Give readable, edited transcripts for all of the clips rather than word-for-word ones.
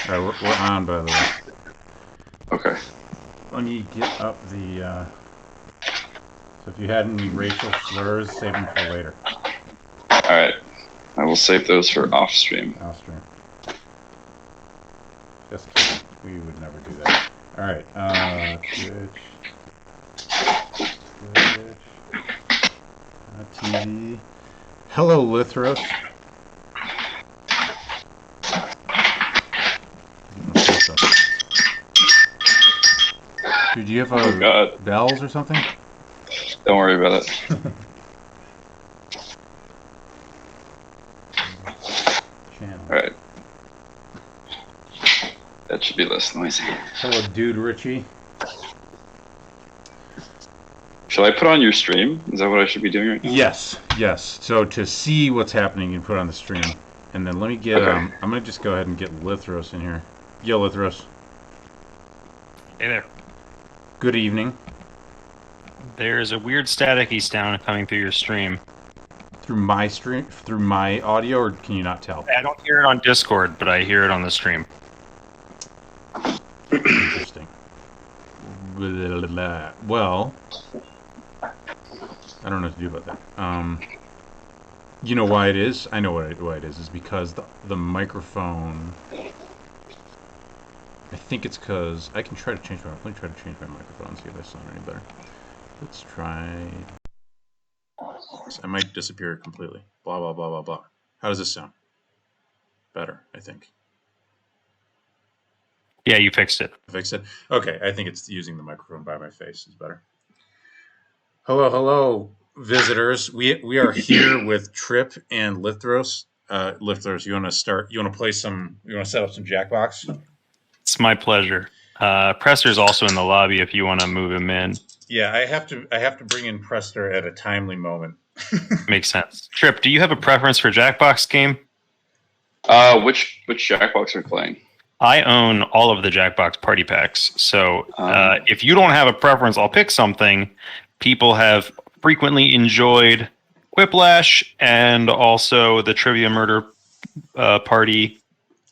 All right, we're on, by the way. Okay. Let me get up the... So if you had any racial slurs, save them for later. Alright. I will save those for off stream. Off stream. Just kidding. We would never do that. Alright, Twitch. TV. Hello, Lithros. Dude, do you have bells or something? Don't worry about it. Alright. That should be less noisy. Hello, dude Richie. Shall I put on your stream? Is that what I should be doing right now? Yes, yes. So to see what's happening, you put on the stream. And then let me get, okay. I'm going to just go ahead and get Lithros in here. Yo, Lithros. Hey there. Good evening. There's a weird staticky sound coming through your stream. Through my stream? Through my audio, or can you not tell? I don't hear it on Discord, but I hear it on the stream. Interesting. Well, I don't know what to do about that. You know why it is? I know why it is. Is because the microphone... I think it's because... I can try to change my... Let me try to change my microphone and see if I sound any better. Let's try... I might disappear completely. Blah, blah, blah, blah, blah. How does this sound? Better, I think. Yeah, you fixed it. I fixed it? Okay, I think it's using the microphone by my face is better. Hello, hello, visitors. We are here with Tripp and Lithros. Lithros, you want to start? You want to play some? You want to set up some Jackbox? It's my pleasure. Presser's also in the lobby if you want to move him in. Yeah, I have to bring in Prester at a timely moment. Makes sense. Tripp, do you have a preference for Jackbox game? Which Jackbox are we playing? I own all of the Jackbox party packs, so if you don't have a preference, I'll pick something. People have frequently enjoyed Quiplash and also the Trivia Murder Party.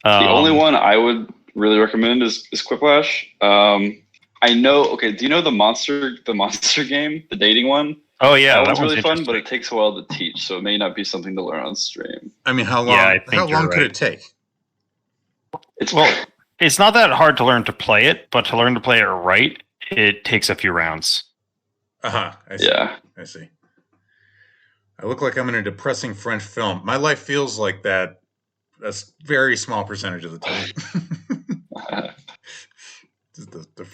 The only one I would really recommend is Quiplash. I know. Okay, do you know the monster game, the dating one? Oh yeah, that one's really fun, but it takes a while to teach, so it may not be something to learn on stream. I mean, how long? Yeah, how long could it take? It's not that hard to learn to play it, but to learn to play it right, it takes a few rounds. I see. Yeah. I see. I look like I'm in a depressing French film. My life feels like that a very small percentage of the time.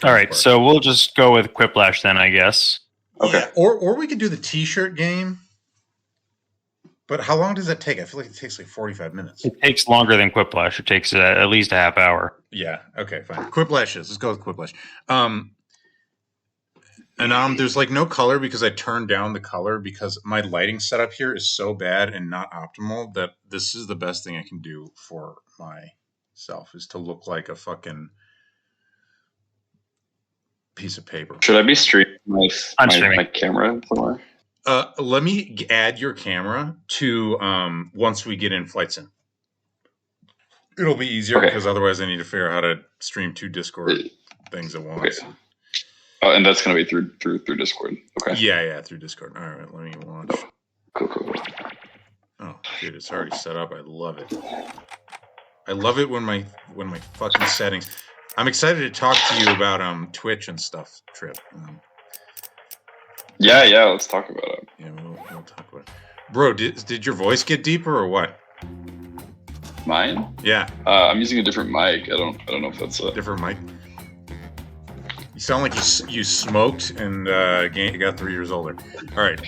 All right, so we'll just go with Quiplash then, I guess. Okay. Yeah, or we could do the T-shirt game. But how long does that take? I feel like it takes like 45 minutes. It takes longer than Quiplash. It takes at least a half hour. Yeah. Okay, fine. Quiplash is. Let's go with Quiplash. And there's like no color because I turned down the color because my lighting setup here is so bad and not optimal that this is the best thing I can do for myself is to look like a fucking piece of paper. Should I be streaming my camera somewhere? Let me add your camera to once we get in Flight Sim. It'll be easier because otherwise I need to figure out how to stream 2 Discord things at once. Okay. Oh, and that's going to be through Discord. Okay. Yeah, through Discord. All right, let me launch. Cool. Oh, dude, it's already set up. I love it. I love it when my fucking settings. I'm excited to talk to you about Twitch and stuff, Tripp. Yeah, let's talk about it. Yeah, we'll talk about it. Bro, did your voice get deeper or what? Mine? Yeah. I'm using a different mic. I don't know if that's a different mic. You sound like you smoked and got 3 years older. All right.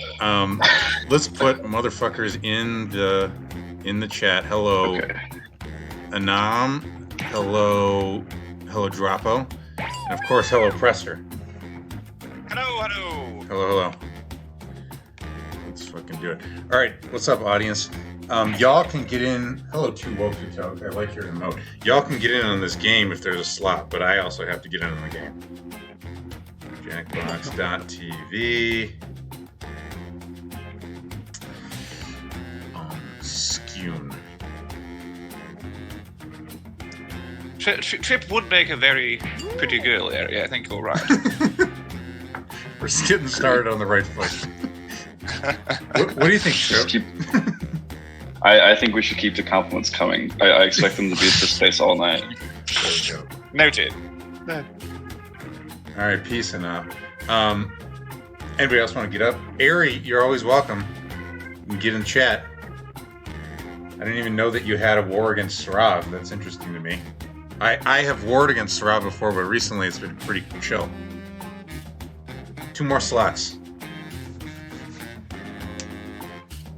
Let's put motherfuckers in the chat. Hello, Anam. Hello, Droppo, and of course, hello, Presser. Hello. Let's fucking do it. All right, what's up, audience? Y'all can get in. Hello, Too Woke to Talk. I like your emote. Y'all can get in on this game if there's a slot, but I also have to get in on the game. Jackbox.tv. Skune. Tripp would make a very pretty girl area. I think you're right. We're just getting started on the right foot. What do you think, Tripp? I think we should keep the compliments coming. I expect them to be at this place all night. There we go. Noted. All right, peace and up. Anybody else want to get up? Ari, you're always welcome. You can get in chat. I didn't even know that you had a war against Sarav. That's interesting to me. I have warred against Sarav before, but recently it's been pretty chill. 2 more slots.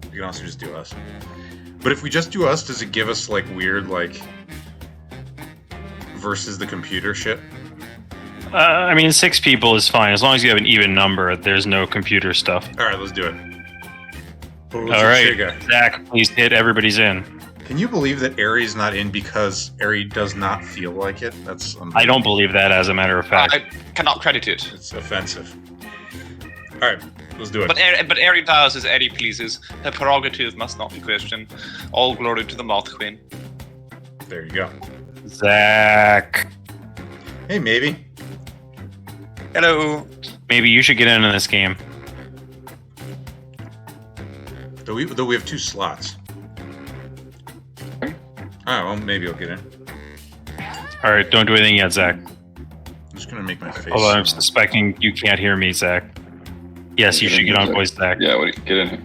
You can also just do us. But if we just do us, does it give us like weird like versus the computer shit? I mean, 6 people is fine as long as you have an even number. There's no computer stuff. All right, let's do it. All right, Zach, please hit everybody's in. Can you believe that Ari's not in because Ari does not feel like it? That's I don't believe that, as a matter of fact. I cannot credit it. It's offensive. All right, let's do it. But Ari does as Ari pleases. Her prerogative must not be questioned. All glory to the Moth Queen. There you go. Zach. Hey, maybe. Hello. Maybe you should get into this game. Though we have 2 slots. Oh, well, maybe I'll get in. All right, don't do anything yet, Zach. I'm just gonna make my face. Although I'm suspecting you can't hear me, Zach. Yes, you should get on voice, Zach. Yeah, get in here.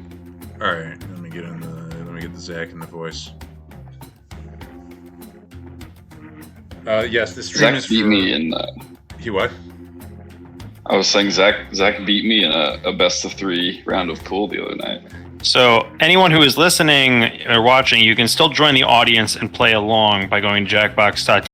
All right, let me get the Zach in the voice. Yes, this stream Zach is beat for... me in. He what? I was saying Zach beat me in a best of 3 round of pool the other night. So anyone who is listening or watching, you can still join the audience and play along by going to jackbox.tv.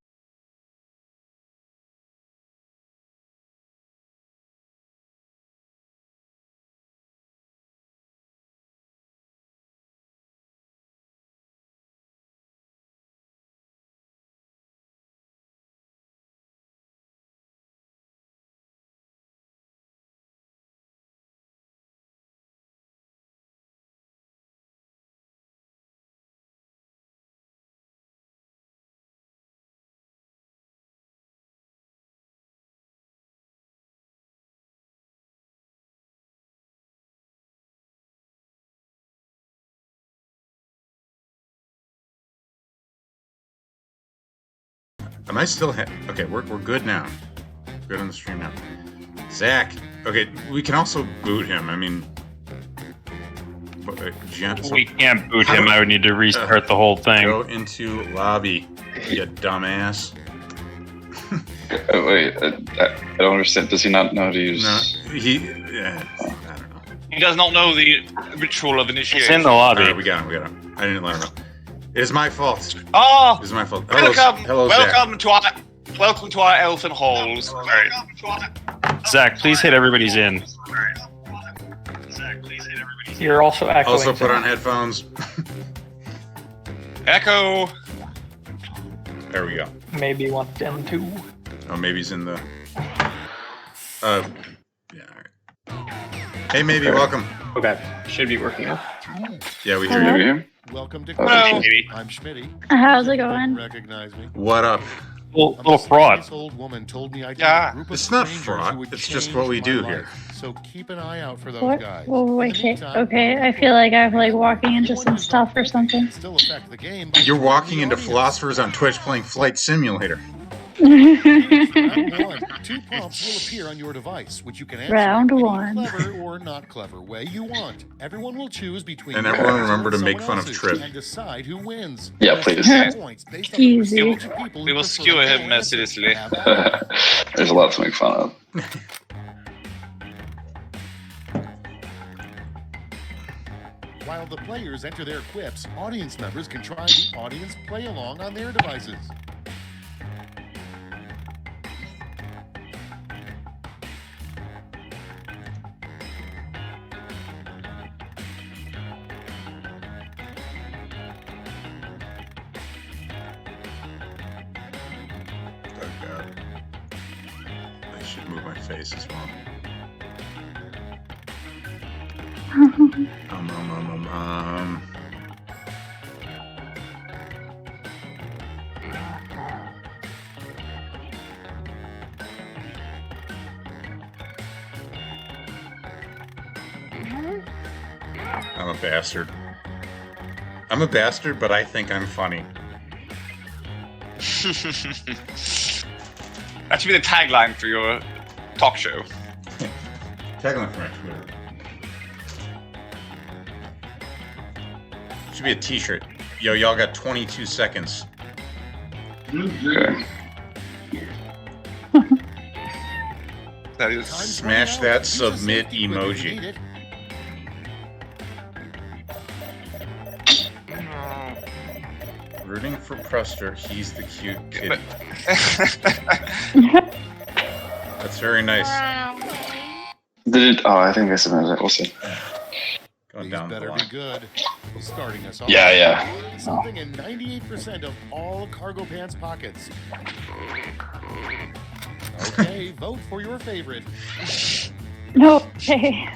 Am I still... Okay, we're good now. Good on the stream now. Zach. Okay, we can also boot him. I mean... We can't boot him. I would need to restart the whole thing. Go into lobby, you dumbass. Wait, I don't understand. Does he not know how to use... No, I don't know. He does not know the ritual of initiation. It's in the lobby. All right, we got him. I didn't let him know. It is my fault. Oh! It is my fault. Welcome Zach. welcome to our elfin halls. Zach, please hit everybody's in. You're also echoing. Also put on headphones. Echo. There we go. Maybe you want them too. Oh, maybe he's in the... yeah, all right. Hey, maybe, welcome. Okay, should be working now. Yeah, we Can hear you you. hear him? Welcome to Hello. I'm Schmitty. How's it going? Recognize me? What up? Little fraud. This old woman told me I'd Yeah. a group of It's not strangers fraud, who would it's just change what we my do life. here. So keep an eye out for those What? guys. Well, In wait, the meantime, okay, I feel like I'm like walking into some stuff or something. still affect the game by You're joining walking the into audience. Philosophers on Twitch playing Flight Simulator. Round 1. 2 prompts will appear on your device, which you can answer Round any 1. clever or not clever way you want. Everyone will choose between And yours everyone remember to and make someone fun of else's Tripp. and decide who wins. Yeah, please. Points based on Easy. the percentage of people We who will prefer skewer the him answer. mercilessly. Have at it. There's a lot to make fun of. While the players enter their quips, audience members can try the audience play along on their devices. Oh, God. I should move my face as well. Um. I'm a bastard. I'm a bastard, but I think I'm funny. That should be the tagline for your talk show. Tagline for my Twitter. Should be a t-shirt. Yo, y'all got 22 seconds. Okay. That is Smash that submit emoji. Rooting for Prester, he's the cute kitty. That's very nice. Did it? Oh, I think I submitted it. We'll see. Going These down the better line. be good. Starting us off. Yeah. Something in 98% of all cargo pants pockets. Okay, vote for your favorite. Okay.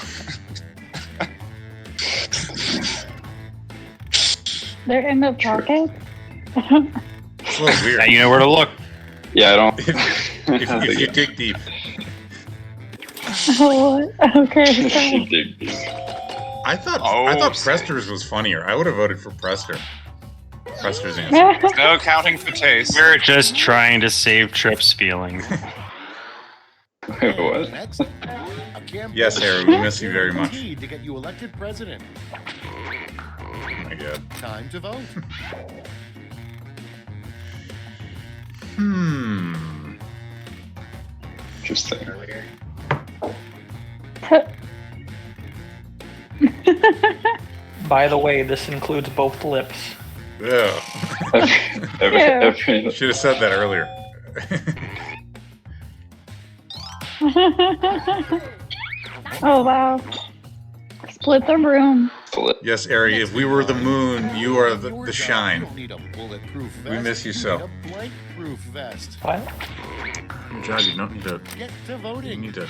They're in the pocket? It's a little Now weird. you know where to look. Yeah, I don't. if you dig deep. Oh, okay. sorry. I thought Oh, Prester's was funnier. I would have voted for Prester. Prester's answer. no counting for taste. We're just trying to save Tripp's feelings. Wait, what? Next, a campaign Yes, Harry, we miss you very much. guaranteed to get you elected president. Oh my god. Time to vote. Interesting. By the way, this includes both lips. Yeah. Every- Should have said that earlier. Oh, wow. Split the room. Yes, Ari, if we were the moon, you are the Your job, shine. You don't need a bulletproof vest. We miss you so. need a blank-proof vest. What? John, you don't need to. Get to You voting. need to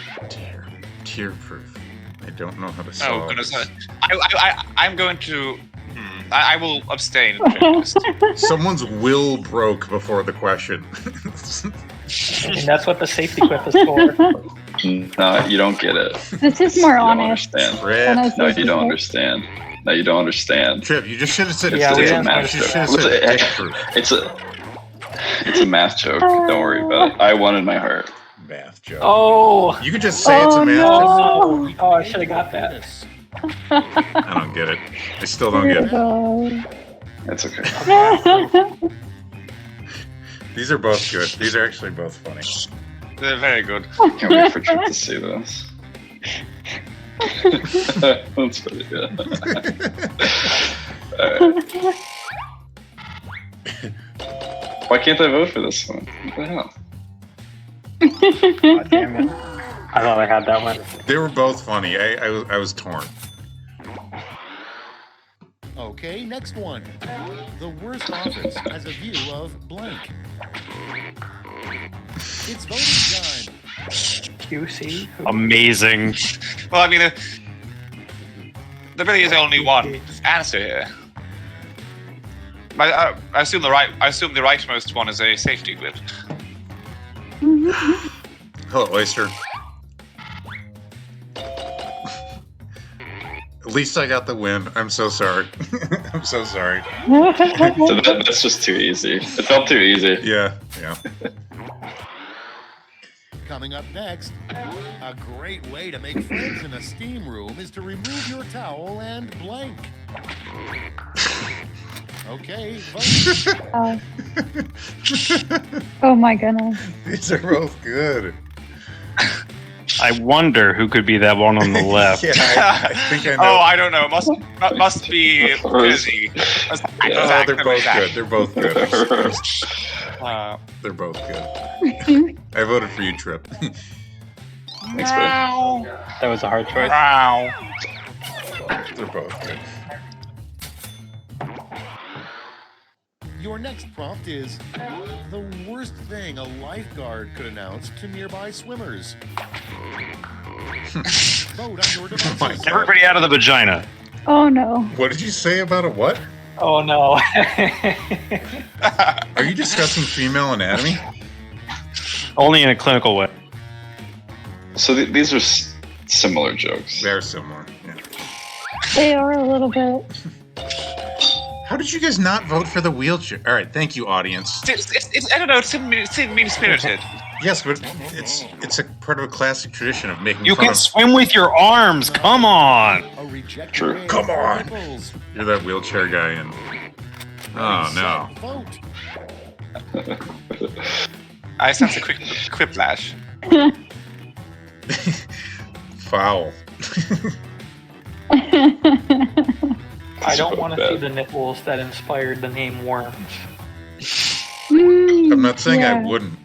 tier proof. I don't know how to Oh solve goodness! this. I'm going to. I will abstain. In fairness. Someone's will broke before the question. I mean, that's what the safety quip is for. No, you don't get it. This is more You don't honest. understand. than a Trip, No, safety you don't quip. understand. No, you don't understand. Trip, you just should have said Yeah, we It's a didn't math you joke. should have said dick proof. It's a math joke. Don't worry about it. I won in my heart. Math joke. Oh! You could just say it's a Oh, math no. joke. Oh, I should have got that. I don't get it. I still don't get it. Oh, It's okay. God. These are both good. These are actually both funny. They're very good. Can't wait for Tripp to see this. That's pretty good. Alright. Why can't I vote for this one? What the hell? God damn it. I thought I had that one. They were both funny. I was torn. Okay, next one. The worst office has a view of blank. It's voting time. QC? Amazing. Well, I mean, there really is only one answer here. I assume the rightmost one is a safety quip. Hello, Oyster. At least I got the win. I'm so sorry. I'm so sorry. So that's just too easy. It felt too easy. Yeah. Coming up next, a great way to make friends in a steam room is to remove your towel and blank. Okay, vote. Oh my goodness. These are both good. I wonder who could be that one on the left. Yeah, I think I know. Oh, I don't know. Must be busy. Oh, they're both good. They're both good. They're both good. I voted for you, Tripp. Thanks, buddy. That was a hard choice. Wow. They're both good. Your next prompt is the worst thing a lifeguard could announce to nearby swimmers. Vote on your devices. Everybody out of the vagina. Oh no. What did you say about a what? Oh no. Are you discussing female anatomy? Only in a clinical way. So these are similar jokes. They're similar. Yeah. They are a little bit. How did you guys not vote for the wheelchair? All right, thank you, audience. It's I don't know. It's mean-spirited. Yes, but it's a part of a classic tradition of making You fun can of. swim with your arms. Come on. A rejected True. name Come for on. nipples. You're that wheelchair guy in. Oh no. Vote. I sense a quick quiplash. Foul. I don't want to see the nipples that inspired the name Worms. I'm not saying I Yeah. wouldn't.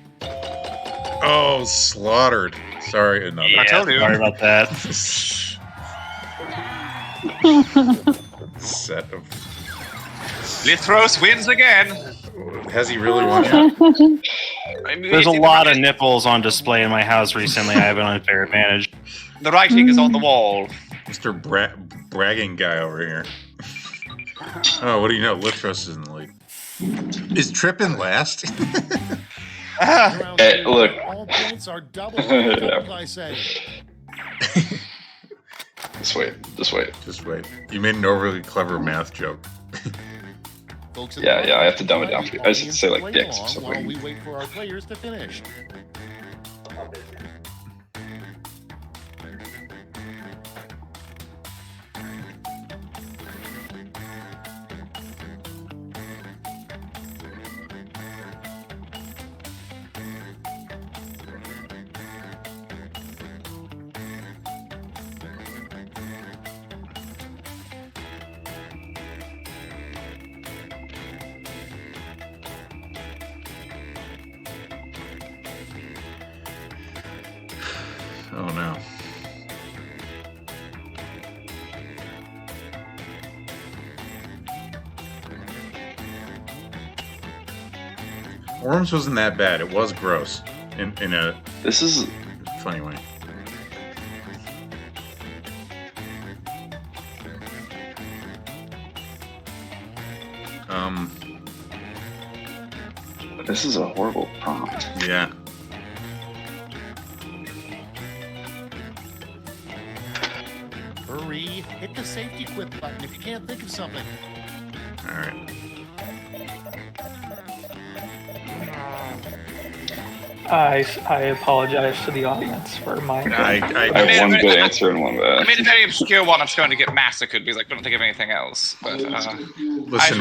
Oh, slaughtered. Sorry, another. Yeah, told you. sorry about that. Set of. Lithros wins again. Has he really won yet? I mean, There's a lot of nipples on display in my house recently. I have an unfair advantage. The writing is on the wall. Mr. Bragging guy over here. Oh, what do you know? Lithros is in the lead. Is Tripp in last? Round Hey, two, look. all points are double. Vote, I say. Just wait. Just wait. You made an overly clever math joke. Folks in Yeah, the yeah, I have to audience, dumb it down for you. I just have to say, like, play dicks or along something. While we wait for our players to finish. Oh no. Worms wasn't that bad. It was gross in a This is funny way. this is a horrible prompt. Yeah. Hurry, hit the safety quit button if you can't think of something. All right. I apologize to the audience for my. I I have one good answer and one I bad. made a very obscure one that's going to get massacred because I couldn't think of anything else. But listen.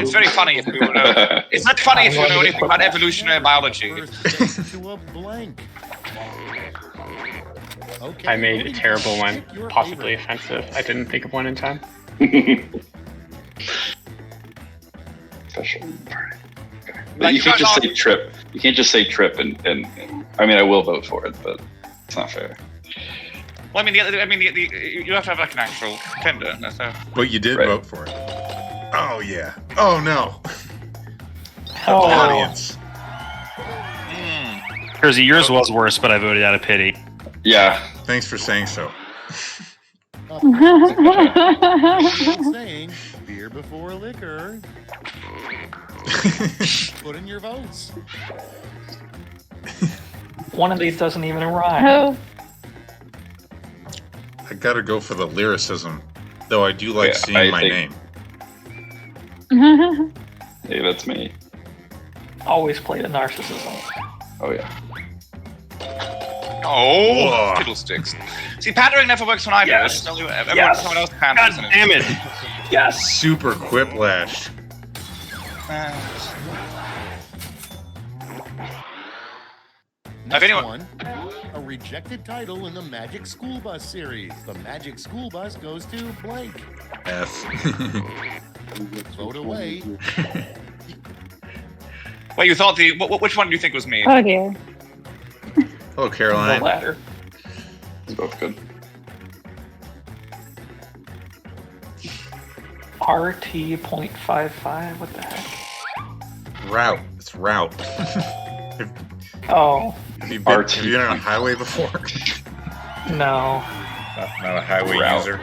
it's very funny if you know. It's not funny if you know anything about evolutionary biology. First to a blank. Okay, I made a voting terrible button. one, Pick your possibly favorite. offensive. I didn't think of one in time. Special. But Like, you can't you just got say trip. You can't just say trip and I mean I will vote for it, but it's not fair. Well, I mean, you have to have like an actual contender. So. But you did Right. vote for it. Oh yeah. Oh no. Oh, Audience. Jersey, yours was worse, but I voted out of pity. Yeah. Thanks for saying so. Saying beer before liquor. Put in your votes. one of these doesn't even rhyme. Oh, I gotta go for the lyricism, though I do like Yeah, seeing I my think- name. Hey, that's me. Always play the narcissism. Oh yeah. Oh, Whoa. fiddlesticks. See, pandering never works when I do it. Yes. It's only everyone, Yes. someone else panders. God and damn it! Yes. Super quiplash. Next anyone- one, a rejected title in the Magic School Bus series. The Magic School Bus goes to blank. F. Vote away. Wait, you thought which one do you think was me? oh dear. Hello, The Caroline. latter. It's both good. RT.55. What the heck? Route. It's route. Oh Have you been, RT. have you been on a highway before? no. Not a highway Route. user.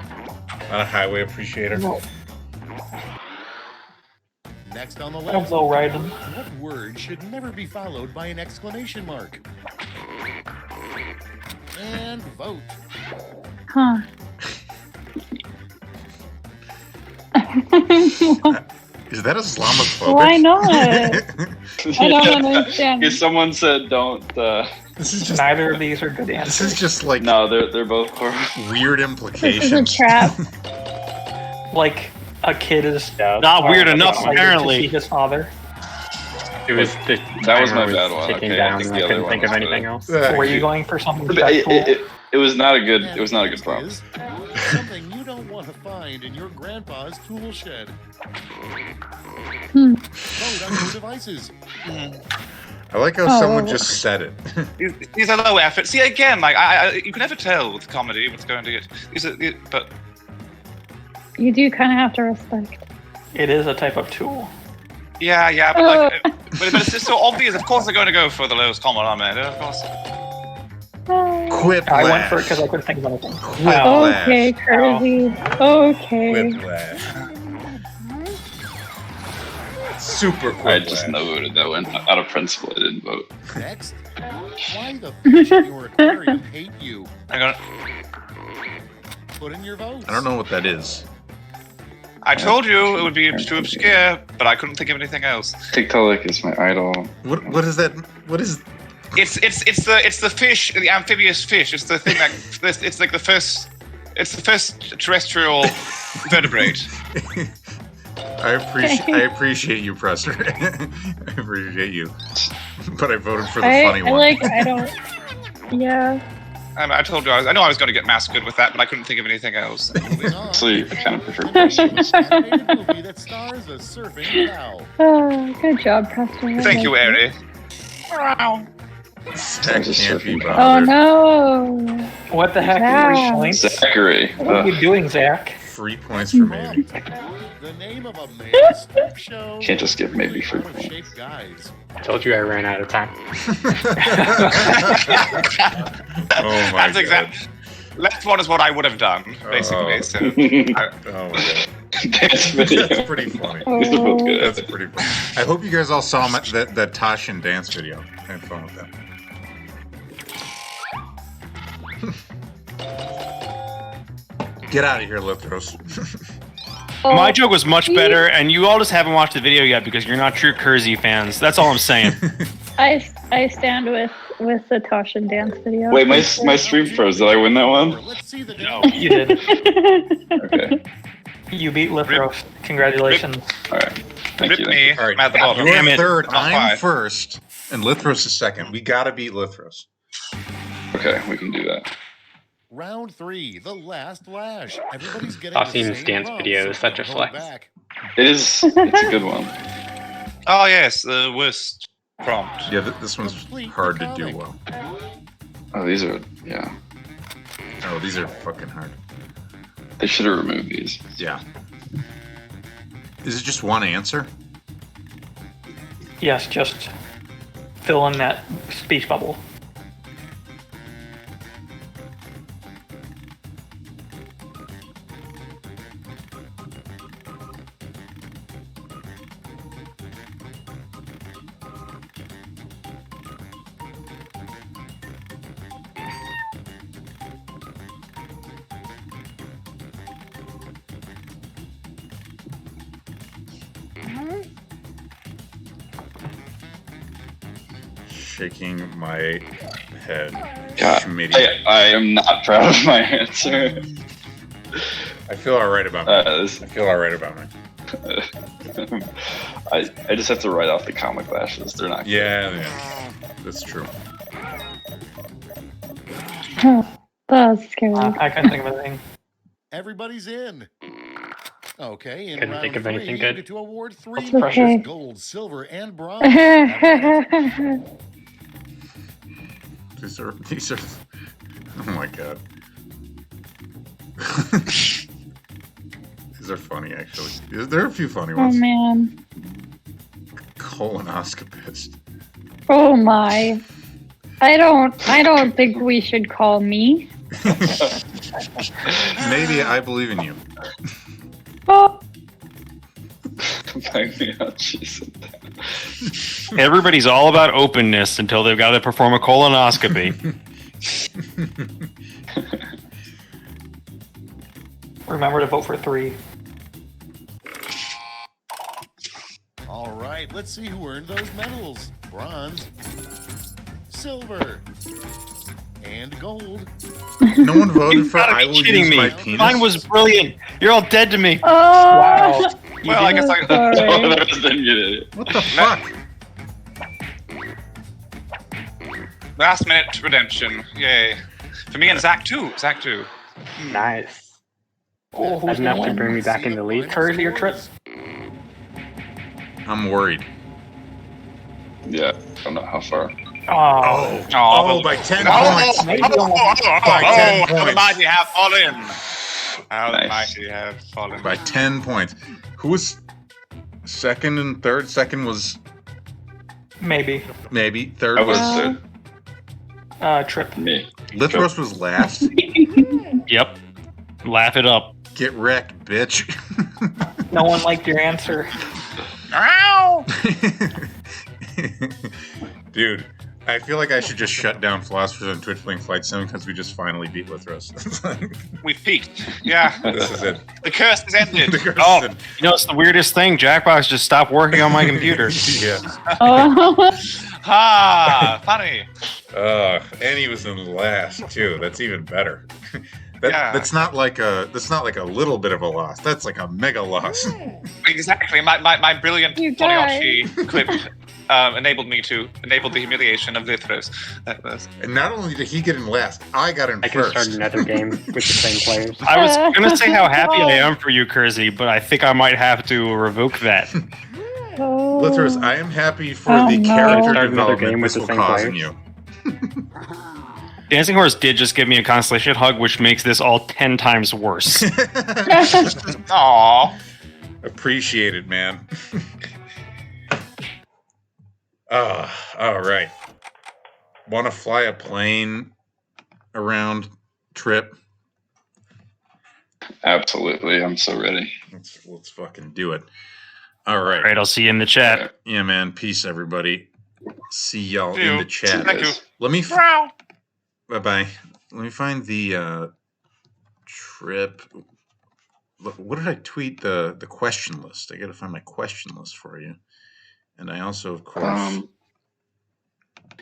Not a highway appreciator. No. Next on the I don't list, blow riding. what word should never be followed by an exclamation mark? And vote. Huh. Is that Islamophobic? Why not? I don't understand. If someone said don't. This is just Neither of these are good This answers. is just like No, they're both horrible. weird This is a implications. trap. Like a kid is Not weird enough, excited to apparently. see his father. It was the That was timer my bad one. ticking Okay, I down. think I the other couldn't one think of was anything better. else. Were you going for something It, respectful? it was not a good. It was not a good Next prompt. is something you don't want to find in your grandpa's tool shed. Vote on your devices. I like how Oh. someone just said it. These are low effort. See, again, like you can never tell with comedy what's going to get. But You do kind of have to respect. It is a type of tool. yeah, but like, but it's just so obvious. Of course, they're going to go for the lowest common denominator. Of course. Quiplash. I went for it because I couldn't think of anything. Quiplash. Okay, Crazy. Okay. Quiplash. Super quiplash. I just voted that one out of principle. I didn't vote. Next, why the fish in your aquarium hate you? I'm gonna. Put in your votes. I don't know what that is. I told you it would be too obscure, but I couldn't think of anything else. Tiktaalik is my idol. What is that? What is? It's the fish, the amphibious fish. It's the thing that it's like the first. It's the first terrestrial vertebrate. I appreciate you, Presser. I appreciate you, but I voted for the funny one. I don't. Yeah. I told you I know I was going to get massacred with that, but I couldn't think of anything else. Moving on. Actually, I kind of prefer Preston's. Animated movie that stars a surfing cow. Oh, good job, Preston. Thank you, Ari. That can't be Oh bothered. no. What the heck? Zach. 3 points? Zachary. What are you doing, Zach? 3 points for maybe. The name of a male strip show. Can't just give maybe for 3 points. shaped guys. I told you I ran out of time. Oh my That's exact. Left one is what I would have done, basically. Oh. So, Oh my god. Dance video. That's pretty funny. These are both good. That's pretty funny. I hope you guys all saw that Tashin dance video. I had fun with that. Get out of here, Lithros. My joke was much better, and you all just haven't watched the video yet because you're not true Kersey fans. That's all I'm saying. I stand with the Toshin dance video. Wait, my stream froze. Did I win that one? Let's see the No. You did. Okay. You beat Lithros. Congratulations. All right. Thank rip you. me. All right, I'm at the bottom. you're Damn it. third. Not I'm five. first, and Lithros is second. We gotta beat Lithros. Okay, we can do that. Round 3, the last lash. Everybody's getting Tossing the same dance prompt, video so is such a don't hold flex. back. It is. It's a good one. Oh yes, the worst prompt. Yeah, this one's hard to do well. Oh, these are. Yeah. Oh, these are fucking hard. They should have removed these. Yeah. Is it just one answer? Yes, just fill in that speech bubble. Shaking my head. God, Schmitty. I am not proud of my answer. I feel alright about me. I feel alright about me. I just have to write off the comic lashes. They're not. Yeah, that's true. That was scary. I couldn't think of anything. Everybody's in. Okay, in Couldn't round think of 3, anything you good. get to award 3 What's the prizes, pressure? gold, silver, and bronze. Have at it. These are. Oh my god. These are funny, actually. There are a few funny Oh ones. man. Colonoscopist. Oh my. I don't think we should call me. Maybe I believe in you. Oh, Jesus. Everybody's all about openness until they've got to perform a colonoscopy. Remember to vote for 3. All right, let's see who earned those medals. Bronze, silver, and gold. No one voted for gotta I be will kidding use me. my penis. Mine was brilliant. You're all dead to me. Oh, Wow. Well, I guess I. sorry. Didn't get it. What the fuck? Last minute redemption. Yay. For me and Zach too. Zach too. Nice. Oh, who's That's gonna enough to win? bring me back in the lead. Kersey or Tripp? I'm worried. Yeah, I don't know how far. Oh, Oh, by 10 points. maybe By 10 how the points. mighty have fallen. How the Nice. mighty have fallen. By 10 points. Who was second and third? Second was maybe. maybe. Third I was was Tripp. me. Lithros was last. Yep. Laugh it up. Get wrecked, bitch. No one liked your answer. Ow! Dude, I feel like I should just shut down Philosophers on Twitch playing Flight Sim because we just finally beat Lithros. We've peaked. Yeah. This is it. The curse has ended. The curse Oh, is in. you know, it's the weirdest thing. Jackbox just stopped working on my computer. Yeah. Oh. Ha! Funny. And he was in last too. That's even better. Yeah. That's not like a little bit of a loss. That's like a mega loss. Exactly. My brilliant You died. Poliarchy clip enabled the humiliation of Lithros. That was. And not only did he get in last, I got in I can first. start another game with the same players. I was gonna say how happy I am for you, Kersey, but I think I might have to revoke that. Oh. Lithros, I am happy for Oh, the no. character Start another development game with this the will same cause in players. you. Dancing Horse did just give me a constellation hug, which makes this all 10 times worse. Aww. Appreciate it, man. All right. Want to fly a plane around Tripp? Absolutely, I'm so ready. Let's fucking do it. All right. All right, I'll see you in the chat. Yeah, man. Peace, everybody. See y'all See you. in the chat. Thank you. Let me. Meow. Bye-bye. Let me find the Tripp. What did I tweet? The question list. I got to find my question list for you. And I also, of course.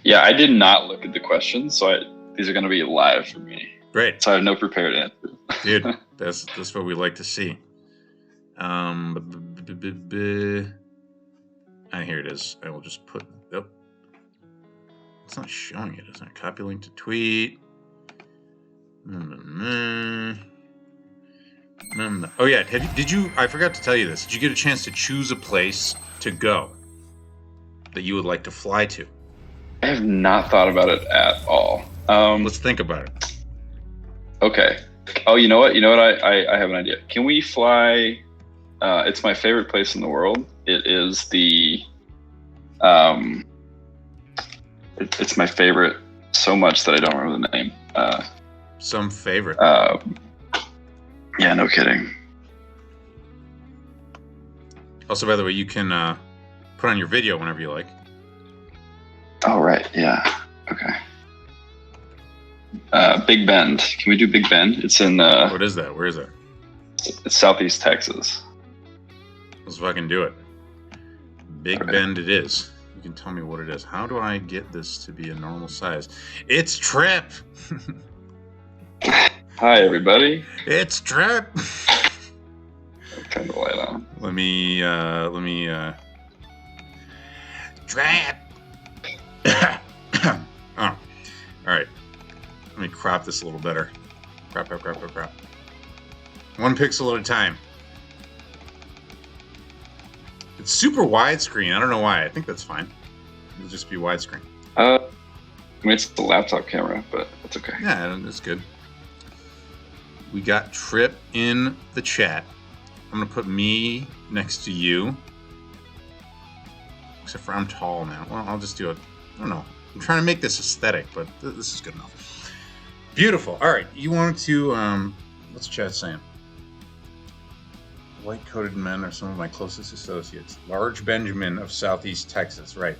Yeah, I did not look at the questions, so these are going to be live for me. Great. So I have no prepared answer. Dude, that's what we like to see. Here it is. I will just put. Oh, it's not showing it. It's not copy link to tweet. Oh yeah. Did you? I forgot to tell you this. Did you get a chance to choose a place to go that you would like to fly to? I have not thought about it at all. Let's think about it. Okay. Oh, you know what? I have an idea. Can we fly? It's my favorite place in the world. It is the. It's my favorite so much that I don't remember the name. Some favorite. Yeah, no kidding. Also, by the way, you can put on your video whenever you like. Oh, right. Yeah. Okay. Big Bend. Can we do Big Bend? It's in What is that? Where is that? it's Southeast Texas. Let's fucking do it. Big Okay. Bend it is. You can tell me what it is. How do I get this to be a normal size? It's Tripp! Hi, everybody. It's Tripp! Turn the light on. Let me Tripp! Oh, alright. Let me crop this a little better. Crop. 1 pixel at a time. It's super widescreen. I don't know why. I think that's fine. It'll just be widescreen. I mean, it's the laptop camera, but it's okay. Yeah, that's good. We got Tripp in the chat. I'm going to put me next to you. Except for I'm tall now. Well, I'll just do it. I don't know. I'm trying to make this aesthetic, but this is good enough. Beautiful. All right. You wanted to, what's chat saying? White-coated men are some of my closest associates. Large Benjamin of Southeast Texas. Right.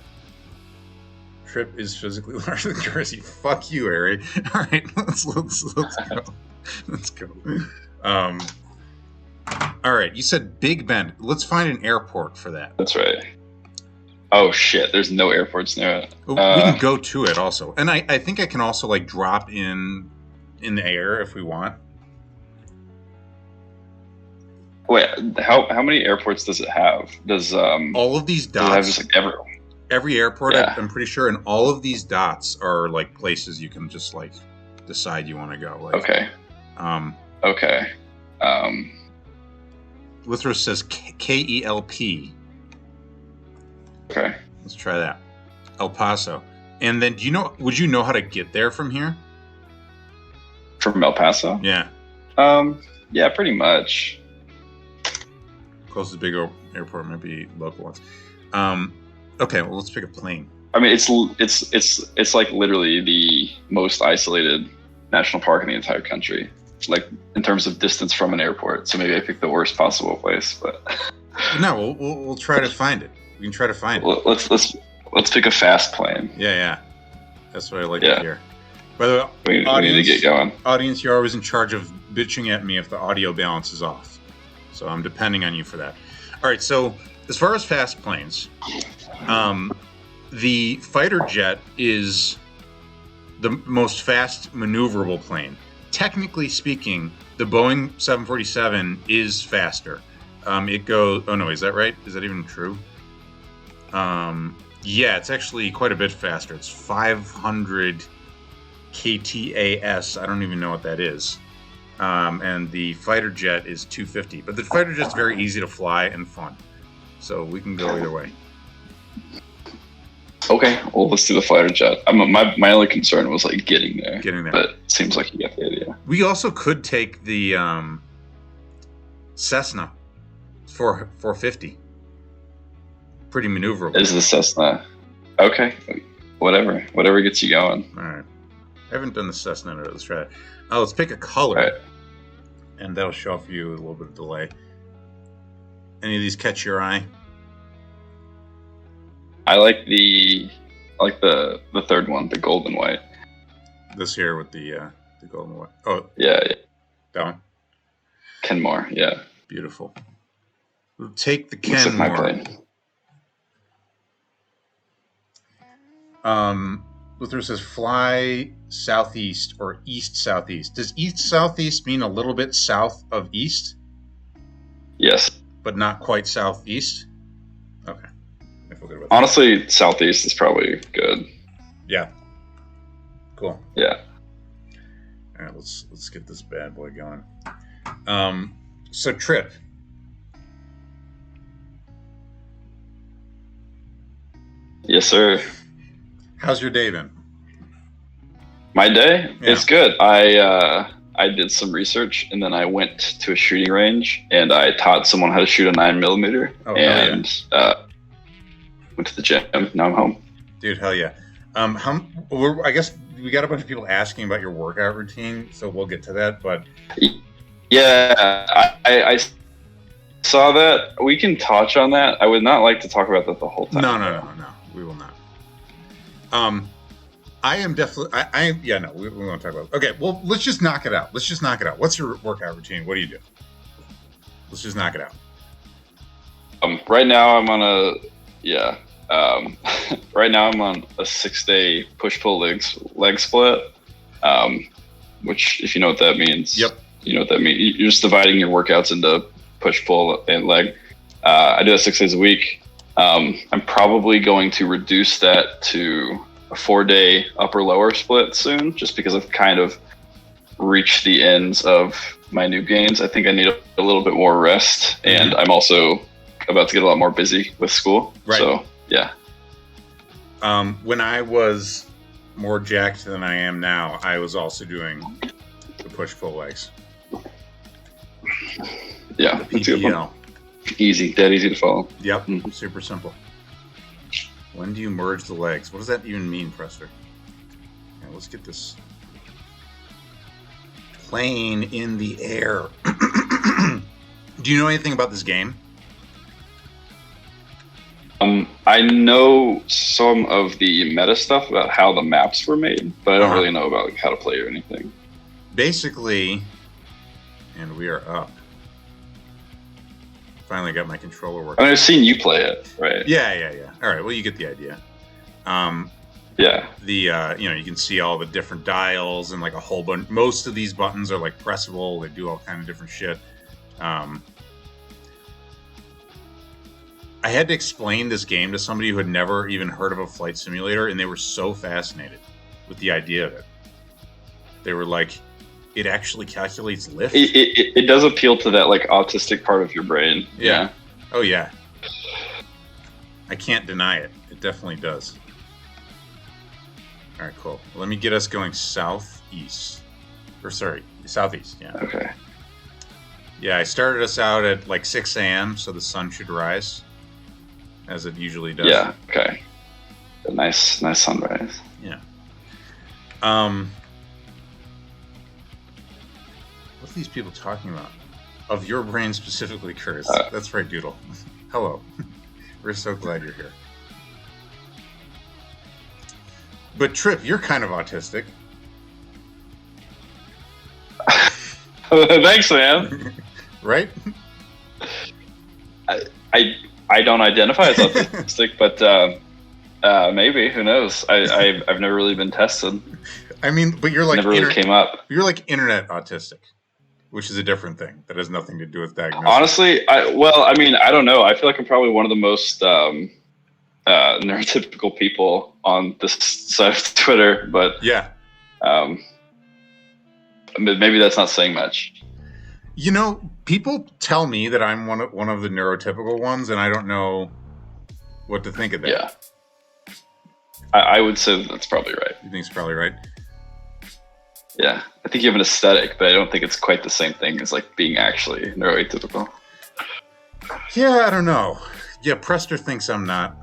Tripp is physically larger than Kersey. Fuck you, Ari. All right. Let's go. Let's go. All right. You said Big Bend. Let's find an airport for that. That's right. Oh shit! There's no airports near it. We can go to it also, and I think I can also like drop in the air if we want. Wait, how many airports does it have? Does all of these does it have dots? just like Every airport, Yeah. I'm pretty sure, and all of these dots are like places you can just like decide you want to go. Like, Okay. Okay. Lithros says KELP. Okay. Let's try that. El Paso. And then would you know how to get there from here? From El Paso? Yeah. Yeah, pretty much. Closest big airport might be local ones. Okay, well, let's pick a plane. I mean, it's like literally the most isolated national park in the entire country, like in terms of distance from an airport. So maybe I picked the worst possible place, but No, we'll try to find it. We can try to find it. Let's pick a fast plane. Yeah. That's what I like to hear. By the way, We need to get going. Audience, you're always in charge of bitching at me if the audio balance is off. So I'm depending on you for that. All right, so as far as fast planes, the fighter jet is the most fast maneuverable plane. Technically speaking, the Boeing 747 is faster. It goes... Oh, no, is that right? Is that even true? Yeah, it's actually quite a bit faster. It's 500 kTAS. I don't even know what that is. And the fighter jet is 250. But the fighter jet's very easy to fly and fun. So we can go either way. Okay, well, let's do the fighter jet. My only concern was like getting there. But it seems like you get the idea. We also could take the Cessna 450. Pretty maneuverable. Is the Cessna? Okay, whatever gets you going. All right. I haven't done the Cessna. Let's try it. Let's pick a color. Right. And that'll show up for you with a little bit of delay. Any of these catch your eye? I like the third one, the gold and white. This here with the gold and white. Oh, yeah. That one. Kenmore, yeah. Beautiful. We'll take the Looks like my Kenmore. plane. Luther says fly southeast or east southeast. Does east southeast mean a little bit south of east? Yes. But not quite southeast? Okay. I feel good about that. Honestly, southeast is probably good. Yeah. Cool. Yeah. All right, let's get this bad boy going. So Tripp. Yes, sir. How's your day been? My day? Yeah. It's good. I did some research and then I went to a shooting range and I taught someone how to shoot a 9mm went to the gym. Now I'm home. Dude, hell yeah. I guess we got a bunch of people asking about your workout routine, so we'll get to that. But yeah, I saw that. We can touch on that. I would not like to talk about that the whole time. No. We will not. I am definitely. We won't talk about it. Okay, well, let's just knock it out. What's your workout routine? What do you do? Let's just knock it out. Right now I'm on a right now I'm on a 6-day push-pull leg split. Which, if you know what that means, yep, you know what that means. You're just dividing your workouts into push-pull and leg. I do that 6 days a week. I'm probably going to reduce that to a 4-day upper-lower split soon, just because I've kind of reached the ends of my noob gains. I think I need a little bit more rest, and I'm also about to get a lot more busy with school. Right. So, yeah. When I was more jacked than I am now, I was also doing the push-pull legs. Yeah, the PPL. Dead easy to follow. Yep, super simple. When do you merge the legs? What does that even mean, Prester? Yeah, let's get this plane in the air. Do you know anything about this game? I know some of the meta stuff about how the maps were made, but I don't really know about how to play or anything. Basically, and we are up. finally got my controller I working. mean, I've seen you play it, right? Yeah. All right. Well, you get the idea. Yeah. You can see all the different dials and like a whole bunch. Most of these buttons are like pressable. They do all kind of different shit. I had to explain this game to somebody who had never even heard of a flight simulator, and they were so fascinated with the idea of it. They were like, it actually calculates lift. It does appeal to that like autistic part of your brain. Yeah. Oh yeah. I can't deny it. It definitely does. All right, cool. Let me get us going southeast. Southeast, yeah. Okay. Yeah, I started us out at like 6 a.m., so the sun should rise, as it usually does. Yeah, okay. A nice sunrise. Yeah. What are these people talking about? Of your brain specifically, Curtis. That's right, Doodle. Hello. We're so glad you're here. But Tripp, you're kind of autistic. Thanks, man. Right? I don't identify as autistic, but maybe, who knows? I've never really been tested. I mean, but you're like never really came up. You're like internet autistic, which is a different thing that has nothing to do with diagnosis. Honestly, I don't know. I feel like I'm probably one of the most neurotypical people on this side of Twitter, but yeah, maybe that's not saying much. You know, people tell me that I'm one of the neurotypical ones, and I don't know what to think of that. Yeah, I would say that's probably right. You think it's probably right? Yeah, I think you have an aesthetic, but I don't think it's quite the same thing as like being actually neuroatypical. Yeah, I don't know. Yeah, Prester thinks I'm not.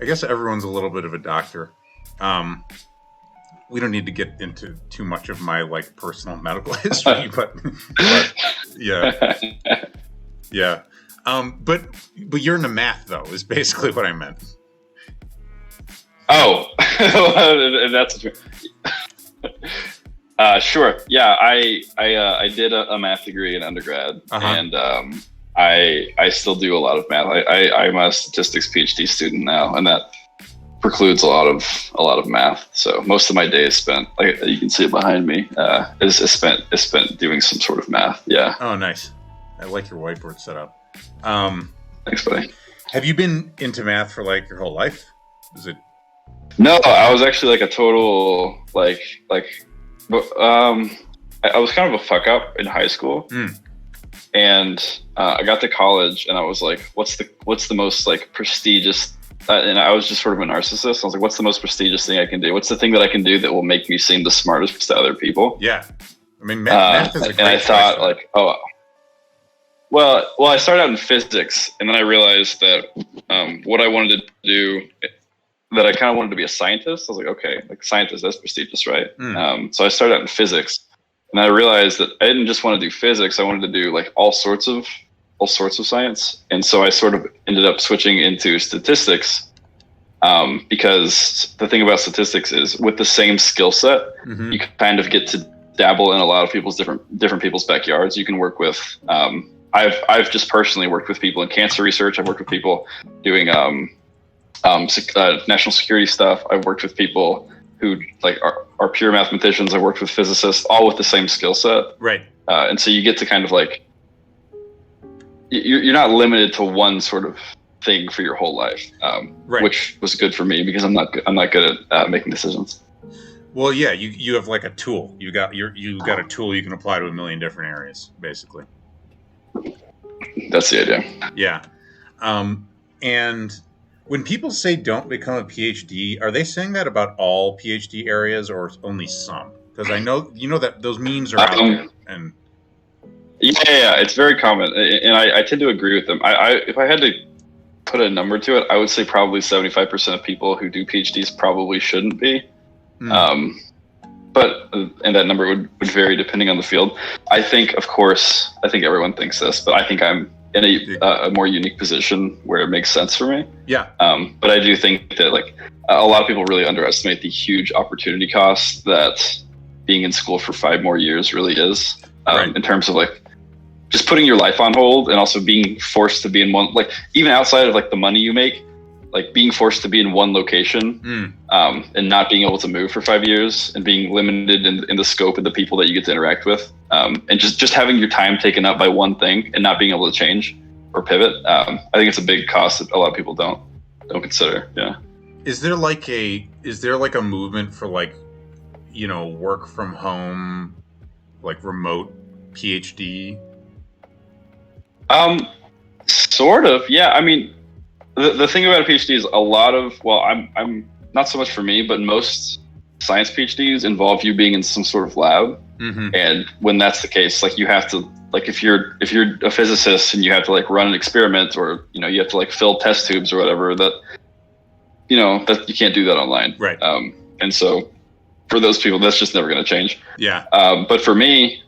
I guess everyone's a little bit of a doctor. We don't need to get into too much of my like personal medical history, but yeah, yeah. But you're into math though, is basically what I meant. Oh, that's true. Sure. Yeah, I did a math degree in undergrad, and I still do a lot of math. I'm a statistics PhD student now, and that precludes a lot of math. So most of my day is spent, like you can see it behind me, is spent doing some sort of math. Yeah. Oh, nice. I like your whiteboard setup. Thanks, buddy. Have you been into math for like your whole life? Is it? No, I was actually like a total I was kind of a fuck up in high school, and I got to college, and I was like, "What's the most like prestigious?" And I was just sort of a narcissist. I was like, "What's the most prestigious thing I can do? What's the thing that I can do that will make me seem the smartest to other people?" Yeah, I mean, math is a great and I thought, choice. like, oh, well, I started out in physics, and then I realized that what I wanted to do. That I kind of wanted to be a scientist. I was like, okay, like scientist, that's prestigious, right? So I started out in physics, and I realized that I didn't just want to do physics. I wanted to do like all sorts of science. And so I sort of ended up switching into statistics, because the thing about statistics is with the same skill set, you kind of get to dabble in a lot of people's different people's backyards. You can work with. I've just personally worked with people in cancer research. I've worked with people doing. National security stuff. I've worked with people who like are pure mathematicians. I've worked with physicists, all with the same skill set. Right. And so you get to kind of like, you're not limited to one sort of thing for your whole life, right. Which was good for me because I'm not good at making decisions. Well, yeah, you have like a tool. You got a tool you can apply to a million different areas, basically. That's the idea. Yeah. And when people say don't become a PhD, are they saying that about all PhD areas or only some? Because I know that those memes are out there. And yeah, it's very common, and I tend to agree with them. If I had to put a number to it, I would say probably 75% of people who do PhDs probably shouldn't be. But that number would vary depending on the field. I think everyone thinks this, but I think I'm in a more unique position where it makes sense for me. Yeah. But I do think that like a lot of people really underestimate the huge opportunity cost that being in school for 5 more years really is, right. In terms of like just putting your life on hold and also being forced to be in one, like even outside of like the money you make, like being forced to be in one location and not being able to move for 5 years and being limited in the scope of the people that you get to interact with, and just having your time taken up by one thing and not being able to change or pivot. I think it's a big cost that a lot of people don't consider. Yeah. Is there like a movement for like, you know, work from home, like remote PhD? Sort of. Yeah. I mean, the thing about a PhD is a lot of, well, I'm not so much for me, but most science PhDs involve you being in some sort of lab. And when that's the case, like you have to, like if you're a physicist and you have to like run an experiment, or you know you have to like fill test tubes or whatever, that you know that you can't do that online, right? And so for those people, that's just never going to change. Yeah. But for me,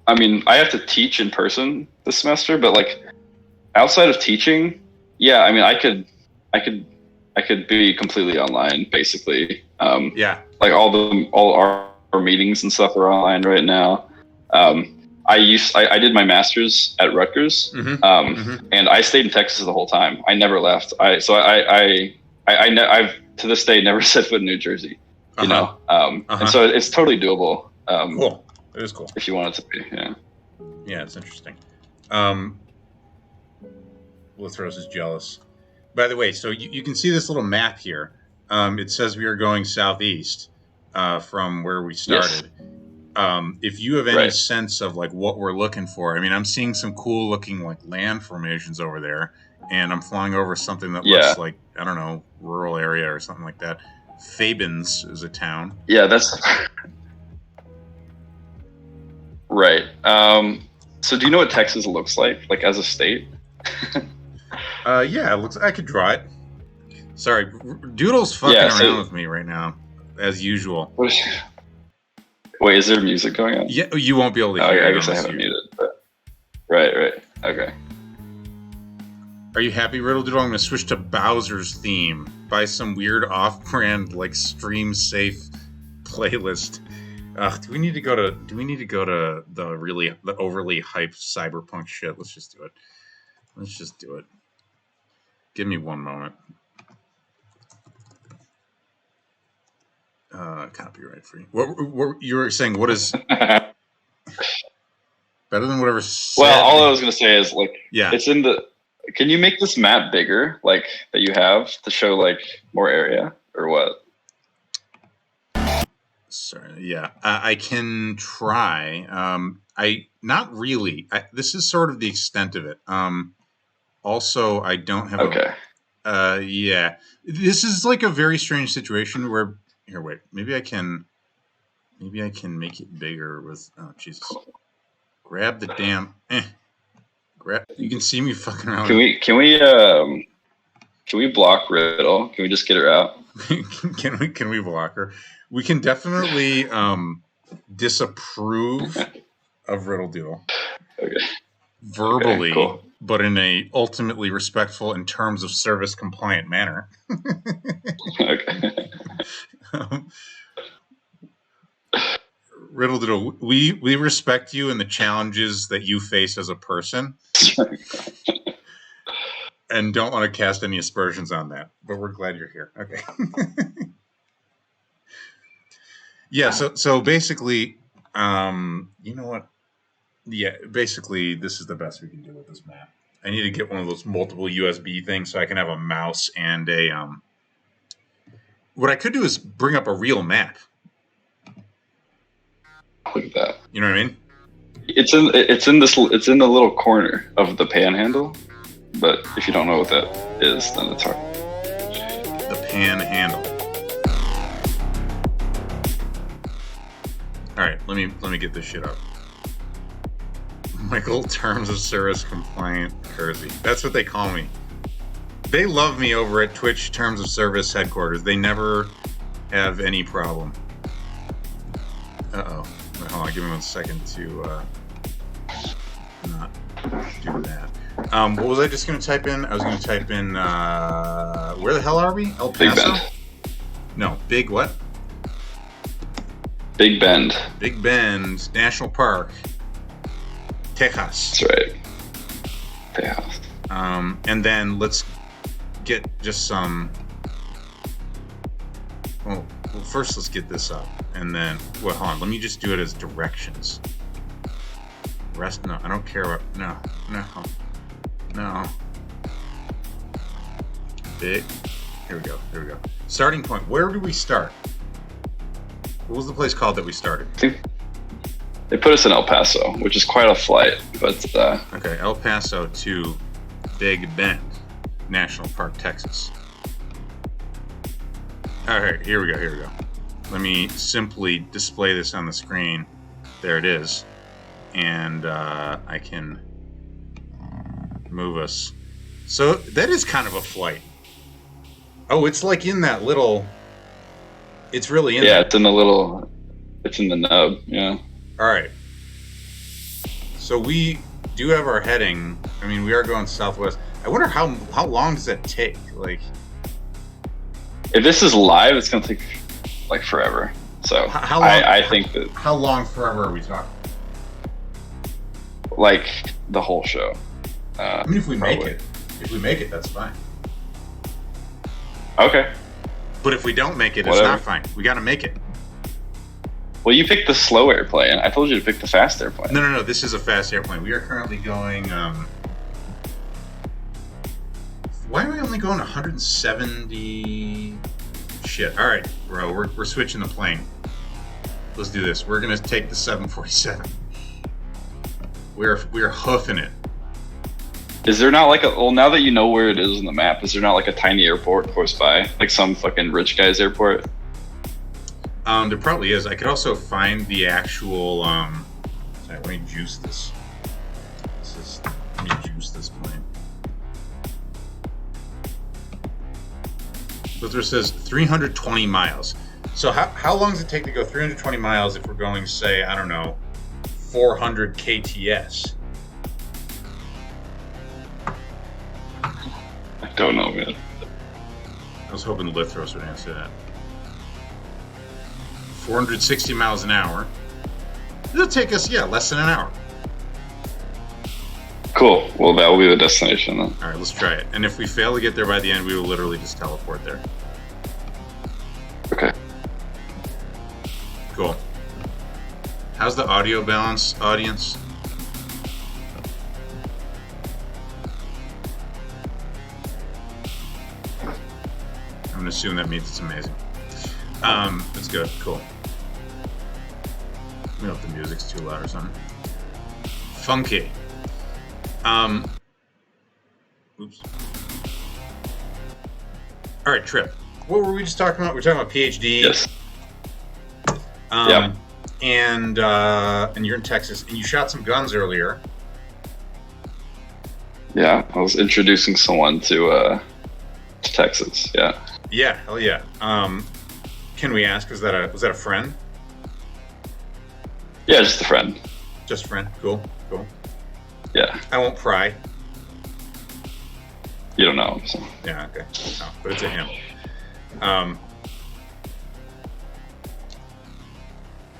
I mean, I have to teach in person this semester, but like outside of teaching, yeah, I mean, I could be completely online basically. Yeah. Like all our meetings and stuff are online right now. I did my master's at Rutgers, and I stayed in Texas the whole time. I never left. I've to this day never set foot in New Jersey. You know, and so it's totally doable. Cool. It is cool if you want it to be. Yeah. Yeah, it's interesting. Lithros is jealous. By the way, so you can see this little map here. It says we are going southeast from where we started. Yes. If you have any sense of like what we're looking for, I mean, I'm seeing some cool looking like land formations over there, and I'm flying over something that looks like, I don't know, rural area or something like that. Fabens is a town. Yeah, that's right. So do you know what Texas looks like as a state? Yeah, it looks. I could draw it. Sorry, Doodle's fucking around with me right now, as usual. Wait, is there music going on? Yeah, you won't be able to hear it. I guess I have it muted. But... Right. Okay. Are you happy, Riddle Doodle? I'm going to switch to Bowser's theme. Buy some weird off-brand, like stream-safe playlist. Do we need to go to the overly hyped cyberpunk shit? Let's just do it. Give me one moment. Copyright free. What you were saying? What is better than whatever? Well, all I was gonna say is like, yeah, it's in the. Can you make this map bigger, like that you have, to show like more area or what? Sorry, yeah, I can try. I not really. This is sort of the extent of it. Also, I don't have. Okay. Yeah, this is like a very strange situation where. Here, wait. Maybe I can make it bigger with. Oh Jesus! Grab the damn. Grab. You can see me fucking around. Can we block Riddle? Can we just get her out? Can we block her? We can definitely disapprove of Riddle Doodle. Okay. Verbally, okay, cool. But in a ultimately respectful and terms of service compliant manner. Okay. Riddle Doodle, we respect you and the challenges that you face as a person, and don't want to cast any aspersions on that. But we're glad you're here. Okay. Yeah. So basically, you know what? Yeah, basically, this is the best we can do with this map. I need to get one of those multiple USB things so I can have a mouse and a What I could do is bring up a real map. Look at that. You know what I mean? It's in the little corner of the panhandle, but if you don't know what that is, then it's hard. The panhandle. All right, let me get this shit up. Michael, terms of service compliant Kersey. That's what they call me. They love me over at Twitch terms of service headquarters. They never have any problem. Uh-oh. Wait, hold on, give me 1 second to not do that. What was I just going to type in? I was going to type in, where the hell are we? El Paso? Big Bend. No, Big what? Big Bend. Big Bend National Park. Texas. That's right. Texas. And then let's get just some. Well, first let's get this up, and then hold on. Let me just do it as directions. Rest? No, I don't care about. No. Big. Here we go. Starting point. Where do we start? What was the place called that we started? I think they put us in El Paso, which is quite a flight, but Okay, El Paso to Big Bend National Park, Texas. All right, here we go. Let me simply display this on the screen. There it is. And I can move us. So that is kind of a flight. Oh, it's like in that little... It's really in there. it's in the nub, yeah. All right. So we do have our heading. I mean, we are going southwest. I wonder how long does that take? Like, if this is live, it's gonna take like forever. So how long, I think that how long forever are we talking? like the whole show. I mean, if we make it, that's fine. Okay. But if we don't make it, Whatever. it's not fine. We got to make it. Well, you picked the slow airplane. I told you to pick the fast airplane. No. This is a fast airplane. We are currently going. Why are we only going 170? Shit. All right, bro. We're switching the plane. Let's do this. We're gonna take the 747. We're hoofing it. Is there not like now that you know where it is on the map, is there not like a tiny airport close by? Like some fucking rich guy's airport? There probably is. I could also find the actual. Sorry, let me juice this. Let me juice this plane. Luther says 320 miles. So how long does it take to go 320 miles if we're going, say, I don't know, 400 KTS? I don't know, man. I was hoping the Lithros would answer that. 460 miles an hour. It'll take us, less than an hour. Cool. Well, that will be the destination then. All right, let's try it. And if we fail to get there by the end, we will literally just teleport there. Okay. Cool. How's the audio balance, audience? I'm gonna assume that means it's amazing. That's good. Cool. I don't know if the music's too loud or something. Funky. Oops. All right, Tripp. What were we just talking about? We're talking about PhD. Yes. Yeah. And you're in Texas, and you shot some guns earlier. Yeah, I was introducing someone to Texas. Yeah. Yeah, hell yeah. Can we ask? Was that a friend? Yeah, just a friend. Just a friend. Cool. Yeah. I won't pry. You don't know him, so. Yeah. Okay. No, but it's a him.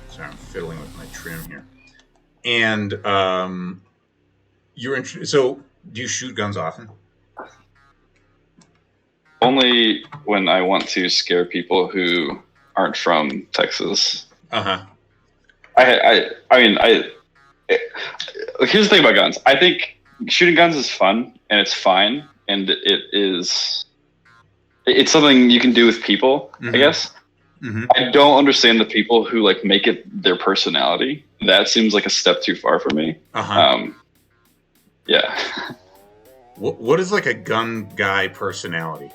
Sorry, I'm fiddling with my trim here. And so do you shoot guns often? Only when I want to scare people who aren't from Texas. Uh-huh. Here's the thing about guns. I think shooting guns is fun and it's fine, and it's something you can do with people, I guess. Mm-hmm. I don't understand the people who like make it their personality. That seems like a step too far for me. Uh-huh. Yeah. What is like a gun guy personality?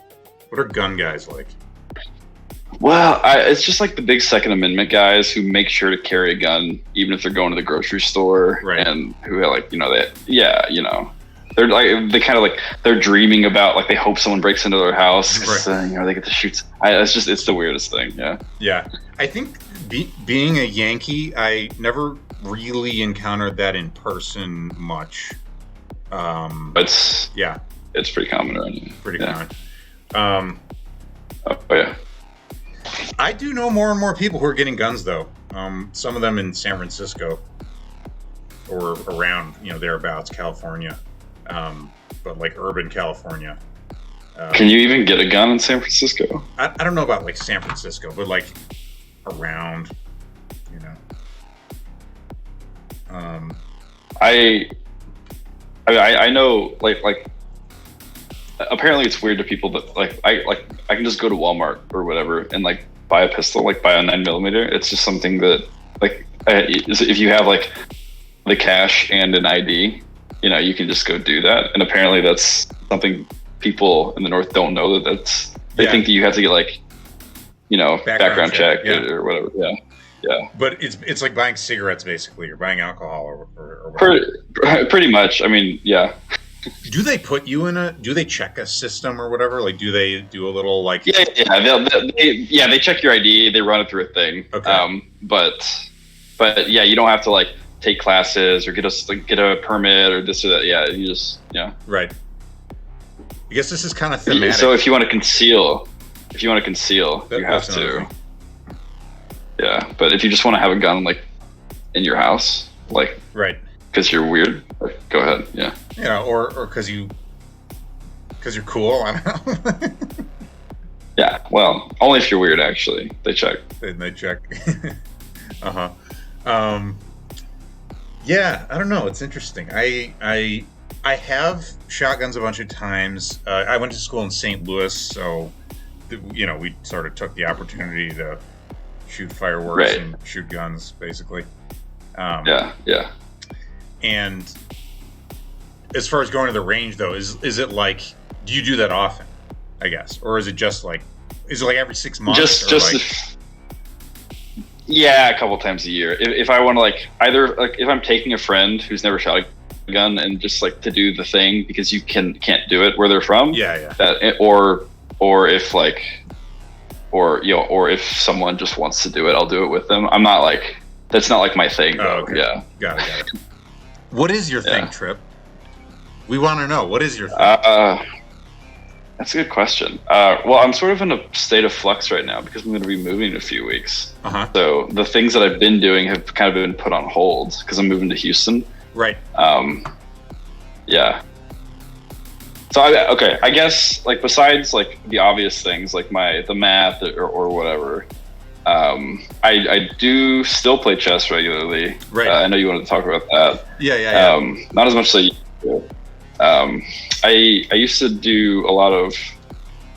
What are gun guys like? Well, it's just like the big Second Amendment guys who make sure to carry a gun even if they're going to the grocery store, right? And who are like, they're like they're dreaming about, like, they hope someone breaks into their house, right? They get to shoot. It's the weirdest thing. Yeah. Yeah, I think being a Yankee, I never really encountered that in person much. It's pretty common around here. Pretty common. Oh yeah. I do know more and more people who are getting guns, though. Some of them in San Francisco. or around, thereabouts, California, but like urban California. Can you even get a gun in San Francisco? I don't know about like San Francisco, but like around, I know like apparently it's weird to people that I can just go to Walmart or whatever and like buy a pistol, like buy a 9mm. It's just something that like if you have like the cash and an ID, you can just go do that. And apparently that's something people in the North don't know they think that you have to get like, background check or whatever. Yeah. But it's like buying cigarettes, basically. You're buying alcohol or whatever. Pretty much. I mean, yeah. Do they put you do they check a system or whatever? Like, do they do a little like? Yeah. They check your ID. They run it through a thing. Okay. But yeah, you don't have to like take classes or get a permit or this or that. Yeah, you just Right. I guess this is kind of thematic. So if you want to conceal, you have to. Yeah, but if you just want to have a gun like in your house, like right, because you're weird, go ahead. Yeah. Or because you're cool. I don't know. Yeah. Well, only if you're weird. Actually, they check. They check. Yeah, I don't know. It's interesting. I have shotguns a bunch of times. I went to school in St. Louis, so we sort of took the opportunity to shoot fireworks and shoot guns, basically. Yeah. And as far as going to the range, though, is it like, do you do that often? I guess, or is it just like, every 6 months? Yeah, a couple times a year. If I want to either if I'm taking a friend who's never shot a gun and just like to do the thing because you can't do it where they're from. Yeah. That or if or if someone just wants to do it, I'll do it with them. I'm not like that's not like my thing though. Okay. Yeah. Got it. What is your thing, Tripp? We want to know. What is your thing? That's a good question. Well, I'm sort of in a state of flux right now because I'm going to be moving in a few weeks. So the things that I've been doing have kind of been put on hold because I'm moving to Houston. Right. Yeah. So I guess like besides like the obvious things like the math or whatever, I do still play chess regularly. Right. I know you wanted to talk about that. Yeah. Not as much as I used to. I used to do a lot of.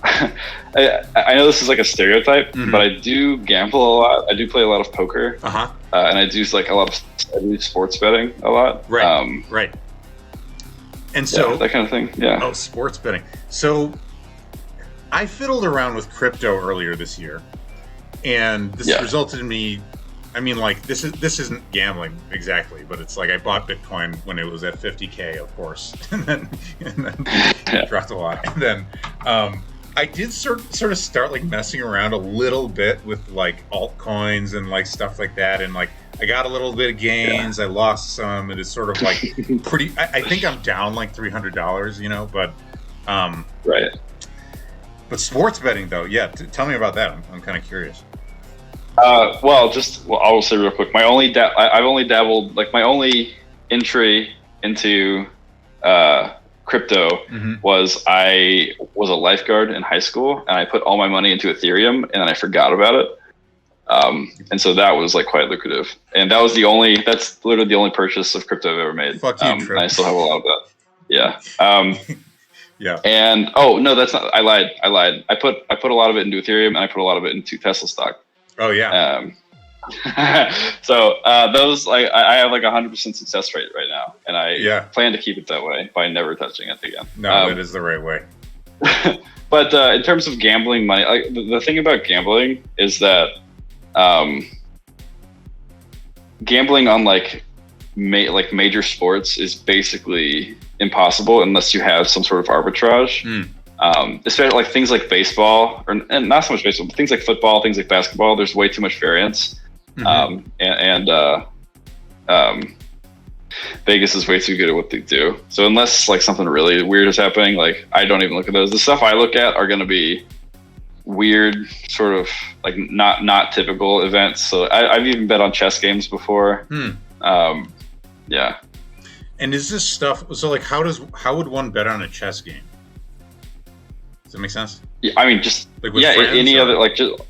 I know this is like a stereotype, but I do gamble a lot. I do play a lot of poker, and I do like I do sports betting a lot. Right. Right. And so that kind of thing. Yeah. Oh, sports betting. So I fiddled around with crypto earlier this year, and this resulted in me. I mean, like this isn't gambling exactly, but it's like I bought Bitcoin when it was at 50K, of course, and then it dropped a lot. And then I did sort of start like messing around a little bit with like altcoins and like stuff like that, and like I got a little bit of gains. I lost some. It is sort of like pretty. I think I'm down like $300, but right. But sports betting though, tell me about that. I'm kind of curious. I will say real quick. I've only dabbled. Like my only entry into crypto was I was a lifeguard in high school, and I put all my money into Ethereum, and then I forgot about it. And so that was like quite lucrative, and that's literally the only purchase of crypto I've ever made. Fuck you, Tripp. And I still have a lot of that. Yeah. Yeah. And no, that's not. I lied. I put a lot of it into Ethereum, and I put a lot of it into Tesla stock. Oh yeah. So those I have like 100% success rate right now, and I plan to keep it that way by never touching it again. No, that is the right way. But in terms of gambling money, the thing about gambling is that gambling on like major sports is basically impossible unless you have some sort of arbitrage. Especially like things like baseball, and not so much baseball, but things like football, things like basketball. There's way too much variance, Vegas is way too good at what they do. So unless like something really weird is happening, like I don't even look at those. The stuff I look at are going to be weird, sort of like not typical events. So I've even bet on chess games before. Yeah. And is this stuff so like how would one bet on a chess game? Does that make sense? Yeah, I mean, just Like with yeah, friends, any or- other like just.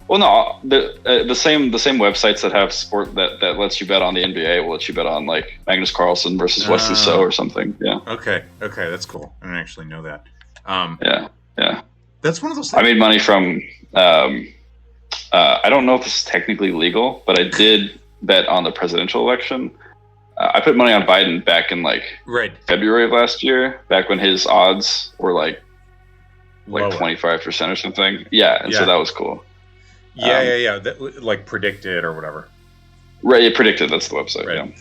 Well, no, the same websites that have sport that lets you bet on the NBA will let you bet on like Magnus Carlsen versus Wesley So or something. Yeah. Okay, that's cool. I didn't actually know that. Yeah. That's one of those I things. made money from. I don't know if this is technically legal, but I did bet on the presidential election. I put money on Biden back in like Right. February of last year, back when his odds were like Lower. 25% or something. Yeah, and so that was cool. Yeah. That, like predicted or whatever. Right, it predicted. That's the website. Right.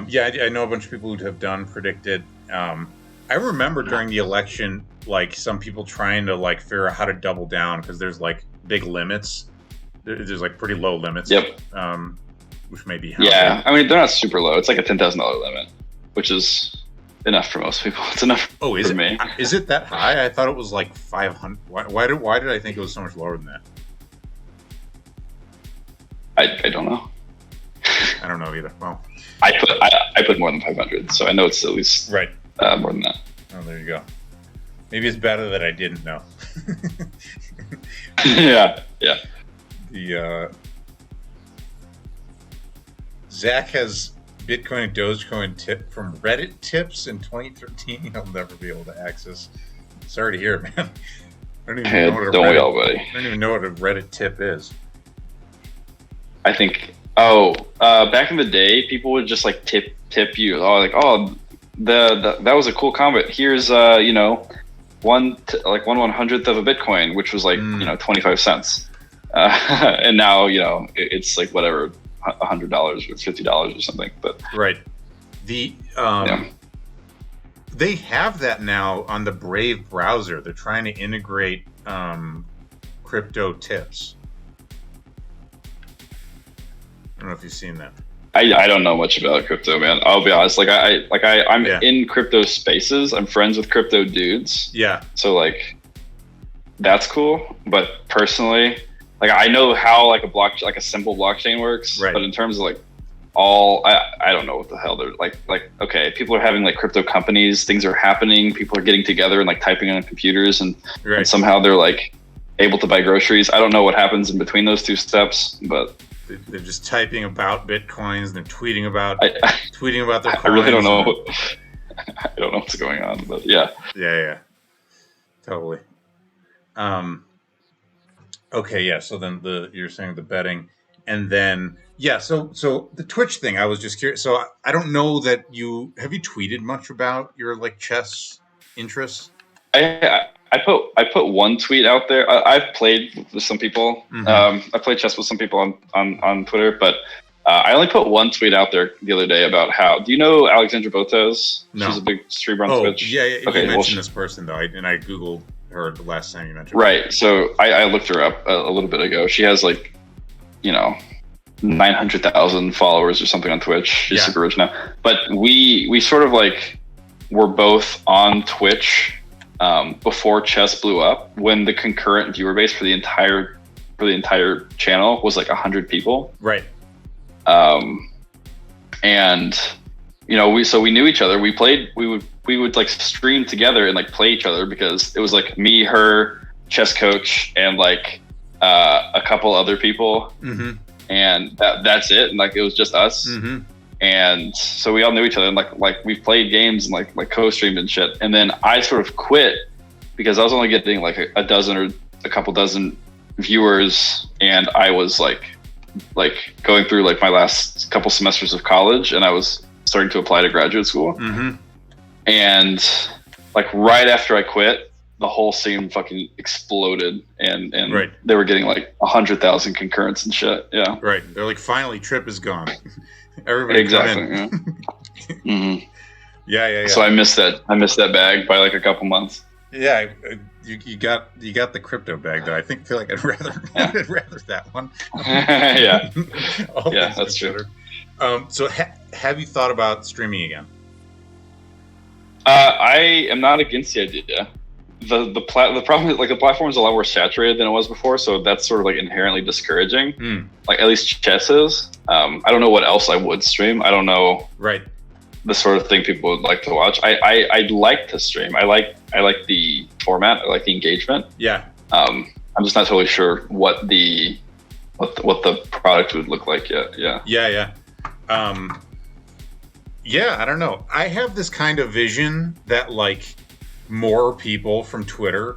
Yeah. I know a bunch of people who have done predicted. I remember during the election, like some people trying to like figure out how to double down because there's like big limits. There's like pretty low limits. Yep. Which may be. Yeah, I mean they're not super low. It's like a $10,000 limit, which is enough for most people. It's enough. Oh, is for it? Me. Is it that high? I thought it was like 500. Why did I think it was so much lower than that? I don't know. I don't know either. Well, I put more than 500, so I know it's at least right. More than that. Oh, there you go. Maybe it's better that I didn't know. Yeah. The Zach has Bitcoin and Dogecoin tip from Reddit tips in 2013. I'll never be able to access. Sorry to hear it, man. I don't even know what a Don't we Reddit, all, buddy? I don't even know what a Reddit tip is. I think. Back in the day, people would just like tip you. That was a cool comment. Here's 1/100th of a Bitcoin, which was like 25 cents, and now it's like whatever $100 or $50 or something. But Right. The they have that now on the Brave browser. They're trying to integrate crypto tips. I don't know if you've seen that. I don't know much about crypto, man. I'll be honest. I'm Yeah. in crypto spaces. I'm friends with crypto dudes. Yeah. So like, that's cool. But personally, like I know how like a simple blockchain works. Right. But in terms of like I don't know what the hell they're like. Okay, people are having like crypto companies. Things are happening. People are getting together and like typing on computers, and somehow they're like able to buy groceries. I don't know what happens in between those two steps, but. They're just typing about Bitcoins and they're tweeting about their coins. I really don't know. I don't know what's going on, but yeah. Yeah. Totally. Okay, yeah. So then you're saying the betting, and then so the Twitch thing. I was just curious. So I don't know that have you tweeted much about your like chess interests. I put one tweet out there. I've played with some people. Mm-hmm. I played chess with some people on Twitter, but I only put one tweet out there the other day about how. Do you know Alexandra Botez? No. She's a big streamer on Twitch. Yeah. Okay, you mentioned this person though, and I googled her the last time you mentioned. Right. So I looked her up a little bit ago. She has like, 900,000 followers or something on Twitch. She's super rich now. But we sort of like were both on Twitch. Before chess blew up, when the concurrent viewer base for the entire channel was like 100 people, right? And we knew each other. We would like stream together and like play each other because it was like me, her, chess coach, and like a couple other people, and that's it. And like it was just us. And so we all knew each other, and like we played games and like co-streamed and shit. And then I sort of quit because I was only getting like a dozen or a couple dozen viewers, and I was like going through like my last couple semesters of college, and I was starting to apply to graduate school. And like right after I quit, the whole scene fucking exploded, and they were getting like 100,000 concurrents and shit. Yeah, right. They're like, finally, Tripp is gone. Everybody exactly. Yeah. So I missed that bag by like a couple months. Yeah, you got the crypto bag though. I feel like I'd rather that one. Yeah, that's true. So have you thought about streaming again? I am not against the idea. The problem is like the platform is a lot more saturated than it was before, so that's sort of like inherently discouraging. Like at least chess is. I don't know what else I would stream. I don't know Right. the sort of thing people would like to watch. I'd like to stream. I like the format. I like the engagement. Yeah. I'm just not totally sure what the product would look like yet. Yeah. Yeah. Yeah, I don't know. I have this kind of vision that like more people from Twitter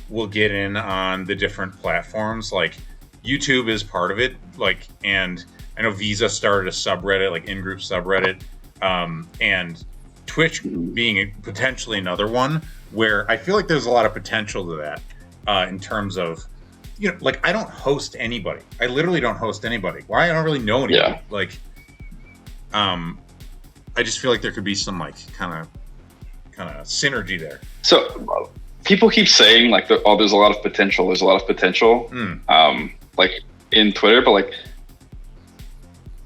will get in on the different platforms. Like YouTube is part of it. Like, and I know Visa started a subreddit, like in-group subreddit, and Twitch being potentially another one where I feel like there's a lot of potential to that in terms of, you know, like I don't host anybody. I literally don't host anybody. Why? I don't really know anybody. Yeah. Like, I just feel like there could be some like kind of synergy there. So people keep saying like, there's a lot of potential. There's a lot of potential, like in Twitter, but like,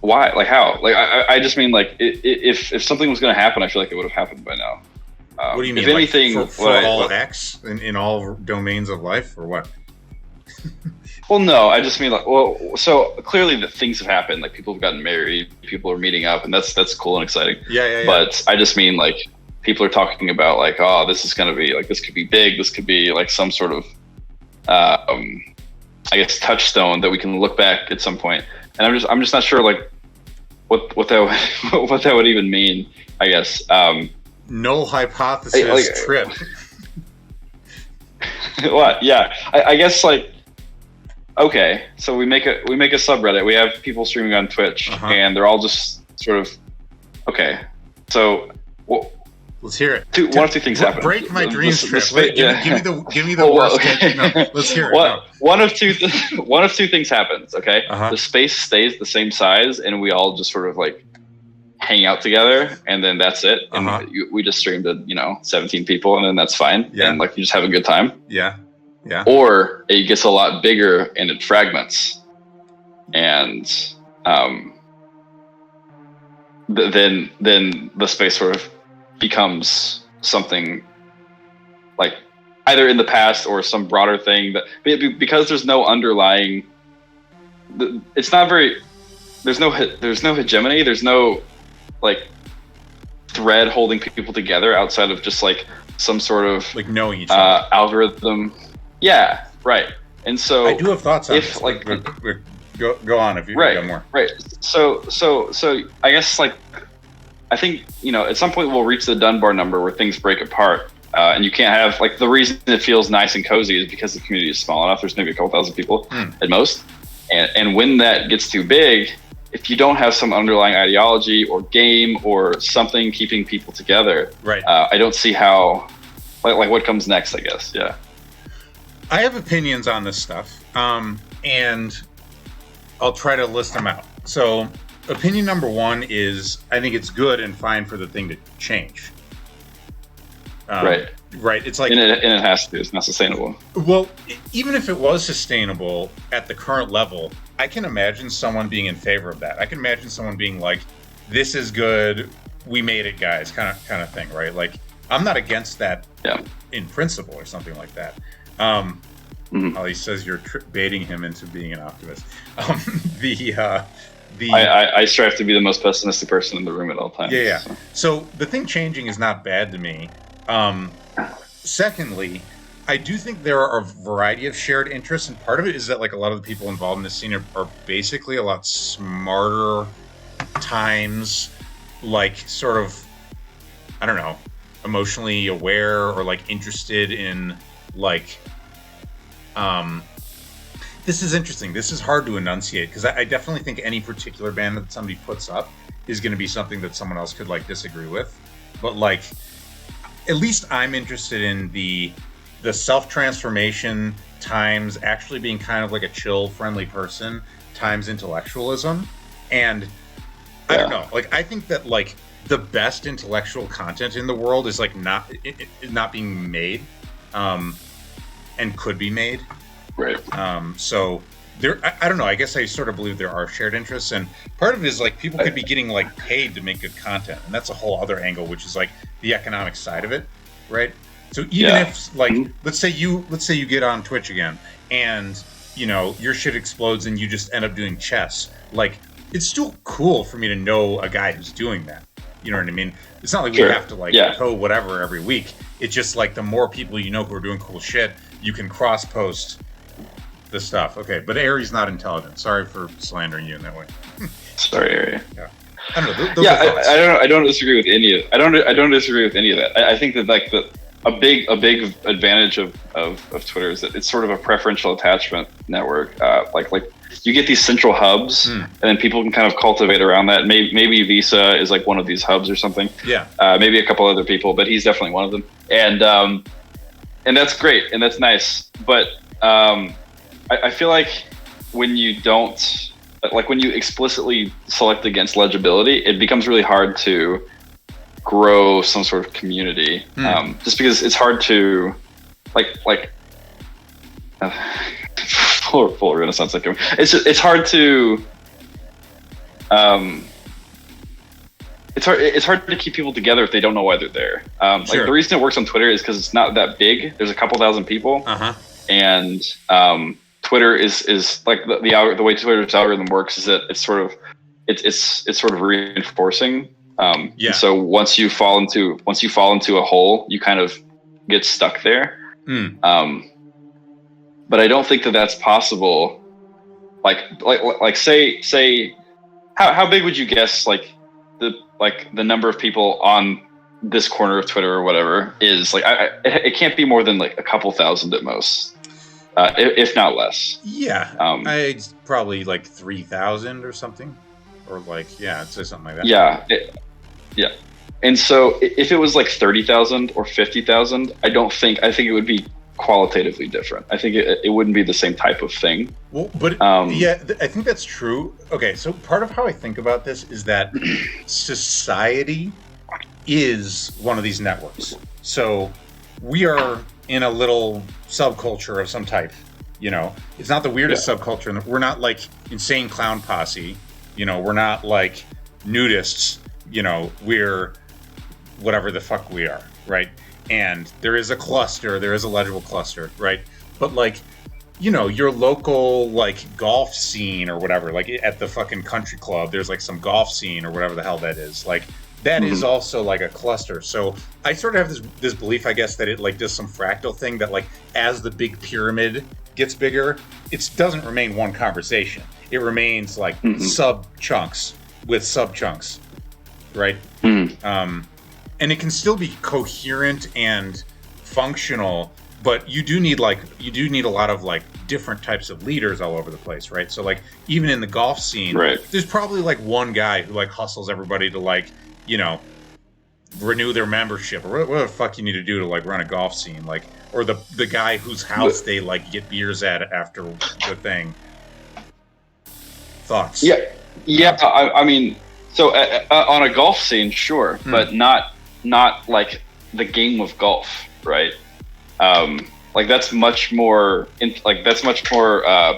why? Like how? Like I just mean like if something was going to happen, I feel like it would have happened by now. What do you mean? If anything, like for all X in all domains of life, or what? Well, no, I just mean like, well, so clearly that things have happened. Like people have gotten married, people are meeting up, and that's cool and exciting. Yeah. But I just mean like people are talking about like, oh, this is gonna be like, this could be big. This could be like some sort of, I guess, touchstone that we can look back at some point. And I'm just not sure like what that would even mean. I guess. Null hypothesis like, trip. What? Yeah, I guess like. Okay, so we make a subreddit. We have people streaming on Twitch, and they're all just sort of okay. So, let's hear it. One of two things happen. Break my dreams, Trip. Wait, give me the worst. Okay. No, let's hear it. One of two things happens. Okay, the space stays the same size, and we all just sort of like hang out together, and then that's it. And we just stream to 17 people, and then that's fine. Yeah. And like you just have a good time. Yeah. Yeah. Or it gets a lot bigger and it fragments, and then the space sort of becomes something like either in the past or some broader thing that because there's no underlying. It's not very. There's no hegemony. There's no like thread holding people together outside of just like some sort of like knowing each other algorithm. Yeah, right. And so I do have thoughts on if this. like go on if you got more. Right. So I guess like I think at some point we'll reach the Dunbar number where things break apart, and you can't have like the reason it feels nice and cozy is because the community is small enough. There's maybe a couple thousand people at most, and when that gets too big, if you don't have some underlying ideology or game or something keeping people together, right? I don't see how like what comes next. I guess. Yeah. I have opinions on this stuff, and I'll try to list them out. So, opinion number one is I think it's good and fine for the thing to change. Right. It's like, and it has to. It's not sustainable. Well, even if it was sustainable at the current level, I can imagine someone being in favor of that. I can imagine someone being like, "This is good. We made it, guys," kind of thing, right? Like, I'm not against that in principle or something like that. He says you're baiting him into being an optimist. I strive to be the most pessimistic person in the room at all times. Yeah. So the thing changing is not bad to me. Secondly, I do think there are a variety of shared interests, and part of it is that like a lot of the people involved in this scene are basically a lot smarter times, like sort of, I don't know, emotionally aware or like interested in like this is interesting. This is hard to enunciate because I definitely think any particular band that somebody puts up is going to be something that someone else could like disagree with. But like, at least I'm interested in the self-transformation times actually being kind of like a chill, friendly person times intellectualism. And I don't know, like I think that like the best intellectual content in the world is like not being made, and could be made. Right. So there, I don't know. I guess I sort of believe there are shared interests, and part of it is like people could be getting like paid to make good content, and that's a whole other angle, which is like the economic side of it, right? So even if like let's say you get on Twitch again, and your shit explodes, and you just end up doing chess, like it's still cool for me to know a guy who's doing that. You know what I mean? It's not like Sure. we have to like Yeah. code whatever every week. It's just like the more people you know who are doing cool shit, you can cross post the stuff. Okay, but Ari's not intelligent. Sorry for slandering you in that way. Sorry, Ari. I don't know. Those Yeah, are thoughts. I don't disagree with any of. I don't disagree with any of that. I think that like a big advantage of Twitter is that it's sort of a preferential attachment network. Like you get these central hubs, and then people can kind of cultivate around that. Maybe Visa is like one of these hubs or something. Yeah. Maybe a couple other people, but he's definitely one of them. And that's great and that's nice. But I feel like when you don't. Like when you explicitly select against legibility, it becomes really hard to grow some sort of community. Just because it's hard to full Renaissance like it's hard to it's hard to keep people together if they don't know why they're there. Like the reason it works on Twitter is because it's not that big. There's a couple thousand people, and Twitter is like the way Twitter's algorithm works is that it's sort of reinforcing. So once you fall into a hole, you kind of get stuck there. But I don't think that that's possible. Like say how big would you guess the number of people on this corner of Twitter or whatever is like it can't be more than like a couple thousand at most. If not less. Yeah. I'd probably like 3,000 or something. Or like, I'd say something like that. Yeah. And so if it was like 30,000 or 50,000, I think it would be qualitatively different. I think it wouldn't be the same type of thing. Well, but I think that's true. Okay, so part of how I think about this is that society is one of these networks. So we are in a little subculture of some type, it's not the weirdest subculture. We're not like insane clown posse, we're not like nudists, we're whatever the fuck we are, right? And there is a cluster, there is a legible cluster, right? But like, your local like golf scene or whatever, like at the fucking country club, there's like some golf scene or whatever the hell that is, like that is also like a cluster. So I sort of have this belief, I guess, that it like does some fractal thing that like as the big pyramid gets bigger, it doesn't remain one conversation. It remains like sub chunks with sub chunks, right? And it can still be coherent and functional, but you do need a lot of like different types of leaders all over the place, right? So like even in the golf scene, there's probably like one guy who like hustles everybody to like, renew their membership or whatever the fuck you need to do to like run a golf scene, like, or the guy whose house they like get beers at after the thing. Thoughts? Yeah. I mean, so on a golf scene, sure, but not like the game of golf, right? Like that's much more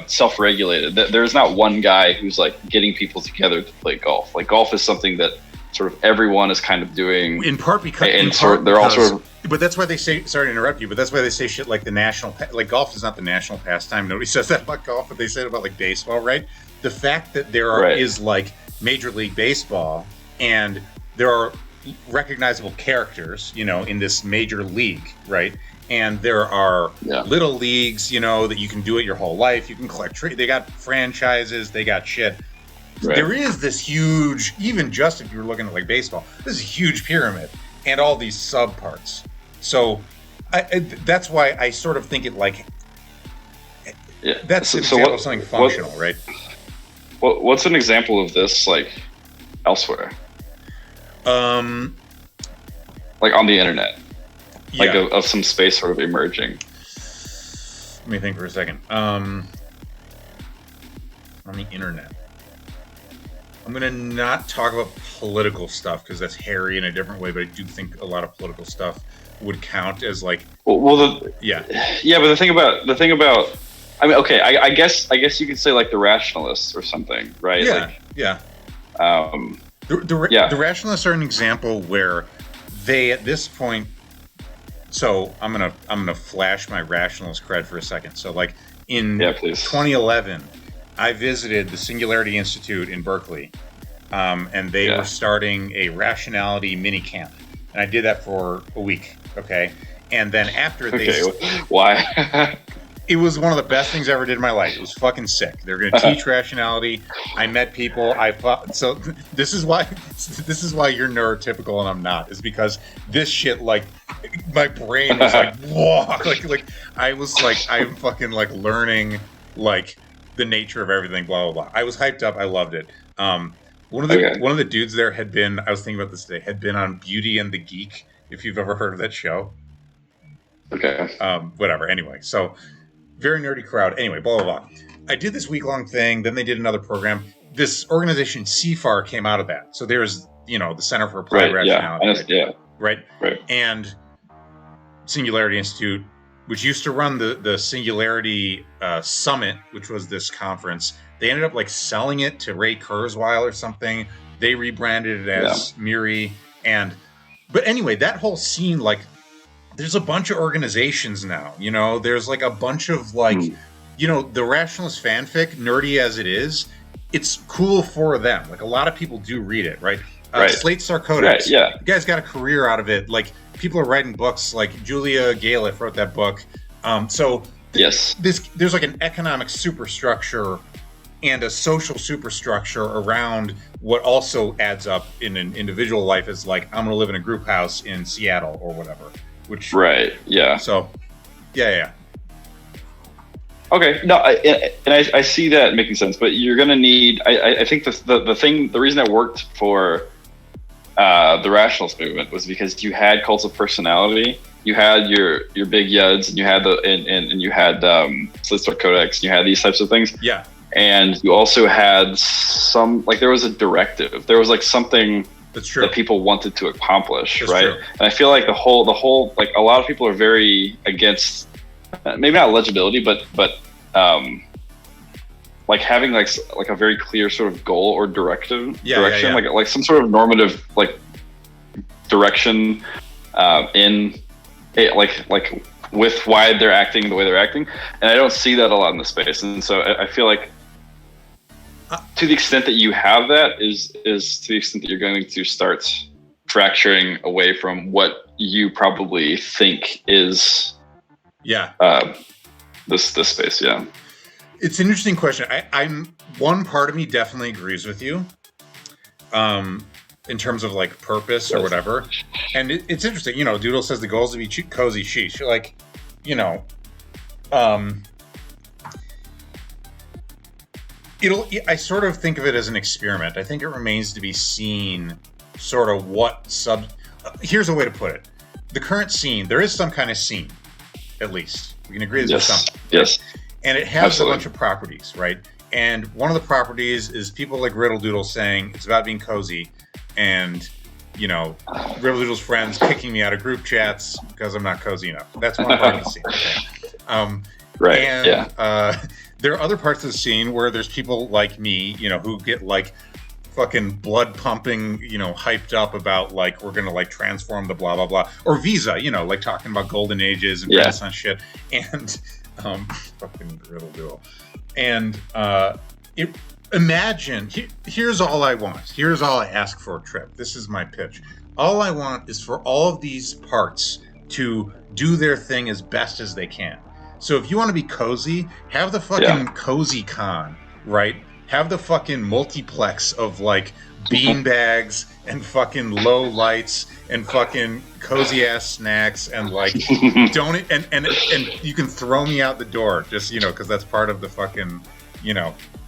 self-regulated. There's not one guy who's like getting people together to play golf. Like golf is something that sort of everyone is kind of doing. In part because but that's why they say. Sorry to interrupt you, but that's why they say shit like the national. Like golf is not the national pastime. Nobody says that about golf, but they say it about like baseball, right? The fact that there is like Major League Baseball and there are recognizable characters, in this major league, right? And there are little leagues, that you can do it your whole life. You can collect they got franchises, they got shit. There is this huge, even just if you were looking at like baseball, this is a huge pyramid and all these sub parts. So that's why I sort of think it like that's an example of something functional, right? What's an example of this like elsewhere? Like on the internet, like of some space sort of emerging. Let me think for a second. On the internet, I'm gonna not talk about political stuff because that's hairy in a different way. But I do think a lot of political stuff would count as like. But the thing about, I mean, okay, I guess you could say like the rationalists or something, right? The rationalists are an example where they at this point. So I'm gonna flash my rationalist cred for a second. So like in 2011, I visited the Singularity Institute in Berkeley, and they were starting a rationality mini camp, and I did that for a week. Okay, and then after why? It was one of the best things I ever did in my life. It was fucking sick. They're going to teach rationality. I met people. So this is why you're neurotypical and I'm not. Is because this shit, like, my brain was like, whoa, like I was like, I'm fucking like learning like the nature of everything. Blah blah blah. I was hyped up. I loved it. One of the dudes there had been. I was thinking about this today. Had been on Beauty and the Geek. If you've ever heard of that show. Okay. Whatever. Anyway, so. Very nerdy crowd. Anyway, blah, blah, blah. I did this week-long thing. Then they did another program. This organization, CFAR, came out of that. So there's, the Center for Applied Rationality. Right? And Singularity Institute, which used to run the Singularity Summit, which was this conference. They ended up, like, selling it to Ray Kurzweil or something. They rebranded it as Miri. But anyway, that whole scene, like, there's a bunch of organizations now, there's like a bunch of like, the rationalist fanfic, nerdy as it is, it's cool for them. Like a lot of people do read it, right? Slate Sarcodex, you guys got a career out of it. Like people are writing books, like Julia Galef wrote that book. There's like an economic superstructure and a social superstructure around what also adds up in an individual life is like, I'm going to live in a group house in Seattle or whatever. So, Okay, no, I see that making sense, but you're gonna need. I think the reason it worked for the rationalist movement was because you had cults of personality, you had your big yuds, and you had you had Slitstar Codex, and you had these types of things. Yeah, and you also had some there was a directive. There was like something. That's true. That people wanted to accomplish, That's right? True. And I feel like the whole like a lot of people are very against maybe not legibility, but like having like a very clear sort of goal or direction, like some sort of normative like direction in it, like with why they're acting the way they're acting, and I don't see that a lot in the space, and so I feel like. To the extent that you have that is to the extent that you're going to start fracturing away from what you probably think is this space. It's an interesting question. I'm one part of me definitely agrees with you in terms of like purpose or whatever, and it's interesting. Doodle says the goal is to be cozy sheesh, like I sort of think of it as an experiment. I think it remains to be seen sort of here's a way to put it. The current scene, there is some kind of scene, at least. We can agree that there's something. Yes. And it has a bunch of properties, right? And one of the properties is people like Riddle Doodle saying it's about being cozy and, Riddle Doodle's friends kicking me out of group chats because I'm not cozy enough. That's one part of the scene. Okay? There are other parts of the scene where there's people like me, who get like fucking blood pumping, hyped up about like we're gonna like transform the blah blah blah, or Visa, like talking about golden ages and Renaissance shit, and fucking Riddle Doodle, and imagine here's all I want, here's all I ask for, Tripp. This is my pitch. All I want is for all of these parts to do their thing as best as they can. So if you want to be cozy, have the fucking Cozy Con, right? Have the fucking multiplex of like bean bags and fucking low lights and fucking cozy ass snacks and like don't and you can throw me out the door just because that's part of the fucking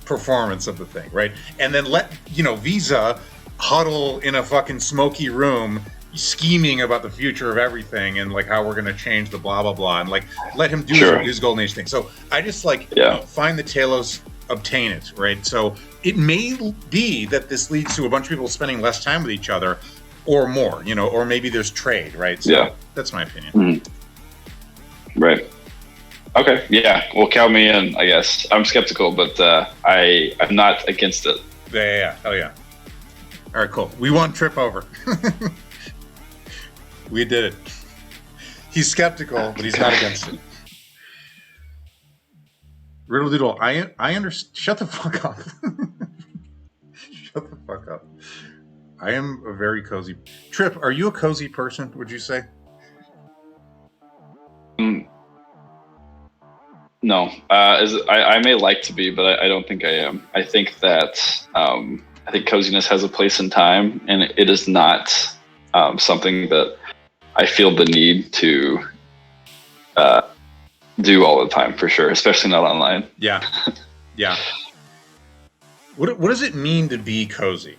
performance of the thing, right? And then let Visa huddle in a fucking smoky room scheming about the future of everything and like how we're going to change the blah blah blah, and like let him do his golden age thing. So I just like find the Talos, obtain it, right? So it may be that this leads to a bunch of people spending less time with each other or more, or maybe there's trade, right? So that's my opinion. Right. Okay. Yeah. Well, count me in, I guess. I'm skeptical, but I'm not against it. Yeah. Hell yeah. All right, cool. We won Tripp over. We did it. He's skeptical, but he's not against it. Riddle Doodle, I understand. Shut the fuck up. Shut the fuck up. I am a very cozy. Tripp, are you a cozy person, would you say? No, I may like to be, but I don't think I am. I think that I think coziness has a place in time, and it is not something that I feel the need to do all the time, for sure, especially not online. Yeah, yeah. What does it mean to be cozy?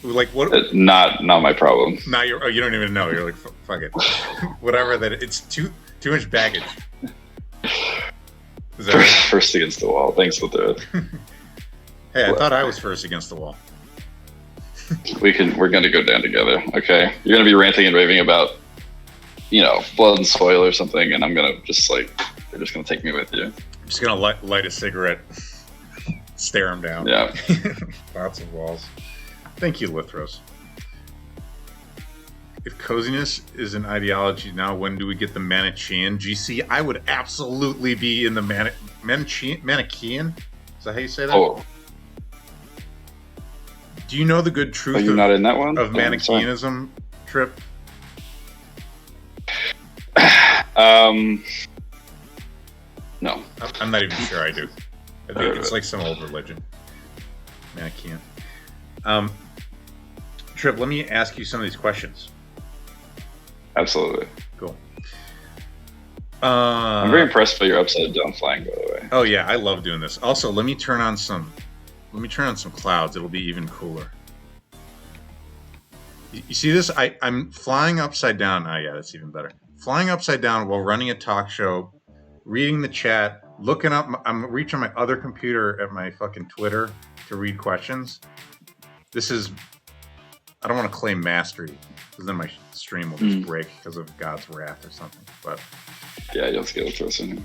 Like what? Not my problem. Now you don't even know. You're like fuck it, whatever. That it's too much baggage. Is that right? First against the wall. Thanks for the. Hey, I thought I was first against the wall. We're gonna go down together. Okay, you're gonna be ranting and raving about, blood and soil or something, and I'm gonna just you're just gonna take me with you. I'm just gonna light a cigarette, stare him down. Yeah. Lots of walls. Thank you, Lithros. If coziness is an ideology now, when do we get the Manichean? GC, I would absolutely be in the Manichean. Is that how you say that? Oh. Do you know the good truth Are you not in that one? of Manichaeanism, Tripp? No. I'm not even sure I do. I think it's like some old religion. Manichaean. Tripp, let me ask you some of these questions. Absolutely. Cool. I'm very impressed by your upside down flying, by the way. Oh yeah, I love doing this. Also, let me turn on some clouds. It'll be even cooler. You see this? I'm flying upside down. Oh yeah, that's even better. Flying upside down while running a talk show, reading the chat, looking up. I'm reaching my other computer at my fucking Twitter to read questions. This is. I don't want to claim mastery, because then my stream will just break because of God's wrath or something. But yeah, you'll have to get throw in.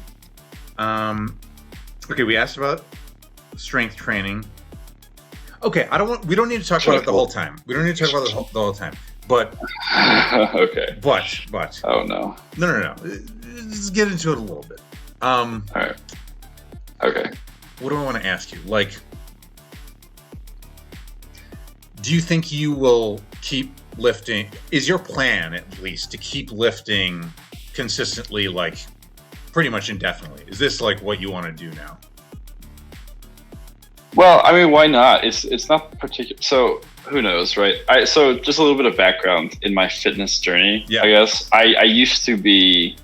Okay, we asked about strength training. Okay, we don't need to talk about it the whole time. We don't need to talk about it the whole time. But okay. But oh no. No. Let's get into it a little bit. All right. Okay. What do I want to ask you? Like, do you think you will keep lifting? Is your plan, at least, to keep lifting consistently, like pretty much indefinitely? Is this like what you want to do now? Well, I mean, why not? It's not particular. So who knows, right? So just a little bit of background in my fitness journey. Yeah. I guess I used to be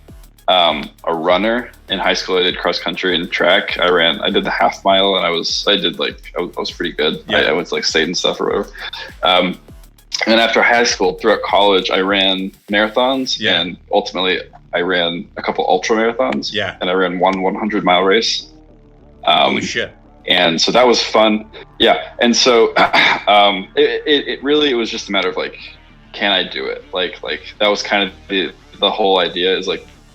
a runner in high school. I did cross country and track. I did the half mile, and I was pretty good. Yeah. I went to state and stuff or whatever. And then after high school, throughout college, I ran marathons, and ultimately I ran a couple ultra marathons. Yeah. And I ran one 100-mile race. Holy shit. And so that was fun. Yeah. And so it really was just a matter of can I do it? Like that was kind of the whole idea is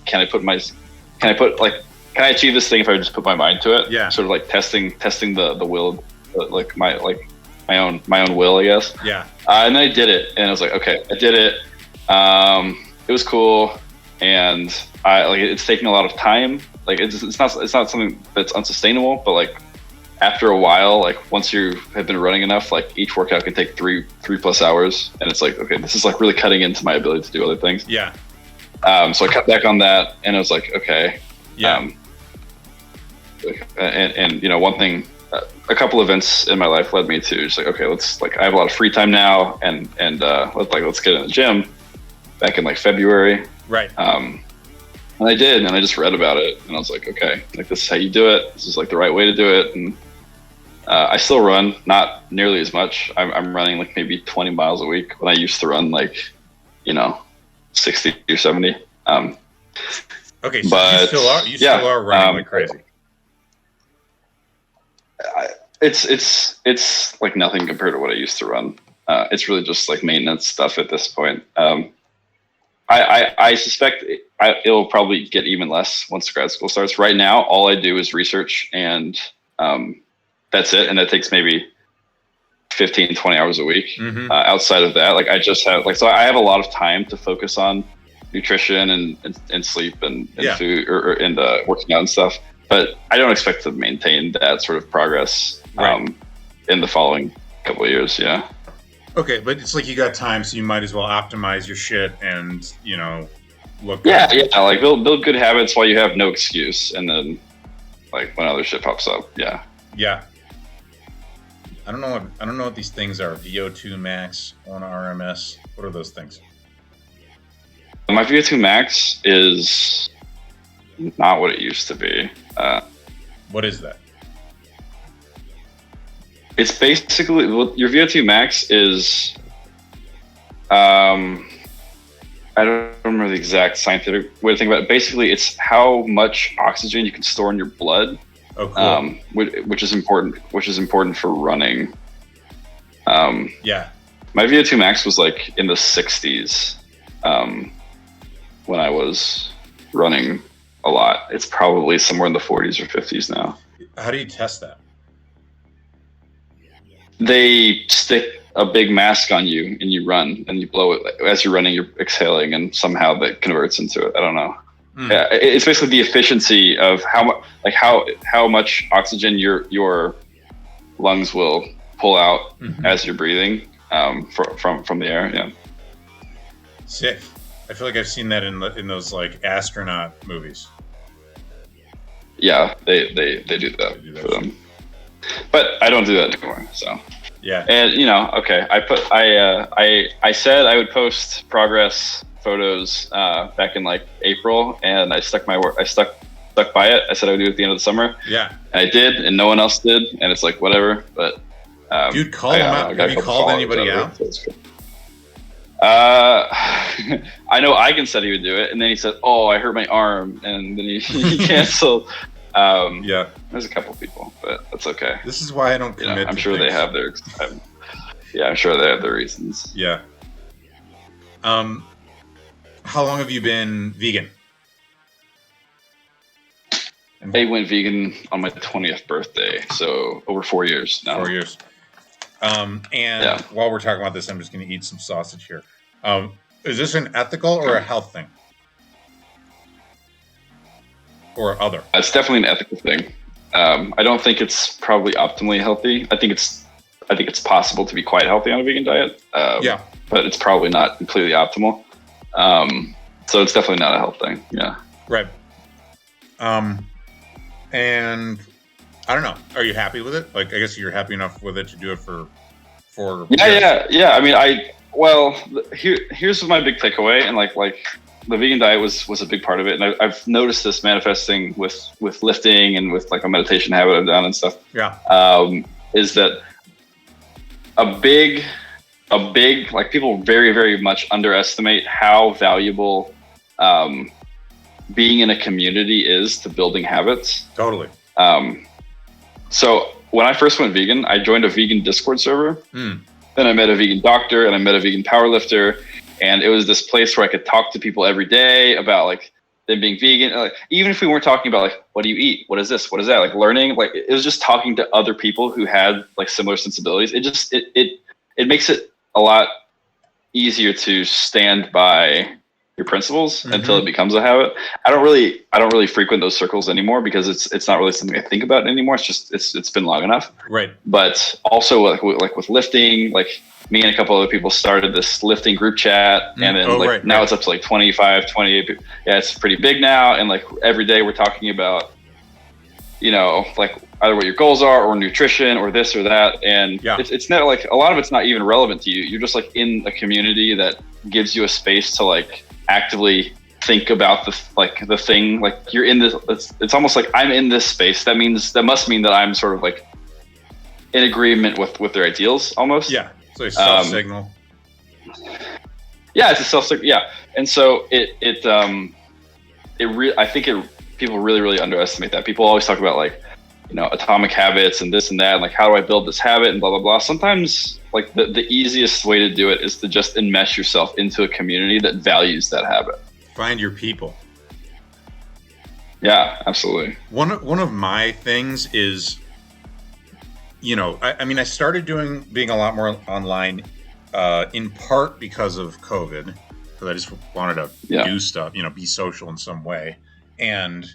can I achieve this thing if I just put my mind to it? Yeah. Sort of testing the will, my own will, I guess. Yeah. And then I did it, and I was like, okay, I did it. It was cool, and it's taking a lot of time. It's not something that's unsustainable, but after a while, once you have been running enough, each workout can take three plus hours, and it's okay, this is really cutting into my ability to do other things. Yeah. So I cut back on that, and I was like, okay. Yeah. And one thing, a couple events in my life led me to just okay, let's I have a lot of free time now, and let's get in the gym. Back in February. Right. And I did, and I just read about it, and I was like, okay, this is how you do it. This is the right way to do it. And I still run, not nearly as much. I'm running maybe 20 miles a week when I used to run 60 or 70. Okay, so but you still are running like crazy. It's nothing compared to what I used to run. It's really just maintenance stuff at this point. I suspect it'll probably get even less once grad school starts. Right now, all I do is research, and that's it. And that takes maybe 15, 20 hours a week. Mm-hmm. Outside of that, I just have so I have a lot of time to focus on nutrition and sleep and food and working out and stuff. but I don't expect to maintain that sort of progress in the following couple of years. Yeah. Okay, but it's like you got time, so you might as well optimize your shit and look. Yeah, like build good habits while you have no excuse, and then like when other shit pops up. Yeah. Yeah. I don't know what these things are. VO2 max on RMS. What are those things? My VO2 max is not what it used to be. What is that? It's basically your VO2 max is. I don't remember the exact scientific way to think about it. Basically, it's how much oxygen you can store in your blood. Oh, cool. Which is important. Which is important for running. Yeah. My VO2 max was like in the 60s when I was running a lot. It's probably somewhere in the 40s or 50s now. How do you test that? They stick a big mask on you and you run and you blow it as you're running. You're exhaling and somehow that converts into it. I don't know. Yeah, it's basically the efficiency of how much oxygen your lungs will pull out as you're breathing from the air. Yeah. Sick. I feel like I've seen that in those like astronaut movies. Yeah, they do that for them. But I don't do that anymore. So yeah. And okay, I said I would post progress photos back in like April, and I stuck by it. I said I would do it at the end of the summer. Yeah. And I did, and no one else did, and it's like whatever. But dude, call them out. Have you called anybody out? I know Eigen said he would do it, and then he said, "Oh, I hurt my arm," and then he canceled. Yeah, there's a couple people, but that's okay. This is why I don't commit. I'm sure they have their. I'm sure they have their reasons. Yeah. How long have you been vegan? I went vegan on my 20th birthday, so over 4 years now. 4 years. While we're talking about this, I'm just going to eat some sausage here. Is this an ethical or a health thing? Or other? It's definitely an ethical thing. I don't think it's probably optimally healthy. I think it's possible to be quite healthy on a vegan diet. But it's probably not completely optimal. So it's definitely not a health thing. Yeah. Right. And I don't know. Are you happy with it? Like, I guess you're happy enough with it to do it for. Yeah. I mean, here's my big takeaway, and like the vegan diet was a big part of it, and I've noticed this manifesting with lifting and with like a meditation habit I've done and stuff. Yeah. Is that a big like people very, very much underestimate how valuable being in a community is to building habits. Totally. So when I first went vegan, I joined a vegan Discord server. Then I met a vegan doctor and I met a vegan powerlifter. And it was this place where I could talk to people every day about like them being vegan. Like, even if we weren't talking about like, what do you eat? What is this? What is that? Like learning, like it was just talking to other people who had like similar sensibilities. It makes it a lot easier to stand by your principles until it becomes a habit. I don't really frequent those circles anymore because it's not really something I think about anymore. It's been long enough. Right. But also like with lifting, like me and a couple other people started this lifting group chat, and then now it's up to like 25, 28 people. Yeah, it's pretty big now, and like every day we're talking about, like either what your goals are or nutrition or this or that, and it's not like a lot of it's not even relevant to you. You're just like in a community that gives you a space to like actively think about the thing. Like you're in this. It's almost like I'm in this space. That must mean that I'm sort of like in agreement with their ideals almost. Yeah. So a self-signal. Yeah, it's a self-signal. Yeah, and so people really, really underestimate that. People always talk about like, atomic habits and this and that, and like how do I build this habit and blah blah blah. Sometimes like the easiest way to do it is to just enmesh yourself into a community that values that habit. Find your people. Yeah, absolutely. One of my things is, I started being a lot more online, in part because of COVID, because I just wanted to do stuff, be social in some way. And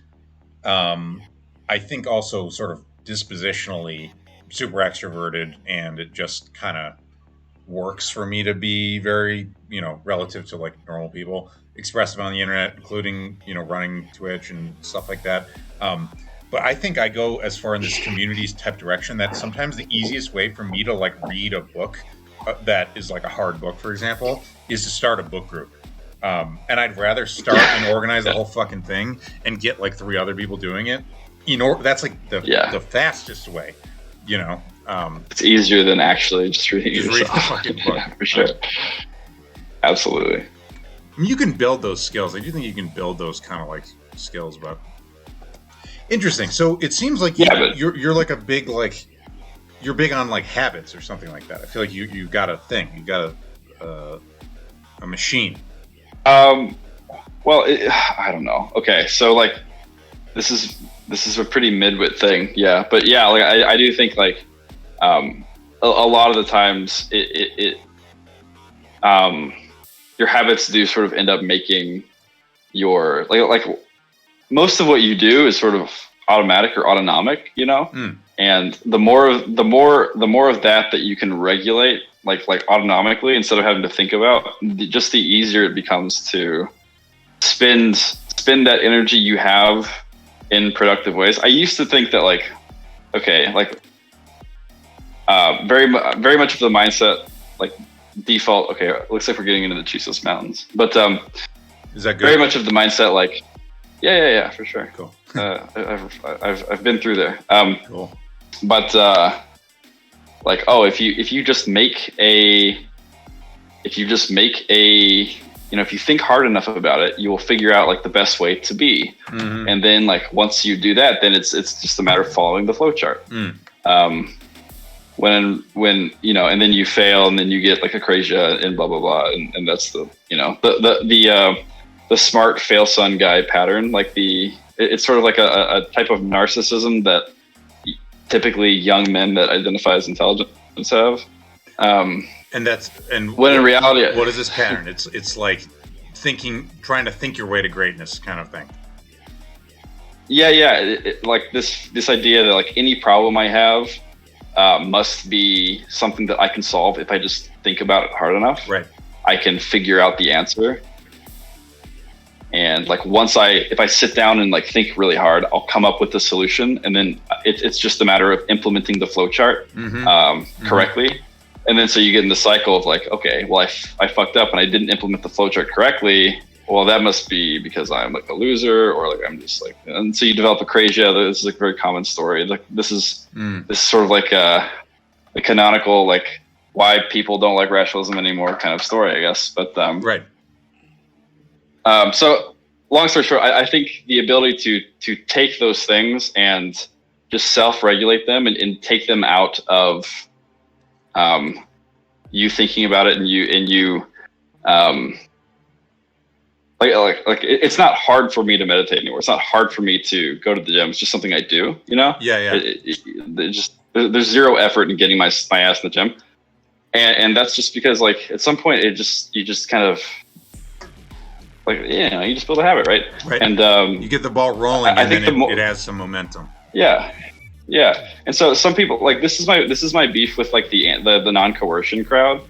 I think also sort of dispositionally super extroverted, and it just kind of works for me to be very, relative to like normal people, expressive on the internet, including, running Twitch and stuff like that. But I think I go as far in this communities type direction that sometimes the easiest way for me to like read a book that is like a hard book, for example, is to start a book group. And I'd rather start and organize the whole fucking thing and get like 3 other people doing it. That's like the fastest way, It's easier than actually just reading just yourself. read the fucking book. Yeah, for sure. Absolutely. I mean, you can build those skills. I do think you can build those kind of like skills, but interesting. So it seems like you're like a big you're big on like habits or something like that. I feel like you got a thing. You got a machine. Well, I don't know. Okay, so like this is a pretty midwit thing, yeah. But yeah, like I do think like a lot of the times your habits do sort of end up making your like most of what you do is sort of automatic or autonomic, and the more of that you can regulate like autonomically instead of having to think about, just the easier it becomes to spend that energy you have in productive ways. I used to think that very much of the mindset like default. Okay, it looks like we're getting into the Chisos Mountains, but is that good? Very much of the mindset like yeah, for sure. Cool. I've been through there. Cool. But if you just make a if you think hard enough about it, you will figure out like the best way to be. Mm-hmm. And then like once you do that, then it's just a matter of following the flow chart. When and then you fail, and then you get like acrasia and blah blah blah, and that's the smart fail son guy pattern. Like it's sort of like a type of narcissism that typically young men that identify as intelligent have. And when in reality, what is this pattern? It's like trying to think your way to greatness kind of thing. Yeah. Like this idea that like any problem I have must be something that I can solve if I just think about it hard enough. Right. I can figure out the answer. And like if I sit down and like think really hard, I'll come up with the solution, and then it's just a matter of implementing the flow chart correctly. And then so you get in the cycle of like, okay, well I fucked up and I didn't implement the flow chart correctly. Well, that must be because I'm like a loser, or like I'm just like, and so you develop acrasia. This is like a very common story. Like this is sort of like the canonical like why people don't like rationalism anymore kind of story, I guess. But right. So long story short, I think the ability to take those things and just self-regulate them and take them out of you thinking about it, and you like it's not hard for me to meditate anymore. It's not hard for me to go to the gym. It's just something I do, Yeah. There's zero effort in getting my ass in the gym, and that's just because like at some point you just kind of like you just build a habit, right? Right. And you get the ball rolling, and then it has some momentum. Yeah. And so some people like this is my beef with like the non-coercion crowd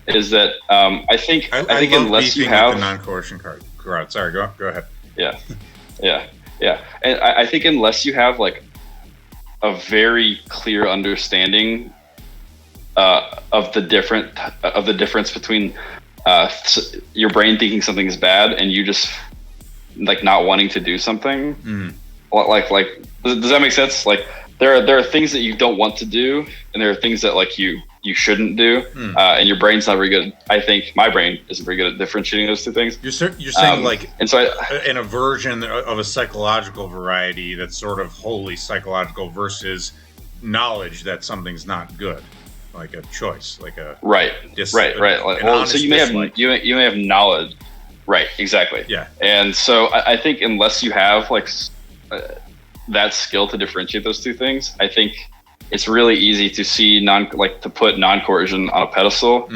is that I think unless you have the non-coercion crowd. Sorry, go ahead. Yeah. And I think unless you have like a very clear understanding of the difference between your brain thinking something is bad and you just like not wanting to do something, like does that make sense? Like there are things that you don't want to do, and there are things that like you shouldn't do, and your brain's not very good. I think my brain isn't very good at differentiating those two things. You're saying like, and so an aversion of a psychological variety that's sort of wholly psychological versus knowledge that something's not good, like a choice, like a right. Like, well, so you may have knowledge, right? Exactly. Yeah. And so I think unless you have like that skill to differentiate those two things, I think it's really easy to see to put non-coercion on a pedestal,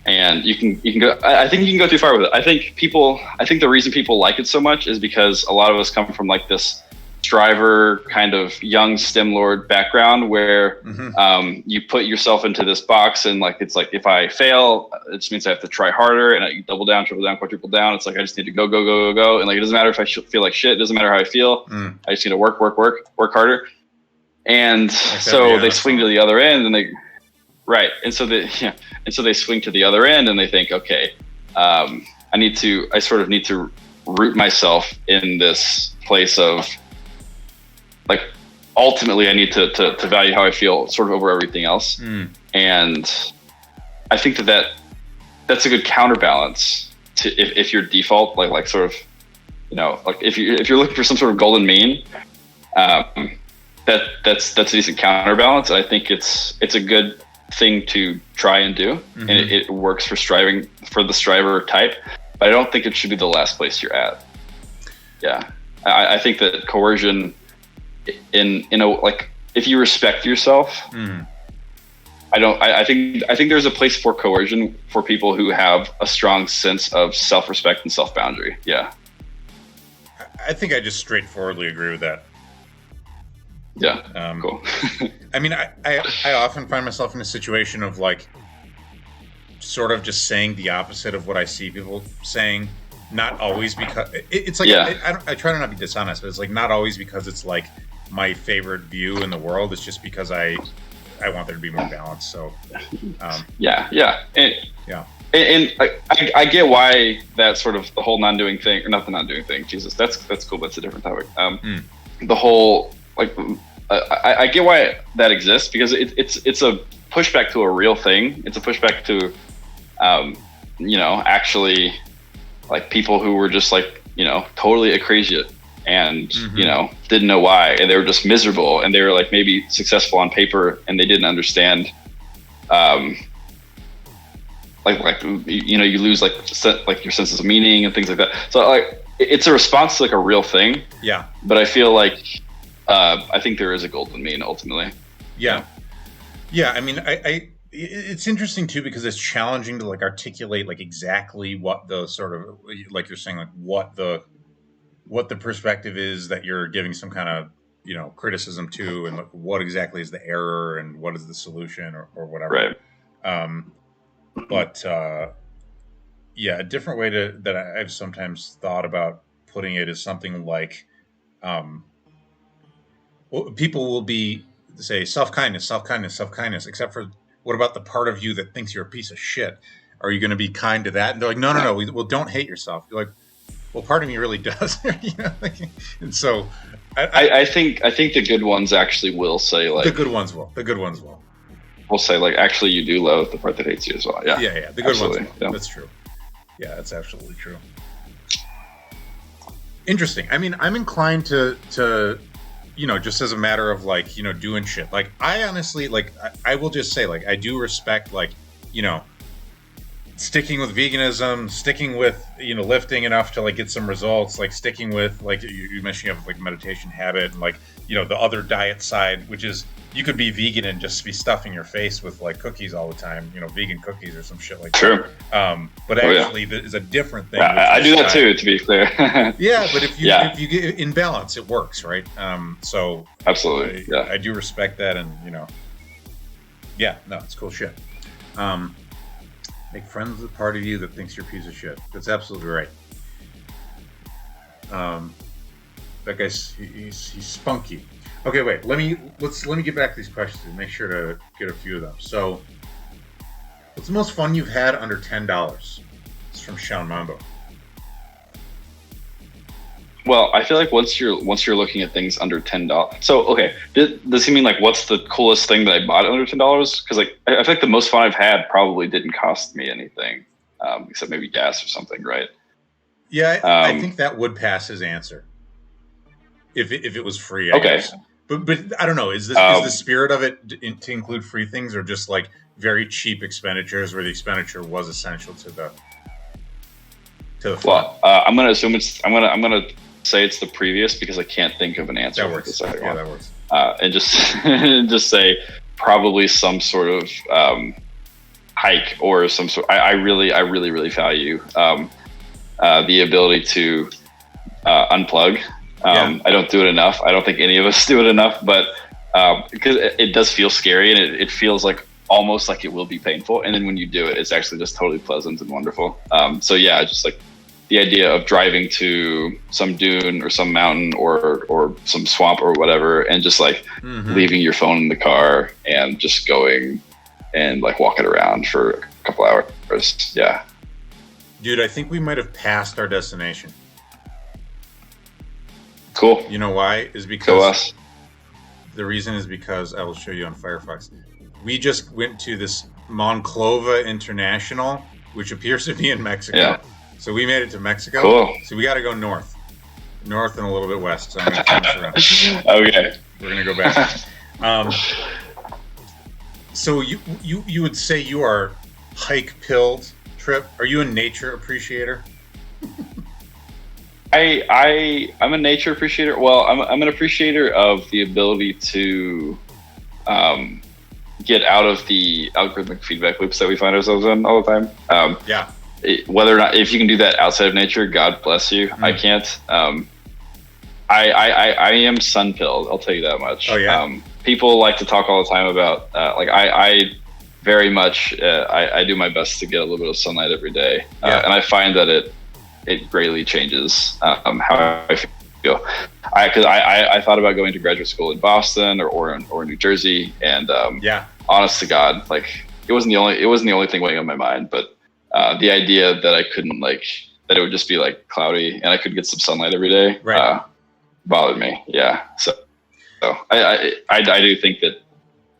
and you can go. I think you can go too far with it. I think the reason people like it so much is because a lot of us come from like this striver kind of young STEM lord background where you put yourself into this box and like it's like if I fail, it just means I have to try harder and I double down, triple down, quadruple down. It's like I just need to go, and like it doesn't matter if I feel like shit. It doesn't matter how I feel. I just need to work harder. And so they swing to the other end, and they they swing to the other end, and they think, okay, I sort of need to root myself in this place of like ultimately I need to value how I feel sort of over everything else. And I think that's a good counterbalance to if your default like sort of, you know, like if you're looking for some sort of golden mean, that's a decent counterbalance. And I think it's a good thing to try and do, and it works for the striver type, but I don't think it should be the last place you're at. Yeah. I think that coercion in a, like, if you respect yourself, I think there's a place for coercion for people who have a strong sense of self-respect and self-boundary. Yeah. I think I just straightforwardly agree with that. Yeah. Cool. I mean, I often find myself in a situation of like sort of just saying the opposite of what I see people saying. Not always because it's like, I try to not be dishonest, but it's like not always because it's like my favorite view in the world. It's just because I want there to be more balance. So, and I get why that sort of the whole non-doing thing, or not the non-doing thing. Jesus, that's cool, but it's a different topic. The whole like, I get why that exists because it's a pushback to a real thing. It's a pushback to, actually like people who were just like, totally crazy and, didn't know why. And they were just miserable and they were like maybe successful on paper and they didn't understand, you lose like your senses of meaning and things like that. So like, it's a response to like a real thing. Yeah. But I feel like, I think there is a golden mean ultimately. Yeah. I mean, it's interesting too because it's challenging to like articulate like exactly what the sort of, like you're saying, like what the perspective is that you're giving some kind of criticism to, and like what exactly is the error and what is the solution or whatever. Right. But a different way that I've sometimes thought about putting it is something like, people will be say self-kindness, except for what about the part of you that thinks you're a piece of shit? Are you going to be kind to that? And they're like, no. Well, don't hate yourself. You're like, well, part of me really does. And so I think the good ones actually will say like the good ones will. We'll say like, actually, you do love the part that hates you as well. Yeah. Yeah. The good ones will. Yeah. That's true. Yeah, that's absolutely true. Interesting. I mean, I'm inclined to just as a matter of like, doing shit. Like, I honestly, like, I will just say, like, I do respect, like, sticking with veganism, sticking with, lifting enough to, like, get some results, like, sticking with, like, you mentioned you have, like, meditation habit, and, like, the other diet side, which is, you could be vegan and just be stuffing your face with, like, cookies all the time, vegan cookies or some shit like that. But actually, there's a different thing. I do that too, to be clear. Yeah, but if you get in balance, it works, right? So absolutely, I do respect that, and it's cool shit. Make friends with the part of you that thinks you're a piece of shit. That's absolutely right. That guy's he's spunky. Okay, wait. Let me get back to these questions and make sure to get a few of them. So, what's the most fun you've had under $10? It's from Sean Mambo. Well, I feel like once you're looking at things under $10, so okay, does he mean like what's the coolest thing that I bought under $10? Because like I feel like the most fun I've had probably didn't cost me anything, except maybe gas or something, right? Yeah, I think that would pass his answer if it was free. I guess. But I don't know. Is the spirit of it to include free things, or just like very cheap expenditures where the expenditure was essential to the fun? Well, I'm gonna assume I'm gonna say it's the previous because I can't think of an answer. That works. That works. And just say probably some sort of hike or some sort. I really value the ability to unplug I don't do it enough. I don't think any of us do it enough, but because it does feel scary, and it feels like almost like it will be painful. And then when you do it, it's actually just totally pleasant and wonderful. So yeah, just like the idea of driving to some dune or some mountain or some swamp or whatever, and just like leaving your phone in the car and just going and like walking around for a couple hours. Yeah. Dude, I think we might have passed our destination. Cool. You know why? Is because Go us. The reason is because I will show you on Firefox. We just went to this Monclova International, which appears to be in Mexico. Yeah. So we made it to Mexico. Cool. So we got to go north and a little bit west. So I'm going to turn this around. Okay. We're going to go back. So you would say you are hike-pilled, Tripp? Are you a nature appreciator? I'm a nature appreciator. Well, I'm an appreciator of the ability to get out of the algorithmic feedback loops that we find ourselves in all the time. Yeah. Whether or not, if you can do that outside of nature, God bless you. I can't. I am sun-pilled. I'll tell you that much. Oh yeah. People like to talk all the time about like I very much I do my best to get a little bit of sunlight every day, and I find that it greatly changes how I feel. Because I thought about going to graduate school in Boston or New Jersey, and honest to God, like it wasn't the only thing weighing on my mind, but the idea that I couldn't that it would just be like cloudy and I could get some sunlight every day bothered me. Yeah, so I do think that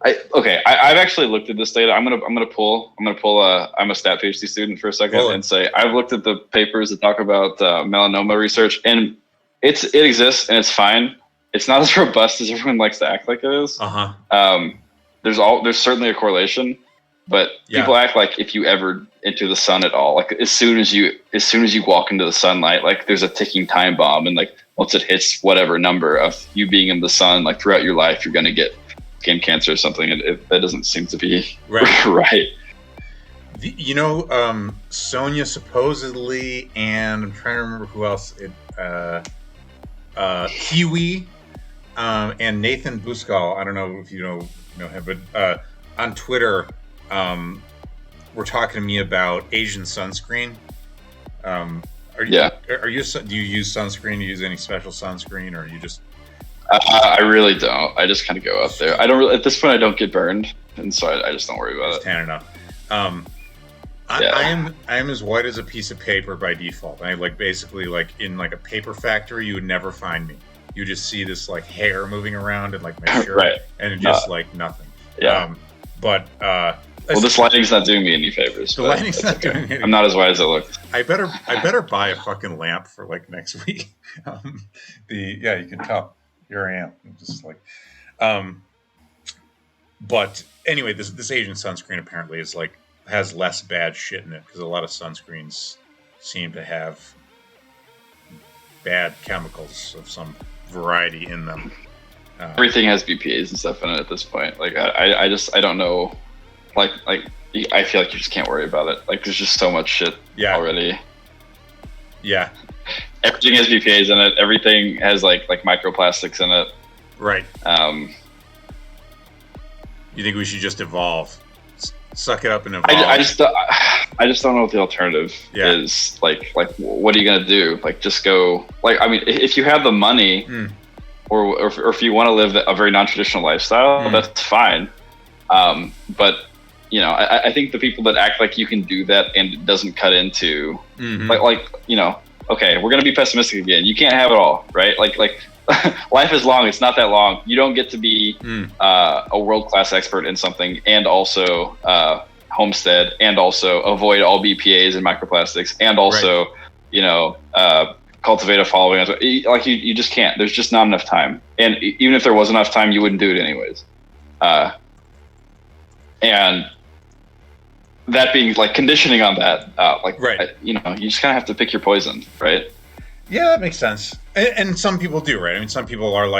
I've actually looked at this data. I'm gonna pull I'm a stat PhD student for a second and say I've looked at the papers that talk about melanoma research, and it exists and it's fine. It's not as robust as everyone likes to act like it is. There's certainly a correlation, but people act like if you ever enter the sun at all, like as soon as you walk into the sunlight, like there's a ticking time bomb, and like once it hits whatever number of you being in the sun, like throughout your life, you're gonna get skin cancer or something. That doesn't seem to be right. Sonia supposedly, and I'm trying to remember who else. Kiwi, and Nathan Buskal. I don't know if you know him, but on Twitter, were talking to me about Asian sunscreen. Do you use sunscreen? Do you use any special sunscreen, or you just? I really don't. I just kind of go out there. I don't really, at this point, I don't get burned, and so I just don't worry about it. Tan enough. I am as white as a piece of paper by default. I basically in a paper factory, you would never find me. You just see this hair moving around in my shirt, and it just nothing. Yeah. Well, this lighting's not doing me any favors. The lighting's not doing me any favors. I'm not as white as I look. I better buy a fucking lamp for next week. You can tell. Here I am. I'm just but anyway, this Asian sunscreen apparently is has less bad shit in it, because a lot of sunscreens seem to have bad chemicals of some variety in them. Everything has BPA's and stuff in it at this point. I don't know. I feel like you just can't worry about it. There's just so much shit already. Yeah. Everything has BPA's in it. Everything has microplastics in it. Right. You think we should just evolve? Suck it up and evolve. I just don't know what the alternative is. What are you gonna do? Just go. If you have the money, or if you want to live a very non-traditional lifestyle, that's fine. But I think the people that act like you can do that and it doesn't cut into okay, we're gonna be pessimistic again. You can't have it all, right? Life is long. It's not that long. You don't get to be a world-class expert in something and also homestead and also avoid all BPA's and microplastics and also cultivate a following. You just can't. There's just not enough time. And even if there was enough time, you wouldn't do it anyways. And that being conditioning on that, you just kind of have to pick your poison, right? Yeah, that makes sense. And some people do, right? I mean, some people are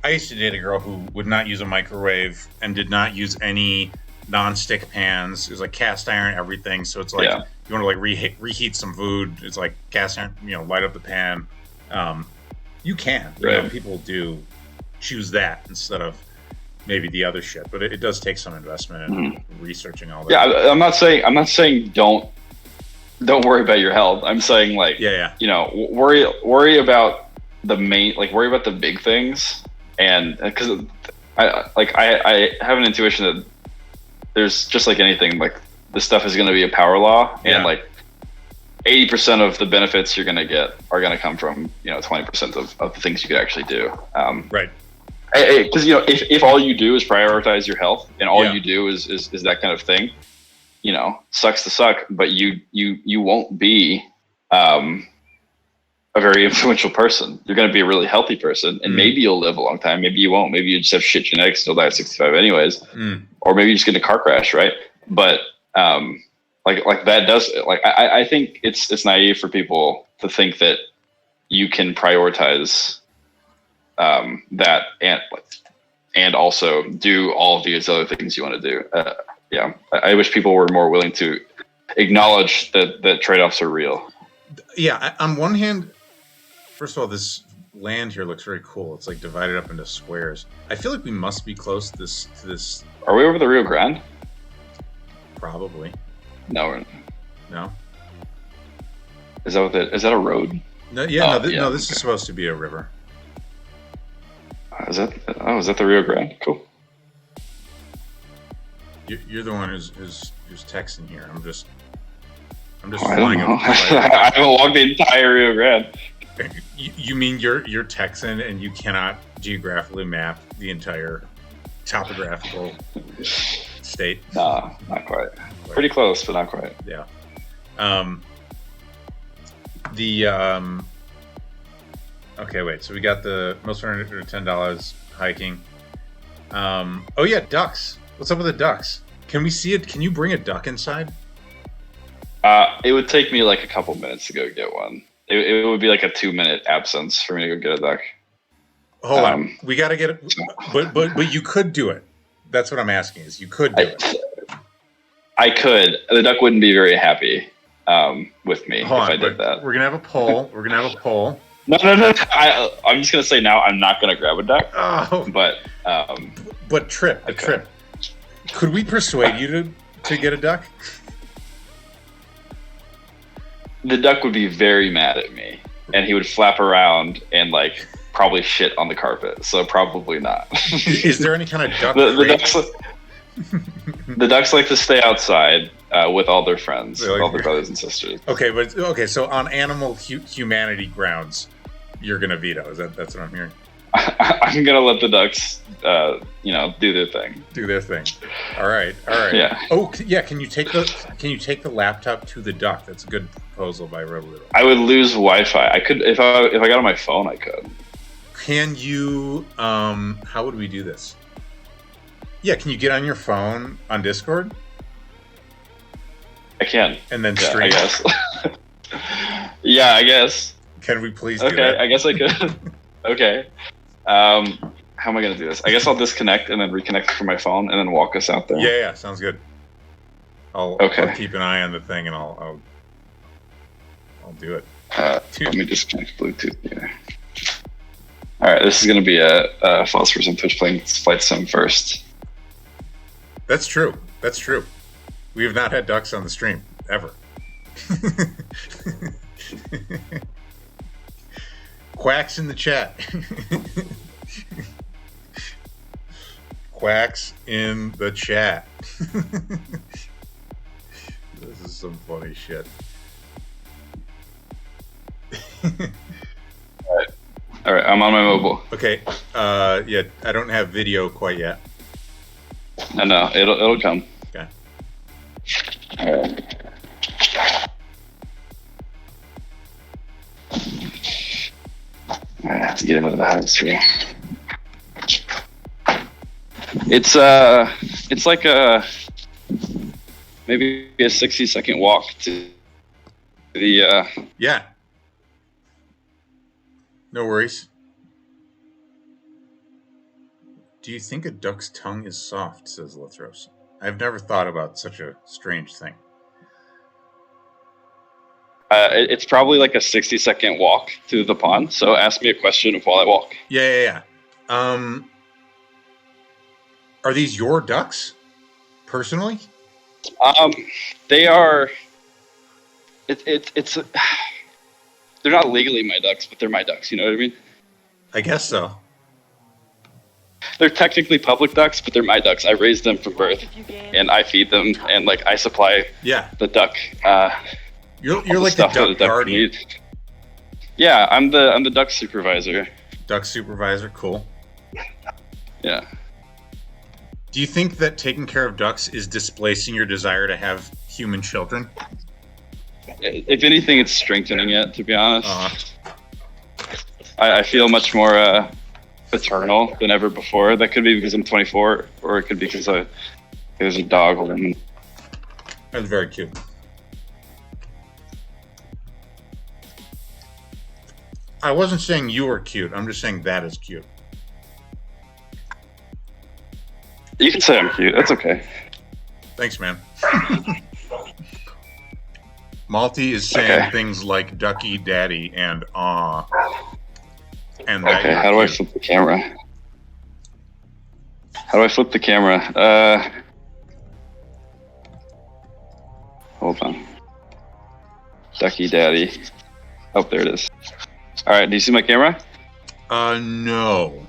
I used to date a girl who would not use a microwave and did not use any non-stick pans. It was cast iron, everything. So it's you want to reheat some food. It's cast iron, light up the pan. You can. You know, people do choose that instead of maybe the other shit, but it does take some investment in researching all that. Yeah, I'm not saying don't worry about your health. I'm saying like, you know, worry about the main, like worry about the big things, and because I have an intuition that there's just like anything, like this stuff is going to be a power law, and like 80% of the benefits you're going to get are going to come from, you know, 20% of the things you could actually do. Right. Because, you know, if all you do is prioritize your health and all you do is that kind of thing, you know, sucks to suck, but you won't be a very influential person. You're going to be a really healthy person, and maybe you'll live a long time. Maybe you won't. Maybe you just have shit genetics and you'll die at 65 anyways. Or maybe you just get in a car crash, right? But like that does, like I think it's naive for people to think that you can prioritize that and also do all of these other things you want to do. I wish people were more willing to acknowledge that trade-offs are real. Yeah, on one hand, first of all, this land here looks very cool. It's like divided up into squares. I feel like we must be close to this. Are we over the Rio Grande? Probably. No, we're not. No. Is that a road? No, yeah, no, this is supposed to be a river. Is that the Rio Grande? Cool. You're the one who's texting here. I'm just flying up. I haven't walked the entire Rio Grande. You mean you're Texan and you cannot geographically map the entire topographical state? Nah, not quite. Pretty close, but not quite. Yeah. Okay, wait. So we got the most $110 hiking. Oh yeah, ducks. What's up with the ducks? Can we see it? Can you bring a duck inside? It would take me like a couple minutes to go get one. It would be like a 2-minute absence for me to go get a duck. Hold on, we got to get it. But you could do it. That's what I'm asking. Is you could do it? I could. The duck wouldn't be very happy with me if I did that. We're gonna have a poll. No. I'm just gonna say now I'm not gonna grab a duck. Oh. But Tripp. Could we persuade you to get a duck? The duck would be very mad at me, and he would flap around and like probably shit on the carpet. So probably not. Is there any kind of duck? The ducks like to stay outside with all their friends, with all their brothers and sisters. Okay. So on animal humanity grounds, you're gonna veto. That's what I'm hearing? I'm gonna let the ducks, do their thing. All right. Yeah. Oh, yeah. Can you take the laptop to the duck? That's a good proposal by Revolut. I would lose Wi-Fi. I could if I got on my phone. I could. Can you? How would we do this? Yeah. Can you get on your phone on Discord? I can. And then stream. I guess. Yeah, I guess. Can we please do that? Okay, I guess I could. Okay. How am I going to do this? I guess I'll disconnect and then reconnect from my phone and then walk us out there. Yeah, sounds good. I'll keep an eye on the thing and I'll do it. Let me disconnect Bluetooth here. All right, this is going to be a Philosophers on Twitch playing Flight Sim first. That's true. We have not had ducks on the stream ever. Quacks in the chat. Quacks in the chat. This is some funny shit. All right, I'm on my mobile. Okay. Yeah, I don't have video quite yet. I know it'll come. Okay. All right. I have to get into the house here. It's like maybe a 60-second walk to the. Yeah. No worries. Do you think a duck's tongue is soft? Says Lithros. I've never thought about such a strange thing. It's probably like a 60-second walk to the pond. So ask me a question while I walk. Yeah. Are these your ducks, personally? They are. It's. They're not legally my ducks, but they're my ducks. You know what I mean? I guess so. They're technically public ducks, but they're my ducks. I raised them from birth, and I feed them, and like I supply the duck. You're like the duck guardian. Yeah, I'm the duck supervisor. Duck supervisor, cool. Yeah. Do you think that taking care of ducks is displacing your desire to have human children? If anything, it's strengthening it, to be honest. I feel much more paternal than ever before. That could be because I'm 24, or it could be because there's a dog holding me. That's very cute. I wasn't saying you were cute. I'm just saying that is cute. You can say I'm cute. That's okay. Thanks, man. Malty is saying things like ducky daddy and aw. And okay, how do I flip the camera? How do I flip the camera? Hold on. Ducky daddy. Oh, there it is. All right, do you see my camera? No.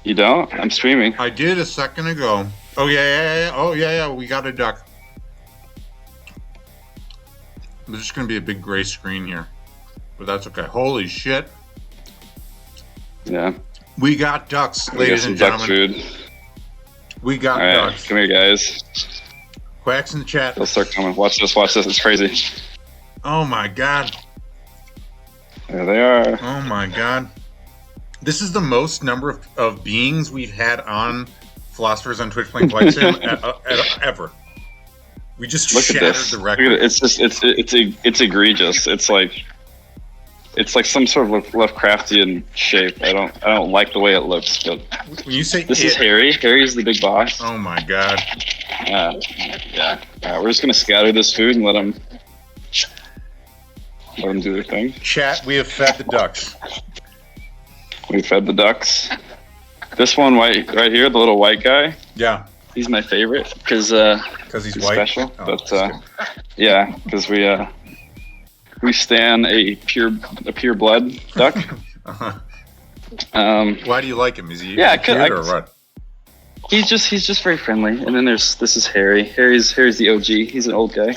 You don't? I'm streaming. I did a second ago. Oh, yeah. Oh, yeah. We got a duck. There's just going to be a big gray screen here. But that's okay. Holy shit. Yeah. We got ducks, ladies and gentlemen. Duck food. We got ducks. Come here, guys. Quacks in the chat. They'll start coming. Watch this. It's crazy. Oh, my God. There they are. Oh, my God. This is the most number of beings we've had on Philosophers on Twitch playing Flight Sim ever. We just shattered the record. Look at it. It's egregious. It's like some sort of Lovecraftian shape. I don't like the way it looks. But when you say this is Harry. Harry's the big boss. Oh my God. Yeah. We're just gonna scatter this food and let them do their thing. Chat. We have fed the ducks. We fed the ducks. This one right here, the little white guy. Yeah. He's my favorite because he's white. Special. Oh, but yeah, because we stan a pure blood duck. Why do you like him? Is he cute or what? He's just very friendly. And then this is Harry. Harry's the OG. He's an old guy.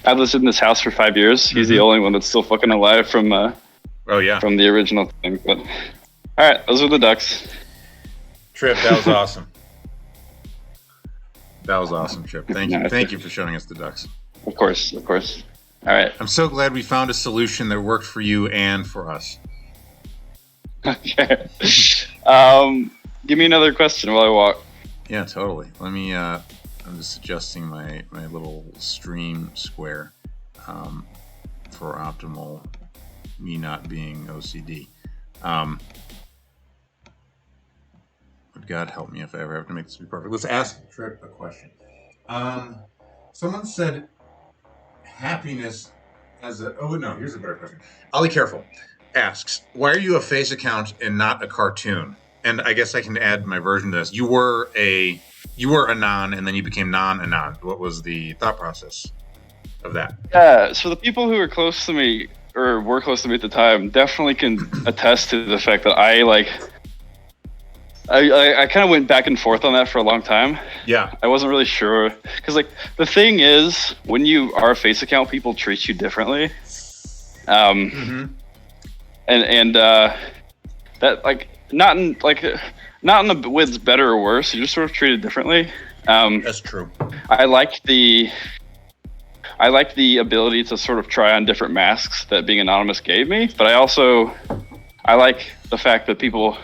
I've lived in this house for 5 years. He's the only one that's still fucking alive from from the original thing. But all right, those are the ducks. Tripp, that was awesome. That was awesome, Tripp. Thank you for showing us the ducks. Of course. All right. I'm so glad we found a solution that worked for you and for us. Okay. Give me another question while I walk. Yeah, totally. Let me. I'm just adjusting my little stream square for optimal me not being OCD. But God help me if I ever have to make this be perfect. Let's ask Tripp a question. Someone said happiness as a... Oh, no, here's a better question. Ollie Careful asks, why are you a face account and not a cartoon? And I guess I can add my version to this. You were Anon, and then you became non-Anon. What was the thought process of that? Yeah, so the people who are close to me, or were close to me at the time, definitely can attest to the fact that I kind of went back and forth on that for a long time. Yeah. I wasn't really sure. Because, the thing is, when you are a face account, people treat you differently. And that, not in the with better or worse, you're just sort of treated differently. That's true. I like the ability to sort of try on different masks that being anonymous gave me, but I like the fact that people...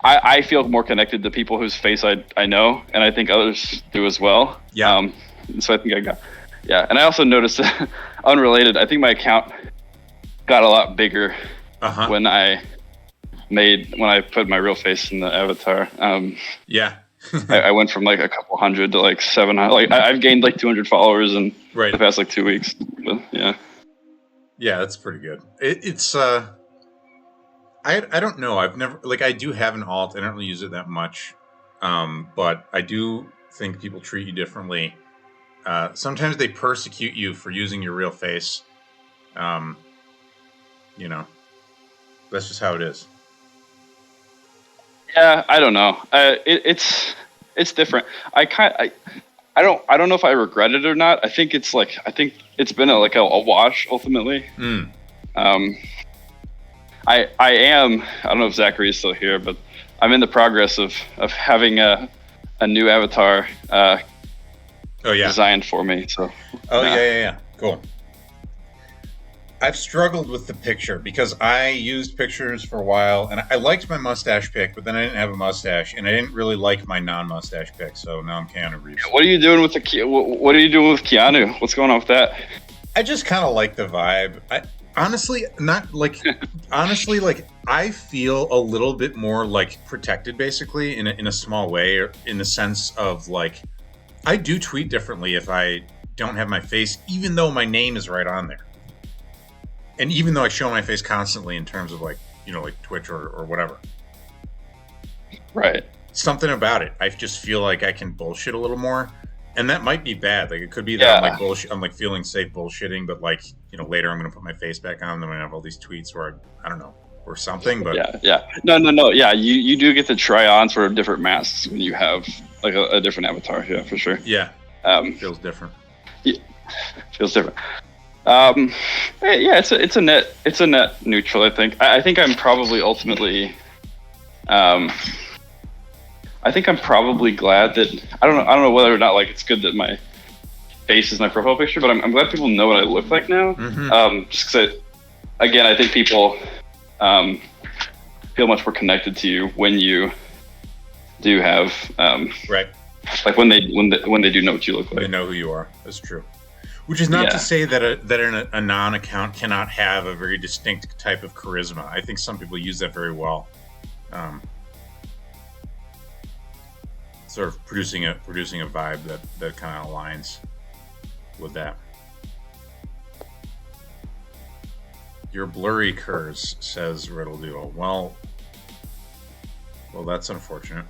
I feel more connected to people whose face I know, and I think others do as well. Yeah. So I think and I also noticed, unrelated, I think my account got a lot bigger when I put my real face in the avatar. Yeah. I went from a couple hundred to 700. I've gained 200 followers in the past 2 weeks. But, yeah. Yeah, that's pretty good. It's I don't know. I've never I do have an alt. I don't really use it that much, but I do think people treat you differently. Sometimes they persecute you for using your real face. Um, you know, that's just how it is. Yeah, I don't know. It's different. I don't know if I regret it or not. I think it's been a wash ultimately. I am. I don't know if Zachary is still here, but I'm in the progress of having a new avatar designed for me. So. Yeah. Cool. I've struggled with the picture because I used pictures for a while, and I liked my mustache pick, but then I didn't have a mustache, and I didn't really like my non-mustache pick. So now I'm Keanu Reeves. What are you doing with What are you doing with Keanu? What's going on with that? I just kind of like the vibe. Honestly, I feel a little bit more protected, basically, in a small way, or in the sense of I do tweet differently if I don't have my face, even though my name is right on there, and even though I show my face constantly in terms of Twitch or whatever. Right. Something about it, I just feel like I can bullshit a little more. And that might be bad. It could be that I'm bullshit. I'm feeling safe bullshitting, but later I'm going to put my face back on. Then I'm going to have all these tweets where I don't know, or something. But no. Yeah, you do get to try on sort of different masks when you have a different avatar. Yeah, for sure. Yeah. Feels different. Yeah, feels different. It's a net neutral. I think. I think I'm probably ultimately. I think I'm probably glad that I don't know whether or not it's good that my face is my profile picture, but I'm glad people know what I look like now. Mm-hmm. Just because I think people feel much more connected to you when you do have right, when they do know what you look like. They know who you are. That's true. Which is not to say that a non-account cannot have a very distinct type of charisma. I think some people use that very well. Sort of producing a vibe that kind of aligns with that. You're blurry, Kurz, says Riddle Duo. Well, that's unfortunate.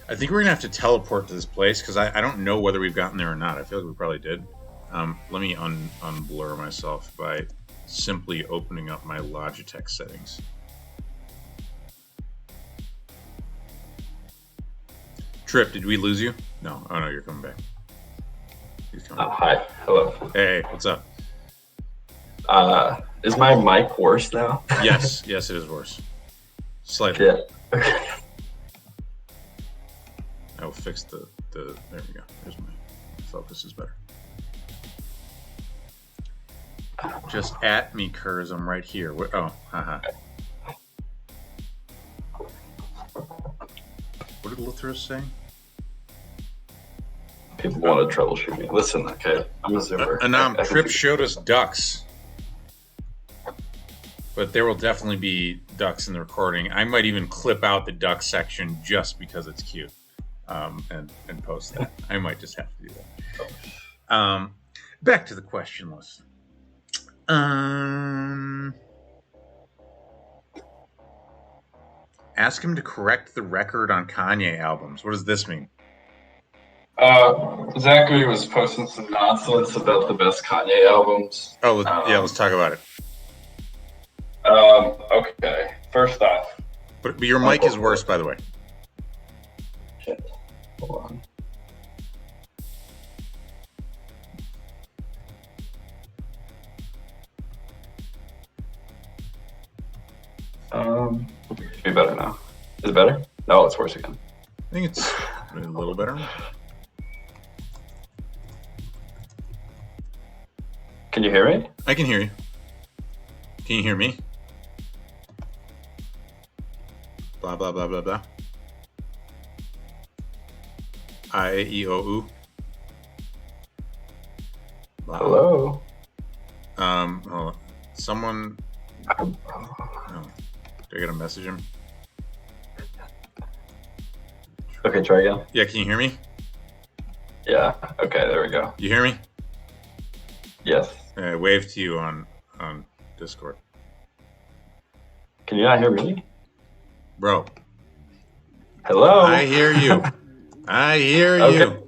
I think we're gonna have to teleport to this place because I don't know whether we've gotten there or not. I feel like we probably did. Let me unblur myself by simply opening up my Logitech settings. Tripp, did we lose you? No. Oh no, you're coming back. He's coming back. Hi. Hello. Hey, what's up? Is my mic worse now? Yes, it is worse. Slightly. Yeah. Okay. I will fix the. There we go. There's my focus is better. Just at me, Kurz. I'm right here. Haha. What did Lithros say? People want to troubleshoot me. Listen, okay, I'm a zoomer. Anam, Tripp showed us ducks. But there will definitely be ducks in the recording. I might even clip out the duck section just because it's cute, and post that. I might just have to do that. Back to the question list. Ask him to correct the record on Kanye albums. What does this mean? Zachary was posting some nonsense about the best Kanye albums. Oh, let's talk about it. Okay. First off. But your mic is worse, by the way. Shit. Hold on. Should be better now. Is it better? No, it's worse again. I think it's a little better. Can you hear me? I can hear you. Can you hear me? Blah, blah, blah, blah, blah. I-E-O-U. Blah. Hello? Hold on. Someone... Oh. Do I gotta message him? Okay, try again. Yeah, can you hear me? Yeah, okay, there we go. You hear me? Yes. Wave to you on Discord. Can you not hear me? Bro. Hello? I hear you. I hear you.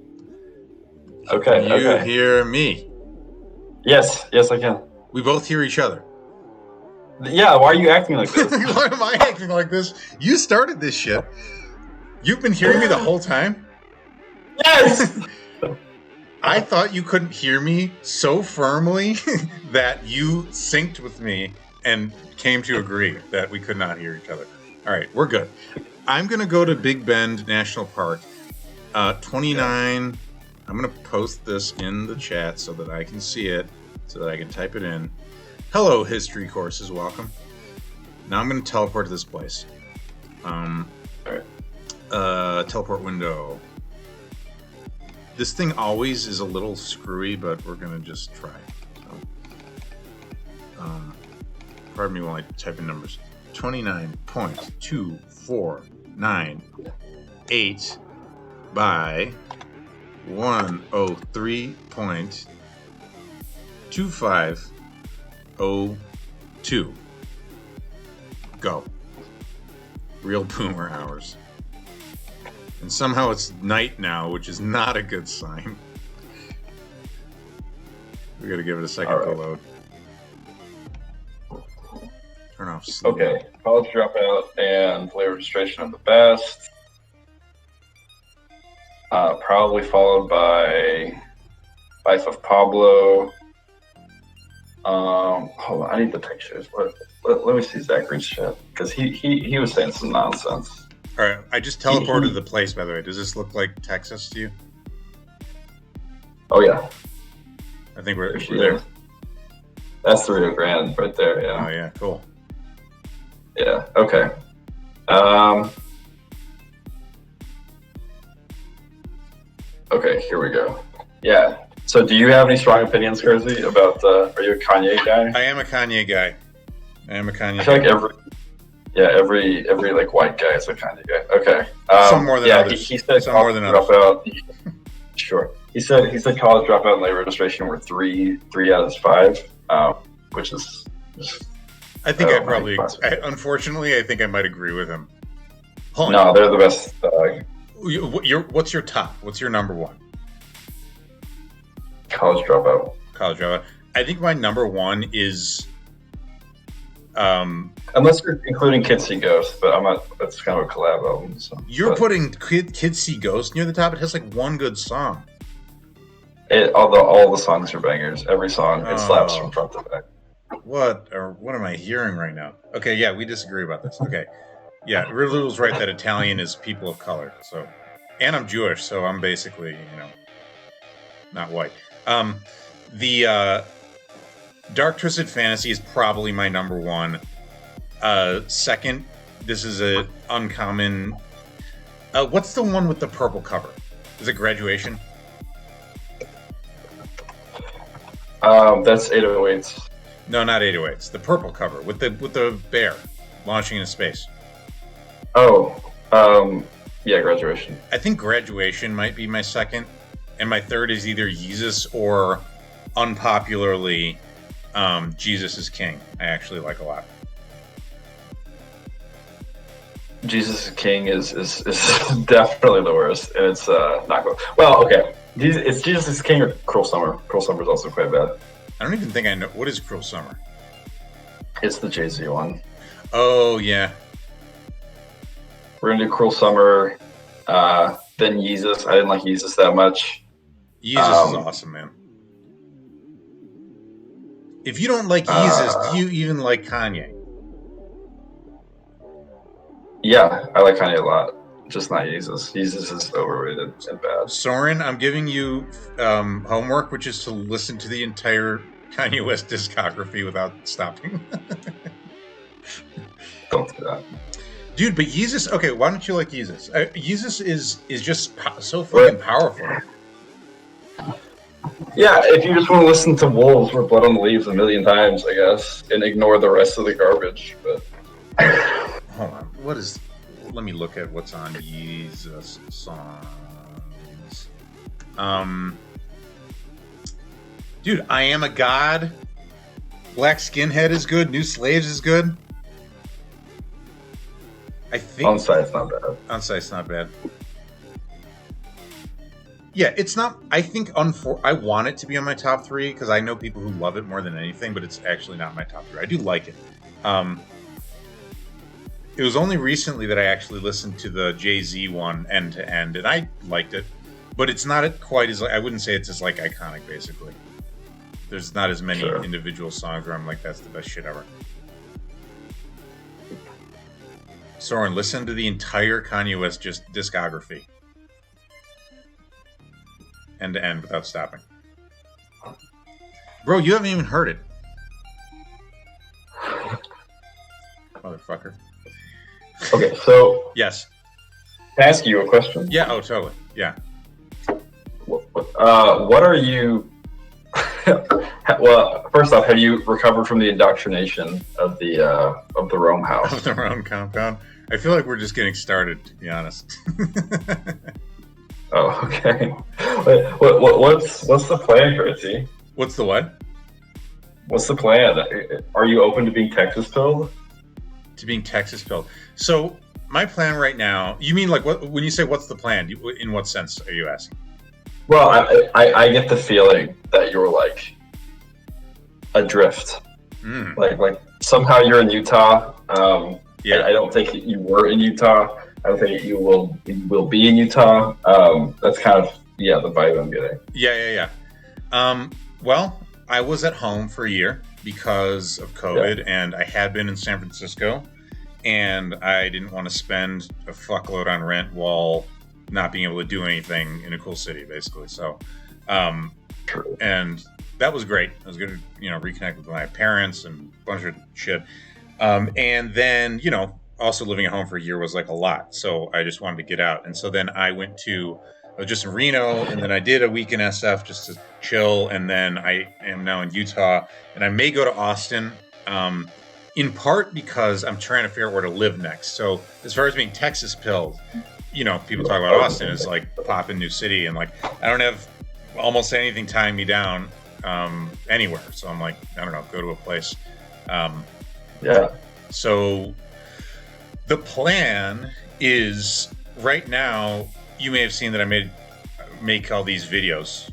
Okay, Can you okay. hear me? Yes, I can. We both hear each other. Yeah, why are you acting like this? Why am I acting like this? You started this shit. You've been hearing me the whole time? Yes! I thought you couldn't hear me so firmly that you synced with me and came to agree that we could not hear each other. All right, we're good. I'm going to go to Big Bend National Park. 29. I'm going to post this in the chat so that I can see it, so that I can type it in. Hello, history courses. Welcome. Now I'm going to teleport to this place. Teleport window. This thing always is a little screwy, but we're going to just try. So, pardon me while I type in numbers. 29.2498 by 103.2502. Go. Real boomer hours. And somehow it's night now, which is not a good sign. We gotta give it a second to load. Turn off sleep. Okay, college dropout and play registration of the best. Probably followed by Life of Pablo. Hold on, I need the pictures. Let me see Zachary's chat, because he was saying some nonsense. All right, I just teleported to the place, by the way. Does this look like Texas to you? Oh, yeah. I think we're There. there. That's the Rio Grande right there, yeah. Oh, yeah, cool. Yeah, okay. Okay, here we go. Yeah. So do you have any strong opinions, Kersey, about, are you a Kanye guy? I am a Kanye guy. I feel like every like white guy is a Kanye guy. Okay. Some more than others. He said some more than others. Dropout. Sure. He said college dropout and late registration were three out of 5, which is. I think unfortunately, I think I might agree with him. Hold on. No, they're the best. What's your top? What's your number one? College dropout. College dropout. I think my number one is. Unless you're including Kids See Ghosts, but I'm not. That's kind of a collab album. So, putting Kids See Ghosts near the top. It has like one good song. All the songs are bangers. Every song it slaps from front to back. What am I hearing right now? Okay, yeah, we disagree about this. Okay, yeah, Riddle's right that Italian is people of color. So, and I'm Jewish, so I'm basically not white. The Dark Twisted Fantasy is probably my number one. Second, this is a uncommon. What's the one with the purple cover? Is it Graduation? That's 808s. No, not 808s. The purple cover with the bear launching into space. Oh, yeah, Graduation. I think Graduation might be my second, and my third is either Yeezus or, unpopularly, Jesus is King. I actually like a lot. Jesus is King is definitely the worst, and it's not good. Well, okay, it's Jesus is King or Cruel Summer. Cruel Summer is also quite bad. I don't even think I know what is Cruel Summer. It's the Jay-Z one. Oh yeah. We're gonna do Cruel Summer, then Yeezus. I didn't like Yeezus that much. Yeezus is awesome, man. If you don't like Yeezus, do you even like Kanye? Yeah, I like Kanye a lot. Just not Yeezus. Yeezus is overrated and bad. Soren, I'm giving you homework, which is to listen to the entire Kanye West discography without stopping. Don't do that. Dude, but Yeezus, okay, why don't you like Yeezus? Yeezus is just so fucking powerful. Yeah, if you just want to listen to Wolves or Blood on the Leaves a million times, I guess, and ignore the rest of the garbage, but... Hold on, let me look at what's on Yeezus songs. Dude, I Am a God. Black Skinhead is good. New Slaves is good. I think On site's not bad. On site's not bad. Yeah, it's not. I think I want it to be on my top 3 because I know people who love it more than anything, but it's actually not my top 3. I do like it. It was only recently that I actually listened to the Jay-Z one end to end, and I liked it. But it's not quite as, I wouldn't say it's as like iconic. Basically, there's not as many individual songs where I'm like, that's the best shit ever. Soren, listen to the entire Kanye West discography. End to end without stopping. Bro, you haven't even heard it. Motherfucker. Okay, so yes. Can I ask you a question? Yeah, oh totally. Yeah. What are you well, first off, have you recovered from the indoctrination of the Rome house? Of the Rome compound? I feel like we're just getting started, to be honest. Oh, okay. What's the plan, Chrissy? What's the what? What's the plan? Are you open to being Texas pilled? To being Texas pilled. So my plan right now. You mean like what? When you say what's the plan? In what sense are you asking? Well, I get the feeling that you're like adrift. Like somehow you're in Utah. Yeah. I don't think you were in Utah. I don't think you will be in Utah. That's kind of the vibe I'm getting. Yeah. Well, I was at home for a year because of COVID, and I had been in San Francisco, and I didn't want to spend a fuckload on rent while not being able to do anything in a cool city, basically. So, and that was great. I was going to, reconnect with my parents and a bunch of shit. And then, also living at home for a year was like a lot. So I just wanted to get out. And so then I was just in Reno, and then I did a week in SF just to chill. And then I am now in Utah, and I may go to Austin, in part because I'm trying to figure out where to live next. So as far as being Texas pilled, people talk about Austin as like poppin' new city, and like I don't have almost anything tying me down anywhere. So I'm like, I don't know, go to a place. So the plan is right now. You may have seen that I make all these videos,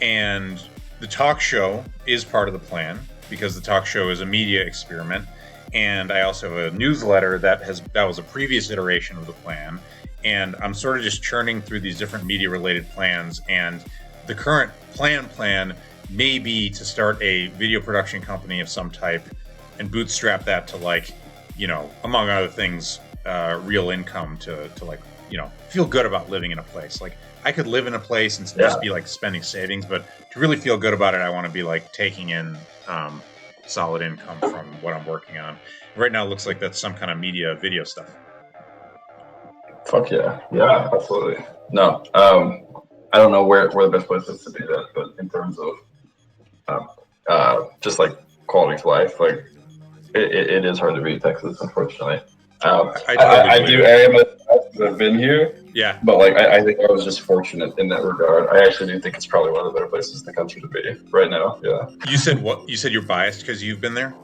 and the talk show is part of the plan because the talk show is a media experiment. And I also have a newsletter that was a previous iteration of the plan. And I'm sort of just churning through these different media related plans. And the current plan may be to start a video production company of some type and bootstrap that to among other things, real income to feel good about living in a place. Like I could live in a place and just be like spending savings, but to really feel good about it, I want to be like taking in, solid income from what I'm working on. Right now it looks like that's some kind of media video stuff. Fuck yeah. Yeah, absolutely. No, I don't know where the best place is to do that, but in terms of just like quality of life, like it is hard to beat Texas, unfortunately. I've been here. Yeah. But I think I was just fortunate in that regard. I actually do think it's probably one of the better places in the country to be right now. Yeah. You said what? You said you're biased because you've been there?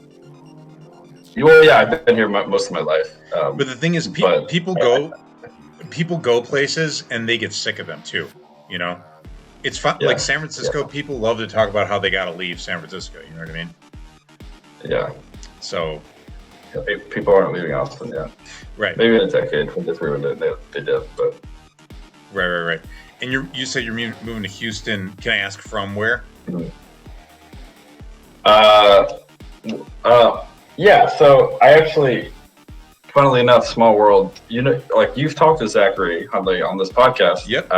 Well, yeah, I've been here most of my life. But the thing is, people go places and they get sick of them too. It's fun. Yeah. Like San Francisco, people love to talk about how they got to leave San Francisco. You know what I mean? Yeah. So. People aren't leaving Austin yet. Right. Maybe in a decade when they did, but. Right. And you said you're moving to Houston. Can I ask from where? Yeah. So I actually, funnily enough, small world. You've talked to Zachary on this podcast. Yep.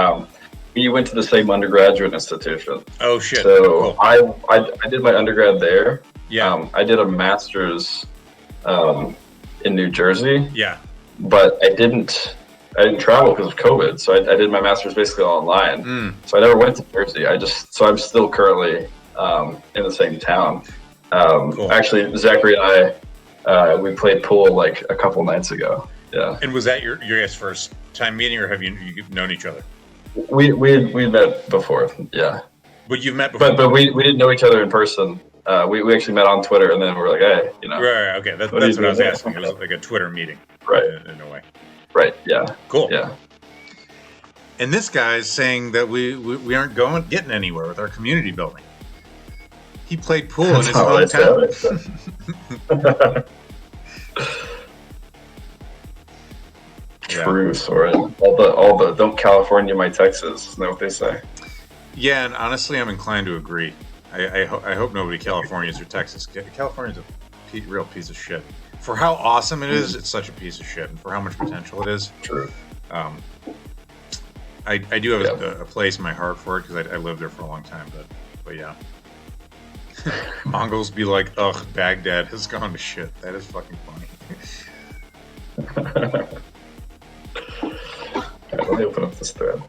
We went to the same undergraduate institution. Oh shit. So cool. I did my undergrad there. Yeah. I did a master's in New Jersey. Yeah. But I didn't travel because of COVID. So I did my master's basically online. So I never went to Jersey. So I'm still currently in the same town. Cool. Actually, Zachary and I, we played pool like a couple nights ago. Yeah. And was that your guys' first time meeting, or have you known each other? We met before. Yeah. But you've met before. But we didn't know each other in person. We actually met on Twitter, and then we were like, hey, you know. Right. Okay. That's what I was asking. It was like a Twitter meeting. Right. In a way. Right. Yeah. Cool. Yeah. And this guy's saying that we aren't getting anywhere with our community building. He played pool in his hometown. True, Soren. All the don't California my Texas. Isn't that what they say? Yeah, and honestly, I'm inclined to agree. I hope nobody Californians or Texas. California's a real piece of shit. For how awesome it is, it's such a piece of shit, and for how much potential it is. True. I do have a place in my heart for it because I lived there for a long time, but yeah. Mongols be like, ugh, Baghdad has gone to shit. That is fucking funny. Let me open up this thread.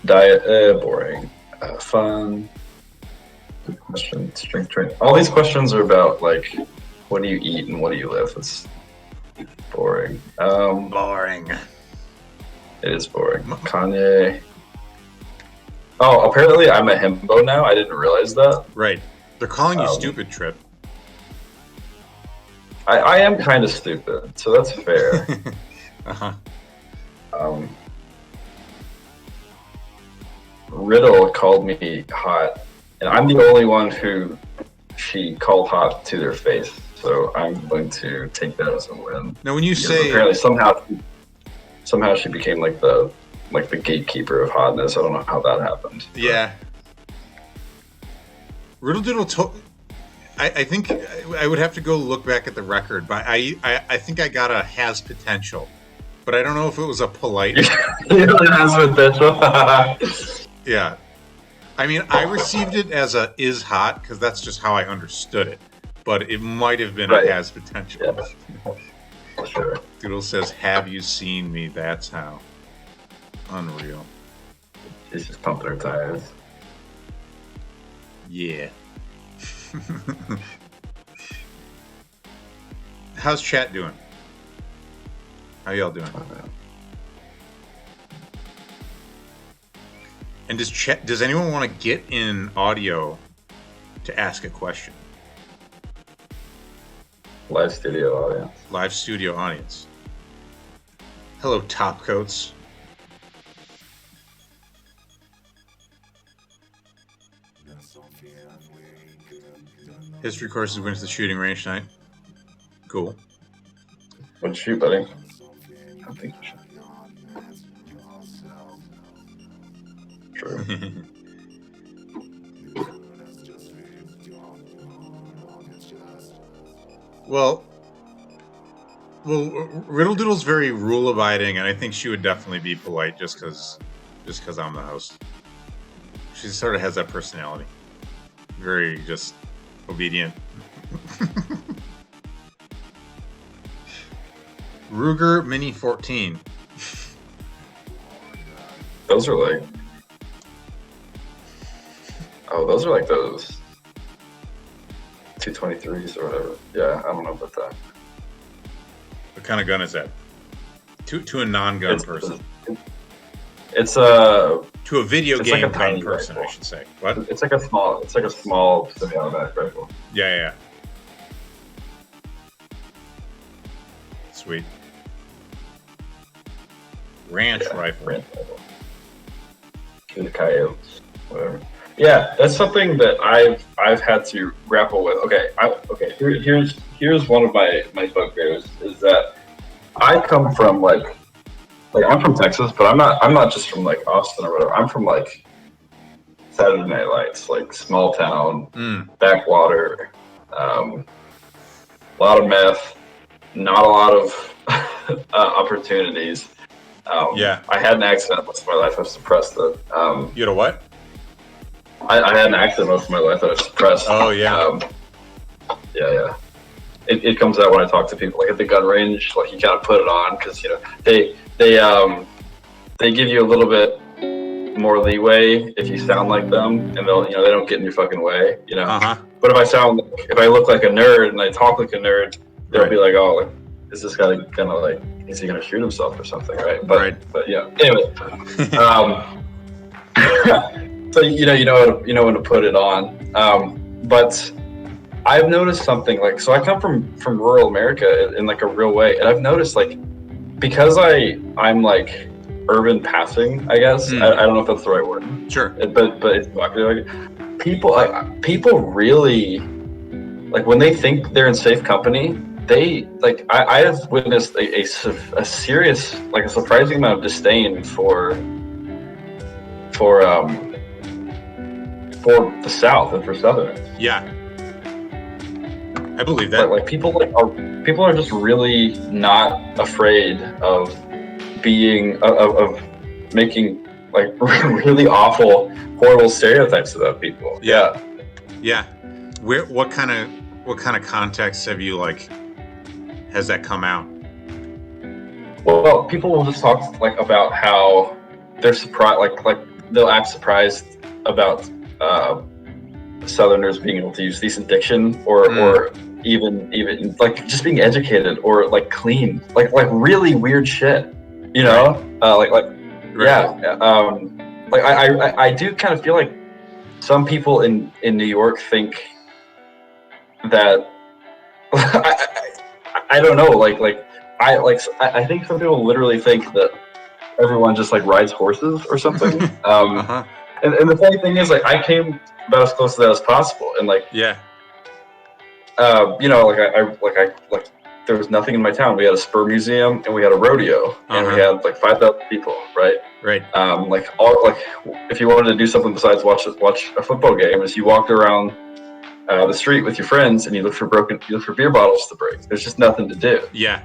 Diet, boring. Fun. Good question. Strength training. All these questions are about, like, what do you eat and what do you live? It's boring. Boring. It is boring. Kanye. Oh, apparently I'm a himbo now. I didn't realize that. Right. They're calling you stupid, Tripp. I am kind of stupid, so that's fair. Uh-huh. Riddle called me hot, and I'm the only one who she called hot to their face. So I'm going to take that as a win. Now, when you say apparently somehow she became like the gatekeeper of hotness. I don't know how that happened. Yeah. Riddle Doodle told. I think I would have to go look back at the record, but I think I got a has potential, but I don't know if it was a polite. It has potential. Yeah. I mean, I received it as a is hot because that's just how I understood it, but it might have been a has potential. Yeah. Sure. Doodle says, "Have you seen me? That's how." Unreal. She's just pumping her tires. Yeah. How's chat doing? How y'all doing? And does anyone want to get in audio to ask a question? Live studio audience. Live studio audience. Hello, top coats. History courses went to the shooting range tonight. Cool. What'd you shoot, buddy? I think you should. True. Well, Riddle Doodle's very rule abiding, and I think she would definitely be polite just because I'm the host. She sort of has that personality. Very just obedient. Ruger Mini 14. Those are like. Oh, those are like those 223s or whatever. Yeah, I don't know about that. What kind of gun is that? To a non-gun person. It's a to a video game like a gun person, rifle. I should say. What? It's like a small semi-automatic rifle. Yeah. Sweet. Ranch rifle. Ranch rifle. To the coyotes, whatever. Yeah, that's something that I've had to grapple with. Okay, here's one of my bugbears is that I come from like I'm from Texas, but I'm not just from like Austin or whatever. I'm from like Saturday Night Lights, like small town, backwater, a lot of meth, not a lot of opportunities. Yeah, I had an accident most of my life. I've suppressed it. You had a what? I had an accident most of my life that I've suppressed. Oh yeah. Yeah. It comes out when I talk to people, like at the gun range. Like you gotta put it on because they give you a little bit more leeway if you sound like them, and they don't get in your fucking way, Uh-huh. But if I look like a nerd and I talk like a nerd, they'll be like, oh, like, is this guy gonna is he gonna shoot himself or something, right? But yeah. Anyway, So you know when to put it on. But I've noticed something like, so I come from rural America in like a real way, and I've noticed like, because I'm like urban passing, I guess. I don't know if that's the right word. Sure. But it's like people really, like, when they think they're in safe company, they like I have witnessed a serious, like a surprising amount of disdain for the South and for Southerners. Yeah, I believe that. Like people are just really not afraid of being of making like really awful, horrible stereotypes about people. Yeah. What kind of context have you like? Has that come out? Well, people will just talk like about how they're surprised, like they'll act surprised about Southerners being able to use decent diction, or even like just being educated, or like clean, like really weird shit, you know? Right. Like I do kind of feel like some people in New York think that I don't know, I think some people literally think that everyone just like rides horses or something. And the funny thing is, like, I came about as close to that as possible, and like, you know, like there was nothing in my town. We had a spur museum and we had a rodeo, and we had like 5,000 people, right? Right. Like if you wanted to do something besides watch a football game, is you walked around the street with your friends and you look for beer bottles to break. There's just nothing to do. Yeah.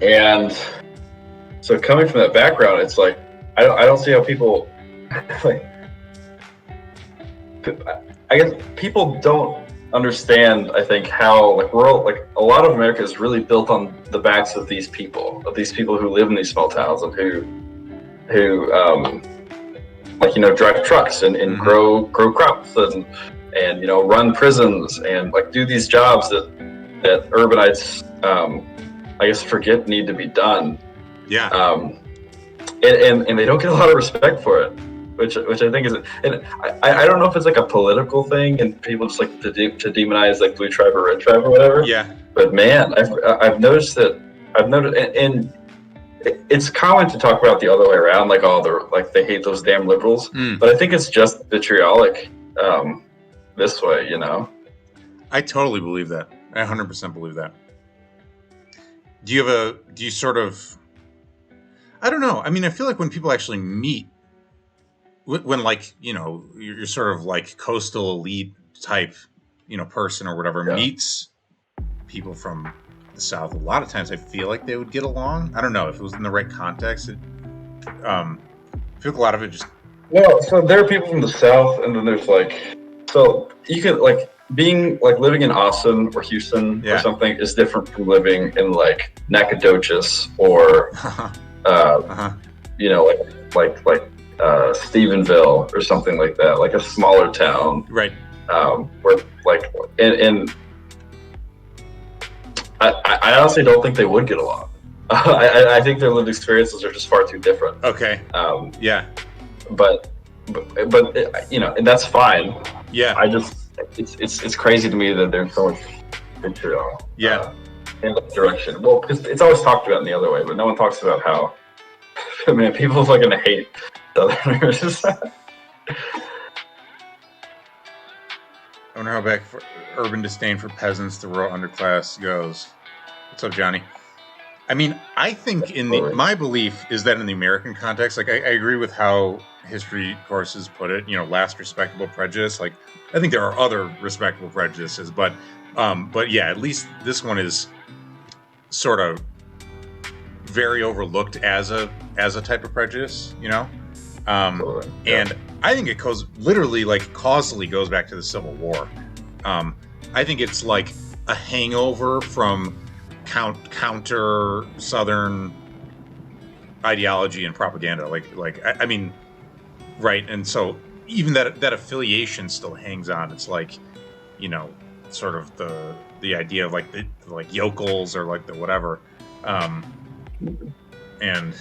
And so coming from that background, it's like I don't see how people like. I guess people don't understand, I think, how like a lot of America is really built on the backs of these people who live in these small towns, and who like, you know, drive trucks and grow crops and you know, run prisons and like do these jobs that urbanites I guess forget need to be done. Yeah. And they don't get a lot of respect for it, which I think is, and I don't know if it's like a political thing and people just like to demonize like blue tribe or red tribe or whatever. Yeah. But man, I've noticed, and it's common to talk about the other way around, like, oh, they're like, they hate those damn liberals. But I think it's just vitriolic this way, you know. I totally believe that. I 100% believe that. Do you sort of, I don't know. I mean, I feel like when people actually meet, when like, you know, you're sort of like coastal elite type, you know, person or whatever meets people from the South, a lot of times I feel like they would get along. I don't know if it was in the right context. I feel like a lot of it just. Well, so there are people from the South, and then there's like, so you could like being like living in Austin or Houston or something is different from living in like Nacogdoches or you know, like Stephenville or something like that, like a smaller town, right? Where like and I honestly don't think they would get along. I think their lived experiences are just far too different. Okay. Yeah. But you know, and that's fine. Yeah. I just it's crazy to me that there's so much vitriol. Yeah. In that direction. Well, because it's always talked about in the other way, but no one talks about how, man, people fucking hate Southerners. I wonder how back for urban disdain for peasants, the rural underclass goes. What's up, Johnny? I mean, I think my belief is that in the American context, like I agree with how history courses put it, you know, last respectable prejudice. Like, I think there are other respectable prejudices, but yeah, at least this one is sort of very overlooked as a type of prejudice, you know? And I think it goes literally, like, causally goes back to the Civil War. I think it's like a hangover from counter Southern ideology and propaganda. Like I mean, right? And so even that affiliation still hangs on. It's like, you know, sort of the idea of like the yokels or like the whatever. And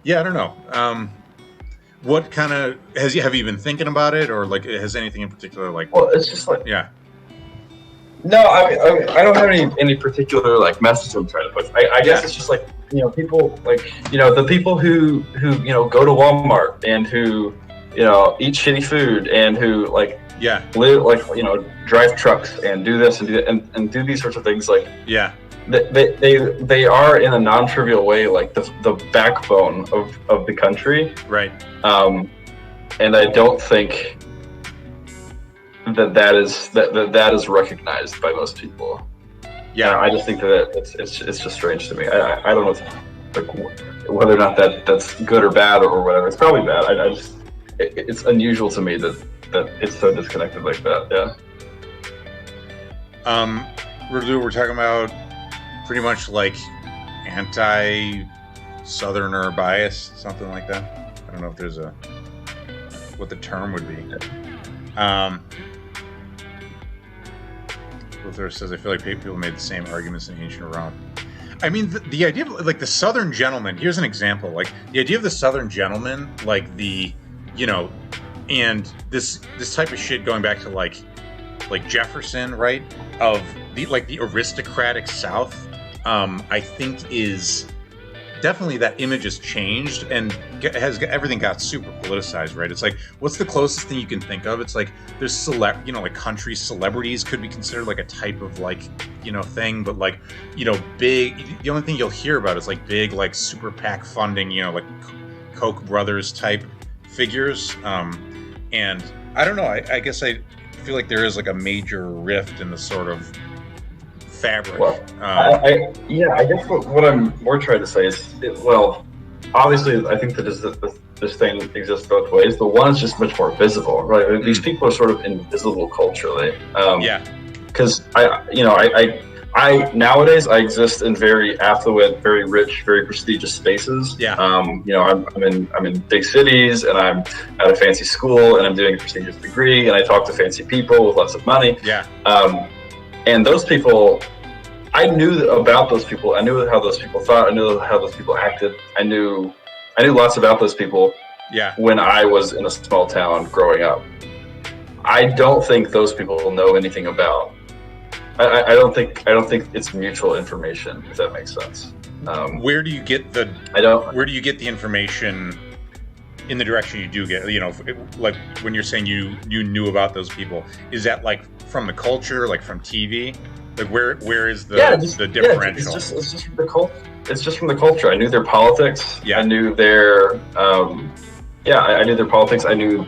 yeah, I don't know. what kind of have you been thinking about it, or like has anything in particular like? Well, it's just like yeah. No, I don't have any particular like message I'm trying to push. I guess it's just like people like the people who go to Walmart and who eat shitty food and who like live like drive trucks and do this and do that and do these sorts of things like they are in a non-trivial way like the backbone of the country, right? And I don't think that is recognized by most people. Yeah, I just think that it's just strange to me. I don't know like whether or not that's good or bad or whatever. It's probably bad. It's unusual to me that it's so disconnected like that. Yeah. We're talking about pretty much like anti-Southerner bias, something like that. I don't know if there's what the term would be. Luther says, I feel like people made the same arguments in ancient Rome. I mean, the idea of like the Southern gentleman, here's an example. Like the idea of the Southern gentleman, like and this type of shit going back to like Jefferson, right? Of the aristocratic South, I think is definitely that image has changed and everything got super politicized, right? It's like, what's the closest thing you can think of? It's like there's like country celebrities could be considered like a type of like thing, but like big. The only thing you'll hear about is like big like super PAC funding, like Koch brothers type figures. And I don't know. I guess I feel like there is like a major rift in the sort of fabric. Well, I guess what I'm more trying to say is, obviously, I think that this thing exists both ways. The one is just much more visible, right? These people are sort of invisible culturally. Because I nowadays I exist in very affluent, very rich, very prestigious spaces. Yeah. I'm in big cities, and I'm at a fancy school, and I'm doing a prestigious degree, and I talk to fancy people with lots of money. Yeah. And those people, I knew about those people. I knew how those people thought. I knew how those people acted. I knew lots about those people. Yeah. When I was in a small town growing up, I don't think those people know anything about. I don't think it's mutual information, if that makes sense. Where do you get the? Where do you get the information? In the direction you do get, like when you're saying you knew about those people, is that like from the culture, like from TV? Like where is the differential? It's just from the culture. It's just from the culture. I knew their politics. Yeah. I knew their I knew their politics. I knew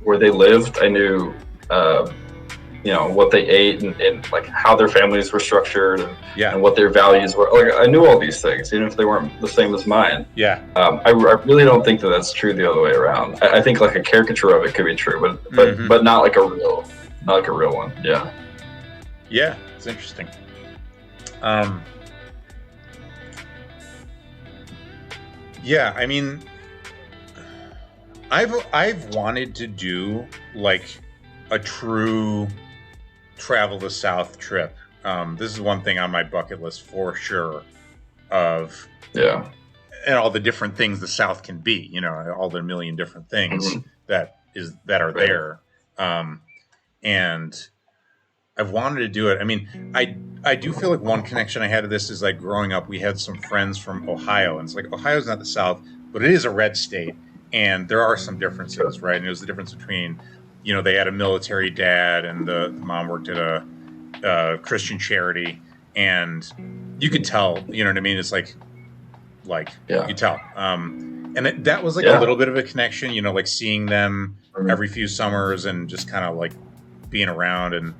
where they lived. I knew what they ate and like how their families were structured and what their values were. Like I knew all these things, even if they weren't the same as mine. Yeah. I really don't think that that's true the other way around. I think like a caricature of it could be true, but not like a real one. Yeah. Yeah, it's interesting. Yeah, I mean, I've wanted to do like a true travel the South trip. This is one thing on my bucket list for sure. And all the different things the South can be. All the million different things that are there. And I've wanted to do it. I mean, I do feel like one connection I had to this is like growing up, we had some friends from Ohio, and it's like Ohio's not the South, but it is a red state, and there are some differences, right? And it was the difference between, they had a military dad, and the mom worked at a Christian charity, and you could tell, you know what I mean? It's like you could tell. And that was like a little bit of a connection, like seeing them every few summers and just kind of like being around, and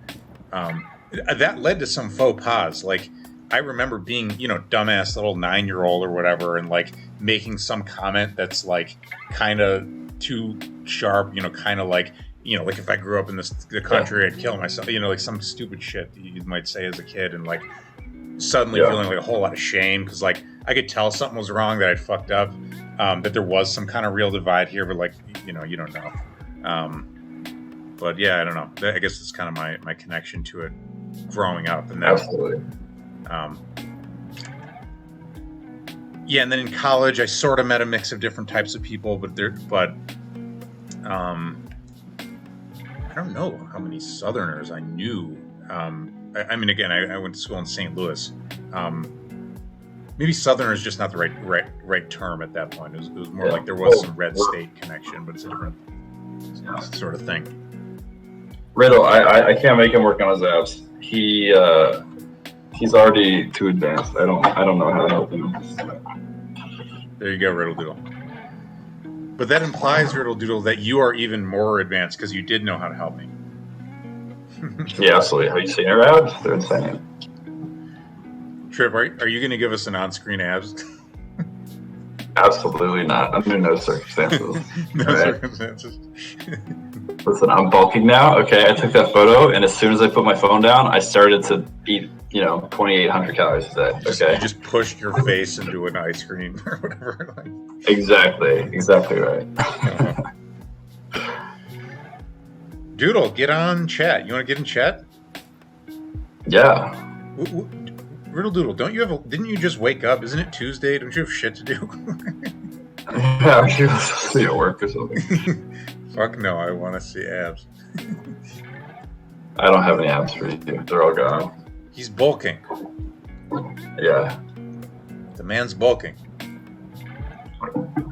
that led to some faux pas. Like I remember being, dumbass little 9-year-old or whatever, and like making some comment that's like kind of too sharp, kind of like, like if I grew up in the country, I'd kill myself, like some stupid shit you might say as a kid, and like suddenly feeling like a whole lot of shame because like I could tell something was wrong, that I'd fucked up, that there was some kind of real divide here, but like, you don't know. But yeah, I don't know. I guess it's kind of my connection to it growing up. And then, absolutely. yeah, and then in college, I sort of met a mix of different types of people, but I don't know how many Southerners I knew. I mean, again, I went to school in St. Louis. Maybe Southerner is just not the right term at that point. It was more like there was some red state connection, but it's a different sort of thing. Riddle, I can't make him work on his abs. He's already too advanced. I don't know how to help him. There you go, Riddle Doodle. But that implies, Riddle Doodle, that you are even more advanced because you did know how to help me. Yeah, absolutely. Have you seen her abs? They're insane. Tripp, are you going to give us an on-screen abs? Absolutely not. Under no circumstances. No circumstances. Listen, I'm bulking now. Okay, I took that photo, and as soon as I put my phone down, I started to eat, 2,800 calories a day. Okay. You just pushed your face into an ice cream or whatever. Exactly right. Doodle, get on chat. You want to get in chat? Yeah. Riddle Doodle, didn't you just wake up? Isn't it Tuesday? Don't you have shit to do? Yeah, I'm supposed to be at work or something. Fuck no, I want to see abs. I don't have any abs for you. They're all gone. He's bulking. Yeah. The man's bulking.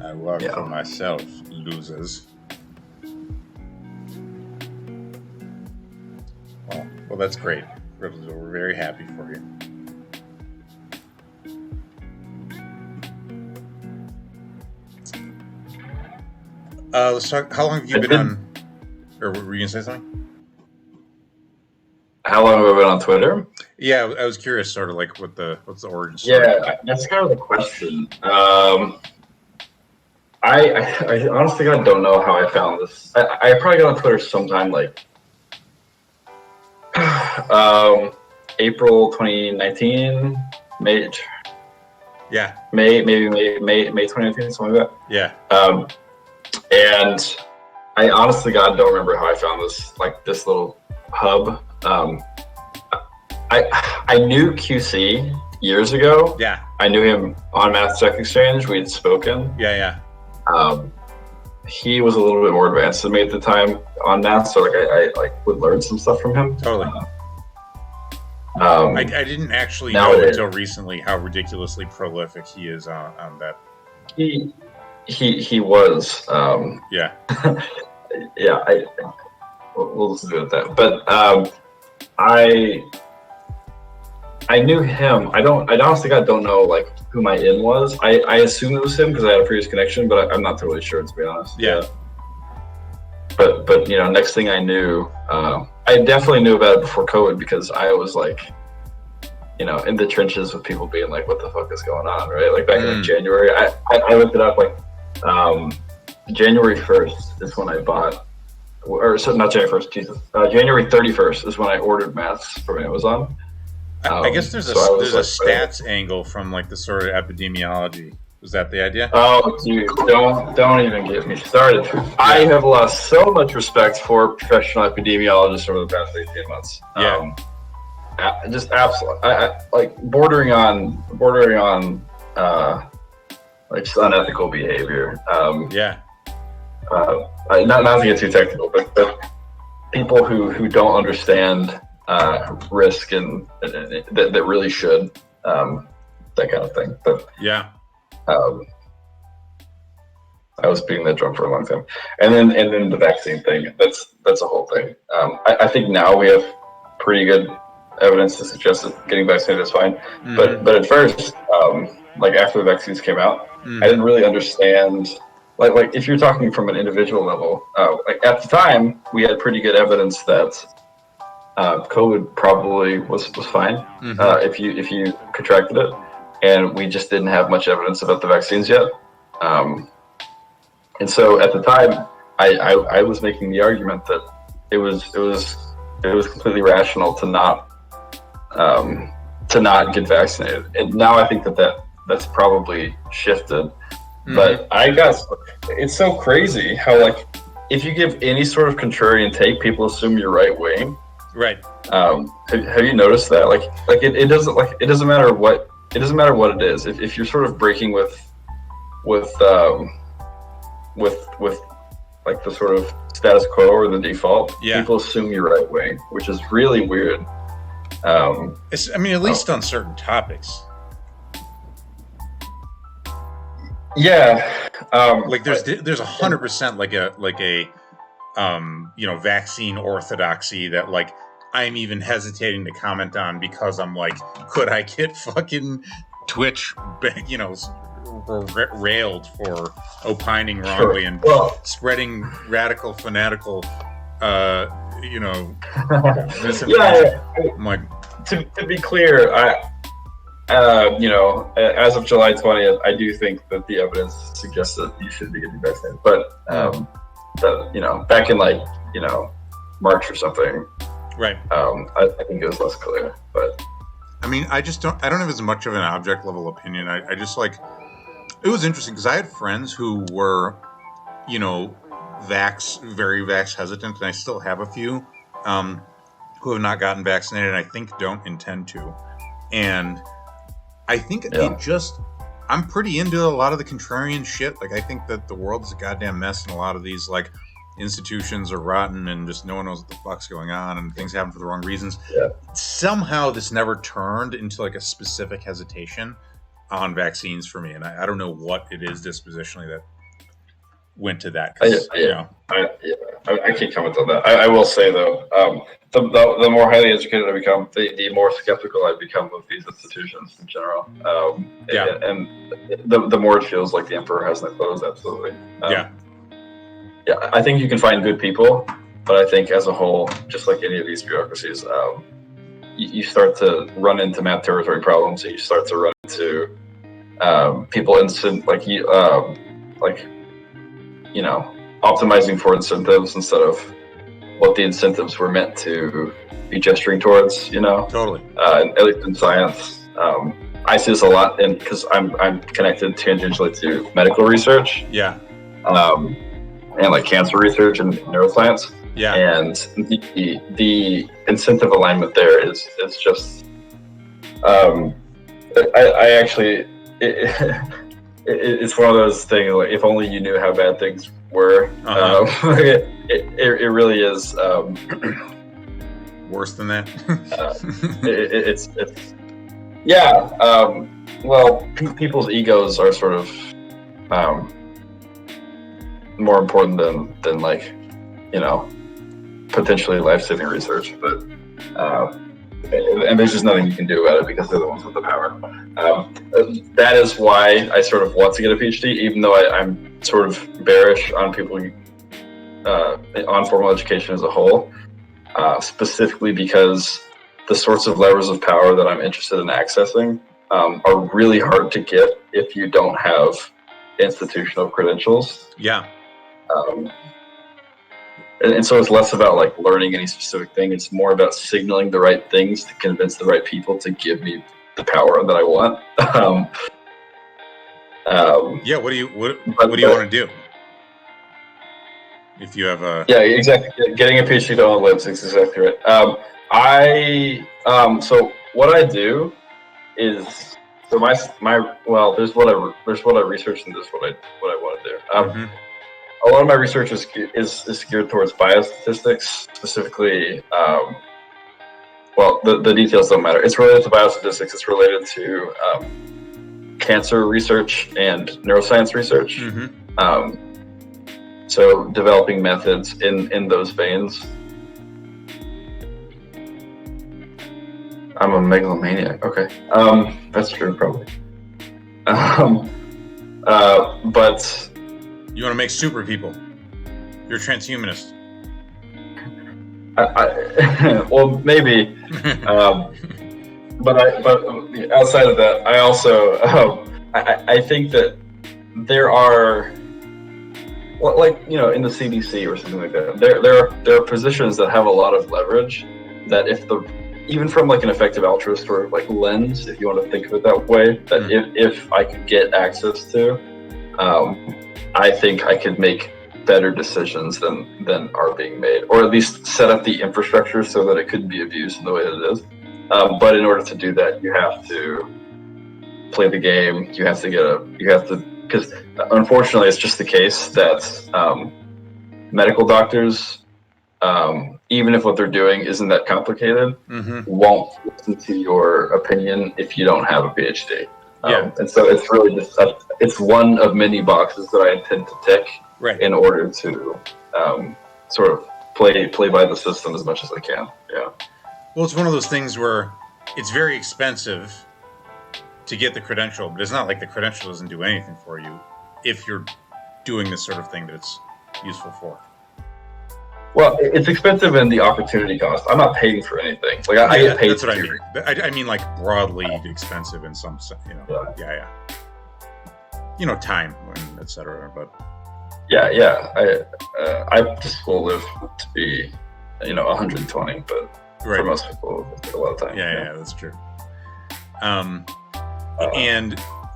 I work for myself, losers. Well, that's great. Riddle Doodle, we're very happy for you. Let's talk. How long have you been on? Or were you gonna say something? How long have I been on Twitter? Yeah, I was curious, sort of like what's the origin story? Yeah, that's kind of the question. I honestly don't know how I found this. I probably got on Twitter sometime like April 2019, May. Yeah. May 2019, something like that. Yeah. And I honestly, don't remember how I found this little hub. I knew QC years ago. Yeah. I knew him on Math Tech Exchange. We had spoken. Yeah. He was a little bit more advanced than me at the time on math, so I would learn some stuff from him. Totally. I didn't actually know until recently how ridiculously prolific he is on that. He was. Yeah. Yeah. We'll just do it at that. But I knew him. I honestly don't know who my in was. I assume it was him because I had a previous connection, but I'm not totally sure, to be honest. Yeah. But next thing I knew, I definitely knew about it before COVID because I was in the trenches with people being like, "What the fuck is going on?" Right? Like back in January, I looked it up. January 1st is when I bought, or so not January 1st. Jesus, January 31st is when I ordered masks from Amazon. I guess there's a stats angle from the sort of epidemiology. Was that the idea? Oh, dude, don't even get me started. I have lost so much respect for professional epidemiologists over the past 18 months. Yeah. Just absolutely, bordering on just unethical behavior. Yeah. Not to get too technical, but people who don't understand risk and that really should, that kind of thing. But yeah. I was beating that drum for a long time, and then the vaccine thing. That's a whole thing. I think now we have pretty good evidence to suggest that getting vaccinated is fine. Mm-hmm. But at first, after the vaccines came out, I didn't really understand. If you're talking from an individual level, at the time we had pretty good evidence that COVID probably was fine if you contracted it, and we just didn't have much evidence about the vaccines yet. And so at the time, I was making the argument that it was completely rational to not get vaccinated. And now I think that's probably shifted. Mm-hmm. But it's so crazy how if you give any sort of contrarian take, people assume you're right wing. Right. Have you noticed that? It doesn't matter what it doesn't matter what it is. If you're sort of breaking with like the sort of status quo or the default, people assume you're right wing, which is really weird. At least on certain topics. Yeah, like there's 100% like a vaccine orthodoxy that like I'm even hesitating to comment on because I'm like, could I get fucking Twitch, railed for opining wrongly and spreading radical, fanatical, misinformation. I'm like, to be clear, as of July 20th, I do think that the evidence suggests that you should be getting vaccinated. But back in March or something, right? I think it was less clear. But I don't have as much of an object level opinion. I just like, it was interesting because I had friends who were, very vax hesitant, and I still have a few who have not gotten vaccinated and I think don't intend to. And I think I'm pretty into a lot of the contrarian shit. Like, I think that the world is a goddamn mess and a lot of these, like, institutions are rotten and just no one knows what the fuck's going on and things happen for the wrong reasons. Yeah. Somehow this never turned into, like, a specific hesitation on vaccines for me. And I don't know what it is dispositionally that went to that. I can't comment on that. I will say, though, the more highly educated I become, the more skeptical I become of these institutions in general. And the more it feels like the emperor has no clothes, absolutely. I think you can find good people, but I think as a whole, just like any of these bureaucracies, you start to run into map territory problems, and you start to run into people optimizing for incentives instead of what the incentives were meant to be gesturing towards, Totally. At least in science. I see this a lot because I'm connected tangentially to medical research. Yeah. And like cancer research and neuroscience. Yeah. And the incentive alignment there is just it's one of those things, like, if only you knew how bad things were. It really is worse than that. People's egos are sort of more important than like, potentially life-saving research, but and there's just nothing you can do about it because they're the ones with the power. That is why I sort of want to get a PhD, even though I'm sort of bearish on people on formal education as a whole, specifically because the sorts of levers of power that I'm interested in accessing are really hard to get if you don't have institutional credentials. Yeah. And so it's less about like learning any specific thing. It's more about signaling the right things to convince the right people to give me the power that I want. What do you want to do? If you have a exactly, getting a PhD to own libs is exactly right. So what I do is there's what I research and there's what I want to do. A lot of my research is geared towards biostatistics, specifically. The details don't matter. It's related to biostatistics. It's related to cancer research and neuroscience research. So developing methods in those veins. I'm a megalomaniac. Okay, that's true, probably. But. You want to make super people. You're a transhumanist. Well, maybe. But outside of that, I also I think that there are, in the CDC or something like that, there are positions that have a lot of leverage that even from like an effective altruist or like lens, if you want to think of it that way, that if I could get access to, I think I could make better decisions than are being made, or at least set up the infrastructure so that it couldn't be abused in the way that it is. But in order to do that, you have to play the game. You have to, because unfortunately, it's just the case that medical doctors, even if what they're doing isn't that complicated, won't listen to your opinion if you don't have a PhD. And so it's really just it's one of many boxes that I intend to tick in order to sort of play by the system as much as I can. Yeah. Well, it's one of those things where it's very expensive to get the credential, but it's not like the credential doesn't do anything for you if you're doing this sort of thing that it's useful for. Well, it's expensive in the opportunity cost. I'm not paying for anything. Like I get paid. That's what I mean. I mean, like broadly expensive in some sense. You know, You know, time and etc. But I just will live to be, 120. But for most people, it takes a lot of time. Yeah, that's true. And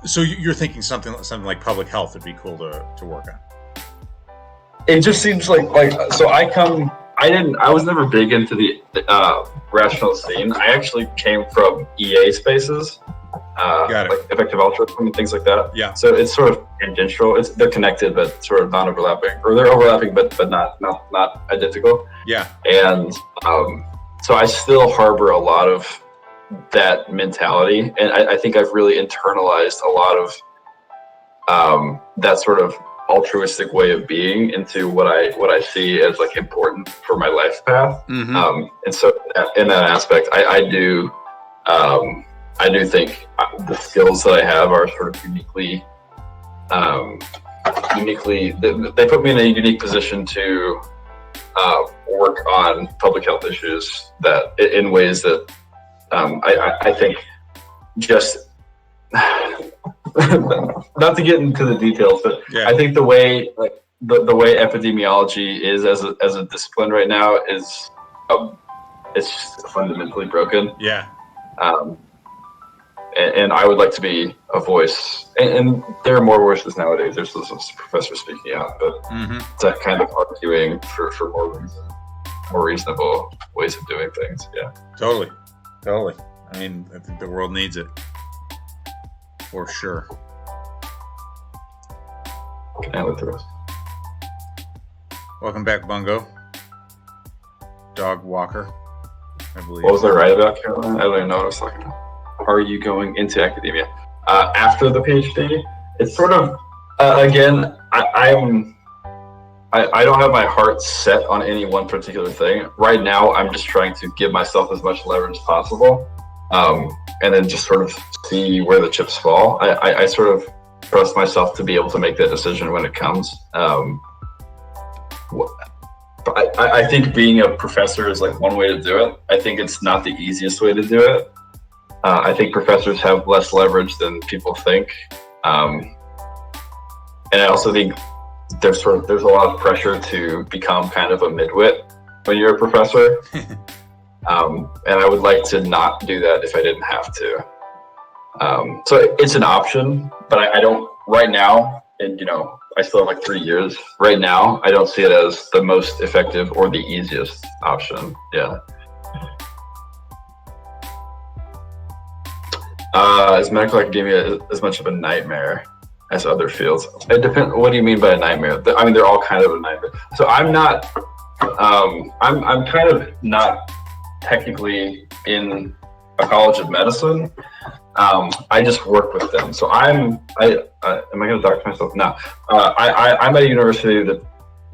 so you're thinking something like public health would be cool to work on. It just seems like so I was never big into the rational scene. I actually came from EA spaces, like effective altruism and things like that. Yeah. So it's sort of tangential. They're connected, but sort of non-overlapping, or they're overlapping, but not identical. Yeah. And so I still harbor a lot of that mentality, and I think I've really internalized a lot of that sort of altruistic way of being into what I see as like important for my life path. And so in that aspect, I do think the skills that I have are sort of uniquely they put me in a unique position to work on public health issues that in ways that I think just not to get into the details, but I think the way the way epidemiology is as a discipline right now is it's just fundamentally broken. Yeah. And I would like to be a voice, and there are more voices nowadays. There's this professor speaking out, but it's that kind of arguing for more reasonable ways of doing things. Yeah. Totally. I mean, I think the world needs it. For sure. Welcome back, Bungo. Dog walker, I believe. What was I right about, Caroline? I don't even know what I was talking about. Are you going into academia? After the PhD, it's sort of, again, I don't have my heart set on any one particular thing. Right now, I'm just trying to give myself as much leverage as possible. And then just sort of see where the chips fall. I sort of trust myself to be able to make that decision when it comes. I think being a professor is like one way to do it. I think it's not the easiest way to do it. I think professors have less leverage than people think. And I also think there's a lot of pressure to become kind of a midwit when you're a professor. And I would like to not do that if I didn't have to. So it's an option, but I don't right now, and I still have like 3 years. Right now, I don't see it as the most effective or the easiest option. Yeah. Is medical academia as much of a nightmare as other fields? It depends. What do you mean by a nightmare? I mean, they're all kind of a nightmare. So I'm not. I'm kind of not technically in a college of medicine. I just work with them. So am I going to doctor myself? No. I'm at a university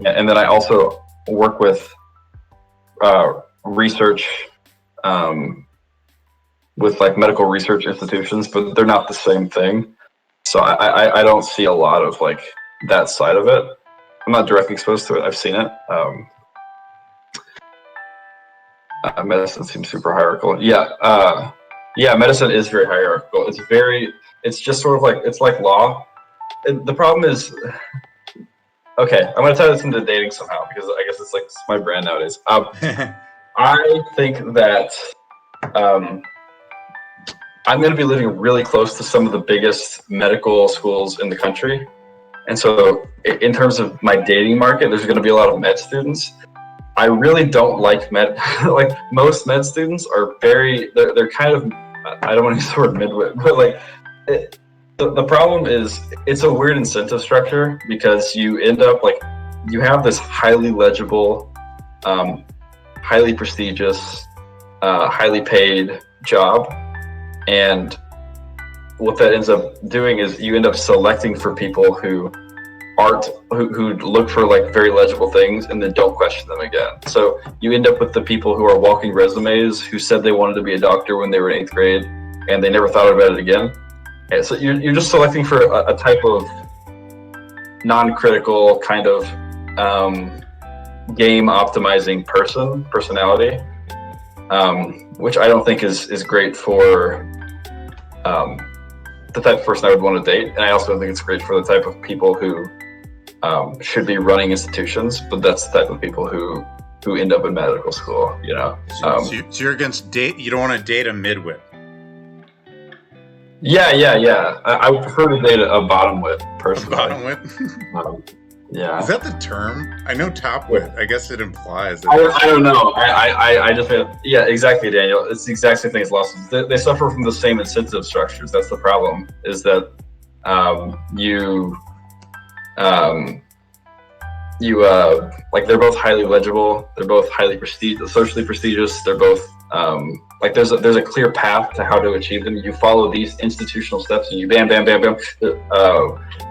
and then I also work with research, with like medical research institutions, but they're not the same thing. So I don't see a lot of like that side of it. I'm not directly exposed to it. I've seen it. Medicine seems super hierarchical. Yeah, medicine is very hierarchical. It's just sort of like, it's like law. And the problem is, okay, I'm going to tie this into dating somehow, because I guess it's like my brand nowadays. I think that I'm going to be living really close to some of the biggest medical schools in the country. And so in terms of my dating market, there's going to be a lot of med students. I really don't like med. Like most med students are they're kind of, I don't want to use the word midwit, but like The problem is it's a weird incentive structure because you end up like you have this highly legible, highly prestigious, highly paid job, and what that ends up doing is you end up selecting for people who look for like very legible things and then don't question them again. So you end up with the people who are walking resumes who said they wanted to be a doctor when they were in 8th grade and they never thought about it again. And so you're just selecting for a type of non-critical kind of game optimizing personality, which I don't think is great for the type of person I would want to date. And I also don't think it's great for the type of people who should be running institutions, but that's the type of people who end up in medical school, you know. So you're against date. You don't want to date a midwit. Yeah. I would prefer to date a bottom-wit personally. A bottom-wit? Yeah. Is that the term? I know top-wit. I guess it implies that. I don't know. I just yeah, exactly, Daniel. It's the exact same thing as lawsuits. They suffer from the same incentive structures. That's the problem. Is that like they're both highly legible. They're both highly socially prestigious. They're both like there's a clear path to how to achieve them. You follow these institutional steps, and you bam.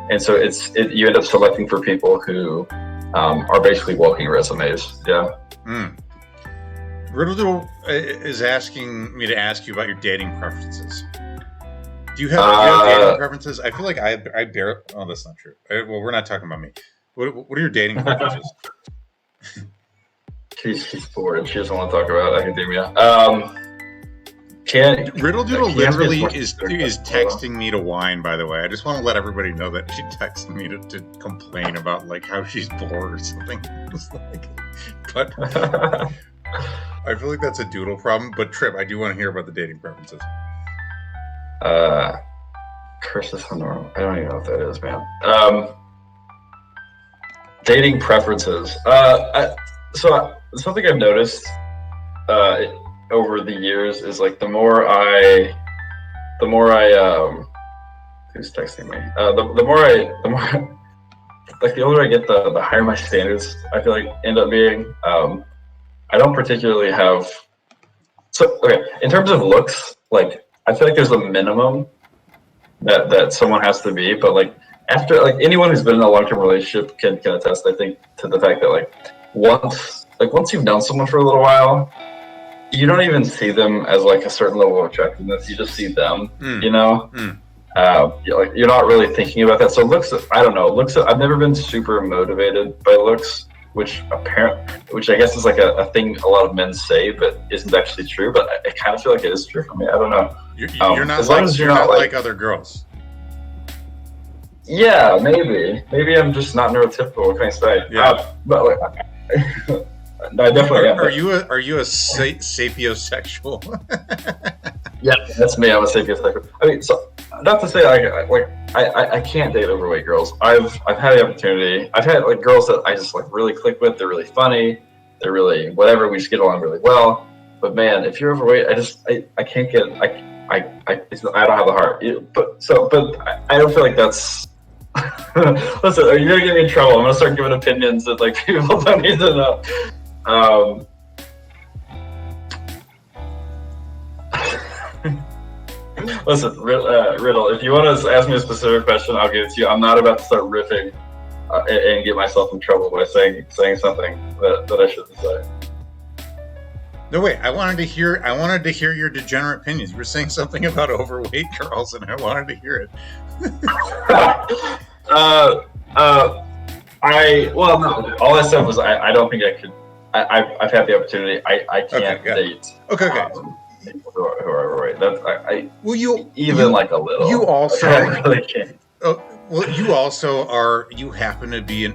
And so you end up selecting for people who are basically walking resumes. Yeah. Riddle is asking me to ask you about your dating preferences. Do you have dating preferences? I feel like I bear. Oh, that's not true. Well, we're not talking about me. What are your dating preferences? She's bored. She doesn't want to talk about academia. Riddle Doodle literally is texting me to whine, by the way. I just want to let everybody know that she texted me to complain about like how she's bored or something. But I feel like that's a Doodle problem. But Tripp, I do want to hear about the dating preferences. Curses on normal. I don't even know what that is, man. Dating preferences. So something I've noticed over the years is like the more I who's texting me? The more like the older I get, the higher my standards I feel like end up being. I don't particularly have. So okay, in terms of looks, like I feel like there's a minimum that someone has to be, but like after like anyone who's been in a long-term relationship can attest, I think, to the fact that like once you've known someone for a little while, you don't even see them as like a certain level of attractiveness. You just see them, you know. You're not really thinking about that. So looks, I don't know. Looks, I've never been super motivated by looks, which I guess is like a thing a lot of men say, but isn't actually true. But I kind of feel like it is true for me. I don't know. You're not like other girls. Yeah, maybe I'm just not neurotypical. What can I say? Yeah. But like, no, I definitely am. Are you a sapiosexual? Yeah, that's me. I'm a sapiosexual. I mean, so not to say I can't date overweight girls. I've had the opportunity. I've had like girls that I just like really click with. They're really funny. They're really whatever. We just get along really well. But man, if you're overweight, I can't get. I don't have the heart. But I don't feel like that's. Listen, you're gonna get me in trouble. I'm gonna start giving opinions that like people don't need to know. Listen, Riddle, if you want to ask me a specific question, I'll give it to you. I'm not about to start riffing and get myself in trouble by saying something that I shouldn't say. No, wait. I wanted to hear your degenerate opinions. You were saying something about overweight girls, and I wanted to hear it. No. All I said was I don't think I could. I've had the opportunity. I can't date. Okay. People who are overweight. Like a little. You also I really can't. You also are. You happen to be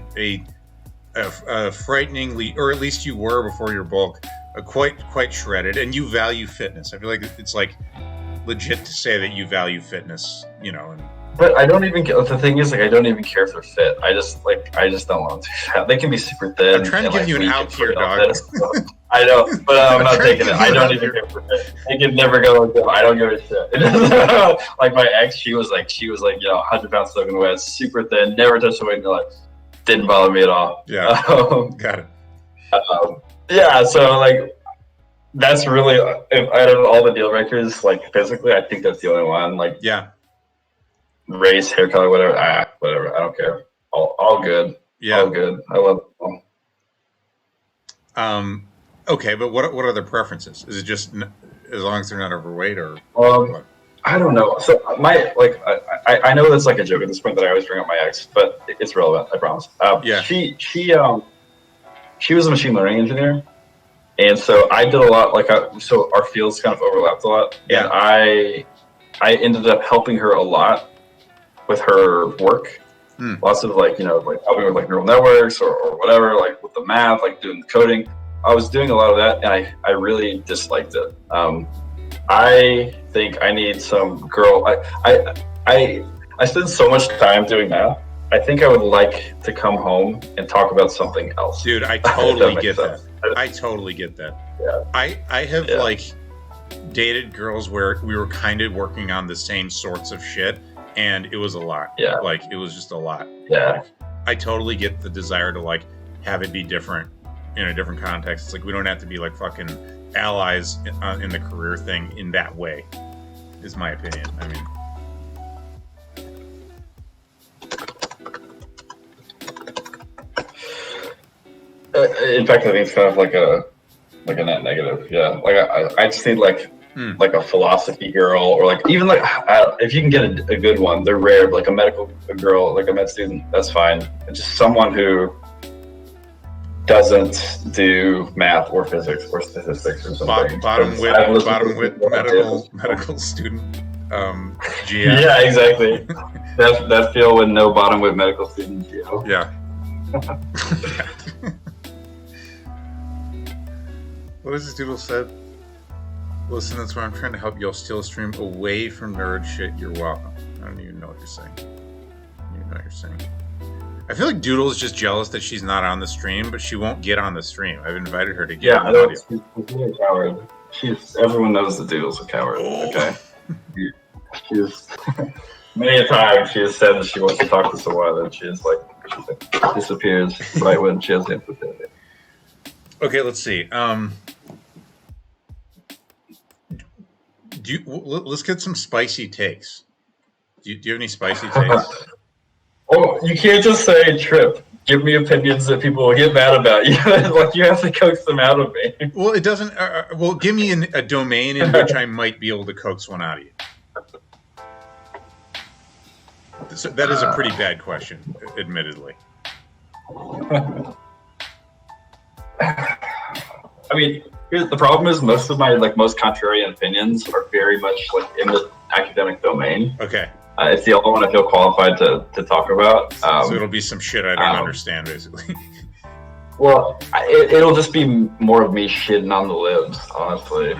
a frighteningly, or at least you were before your bulk, quite shredded, and you value fitness. I feel like it's like legit to say that you value fitness. You know, and But I don't even get. The thing is, like, I don't even care if they're fit. I just don't want them to be fat. They can be super thin. I'm trying to give like, you an weak out and here, put it on dog. this. I know, but I'm not taking it. I don't even here. care for fit. They can never go like that. I don't give a shit. Like my ex, she was like, 100 pounds soaking wet, super thin, never touched the weight in her life. Didn't bother me at all. Yeah, got it. Yeah, so like that's really if out of all the deal breakers, like physically, I think that's the only one. Like Yeah, race, hair color, whatever. Whatever. I don't care. All good. yeah. All good. I love them. Okay, but what are their preferences? Is it just as long as they're not overweight, or? I don't know. So I know that's like a joke at this point that I always bring up my ex, but it's relevant. I promise. Yeah. She was a machine learning engineer, and so I did a lot. So our fields kind of overlapped a lot, Yeah. and I ended up helping her a lot with her work. Lots of helping with like neural networks or whatever, like with the math, like doing the coding. I was doing a lot of that, and I really disliked it. I think I need some girl. I spend so much time doing math. I think I would like to come home and talk about something else. Dude, I totally get that. sense. I totally get that. Yeah. I have dated girls where we were kind of working on the same sorts of shit, and it was a lot. Yeah. Like it was just a lot. Yeah. I totally get the desire to like have it be different in a different context. It's like we don't have to be like fucking allies in the career thing in that way, is my opinion. I mean, in fact, I think it's kind of like a net negative. Yeah, like I just need like a philosophy girl, or like even like if you can get a good one, they're rare. But like a girl, like a med student, that's fine. It's just someone who doesn't do math or physics or statistics or something. bottom wit medical student. GM. Yeah, exactly. that feel with no bottom wit medical student GL. Yeah. What is this doodle said? Listen, that's why I'm trying to help y'all steal a stream away from nerd shit. You're welcome. I don't even know what you're saying. I don't even know what you're saying. I feel like Doodle is just jealous that she's not on the stream, but she won't get on the stream. I've invited her to get on the audio. She's a coward. Everyone knows the Doodle's a coward. Okay. She's many a time she has said that she wants to talk to someone, and she disappears right when she has the opportunity. Okay, let's see. Let's get some spicy takes. Do you have any spicy takes? Oh, you can't just say, Tripp, give me opinions that people will get mad about. You have to coax them out of me. Well, it doesn't. Give me a domain in which I might be able to coax one out of you. So that is a pretty bad question, admittedly. I mean, the problem is most of my most contrarian opinions are very much in the academic domain. Okay. It's the only one I feel qualified to talk about. So it'll be some shit I don't understand, basically. Well, it'll just be more of me shitting on the libs, honestly.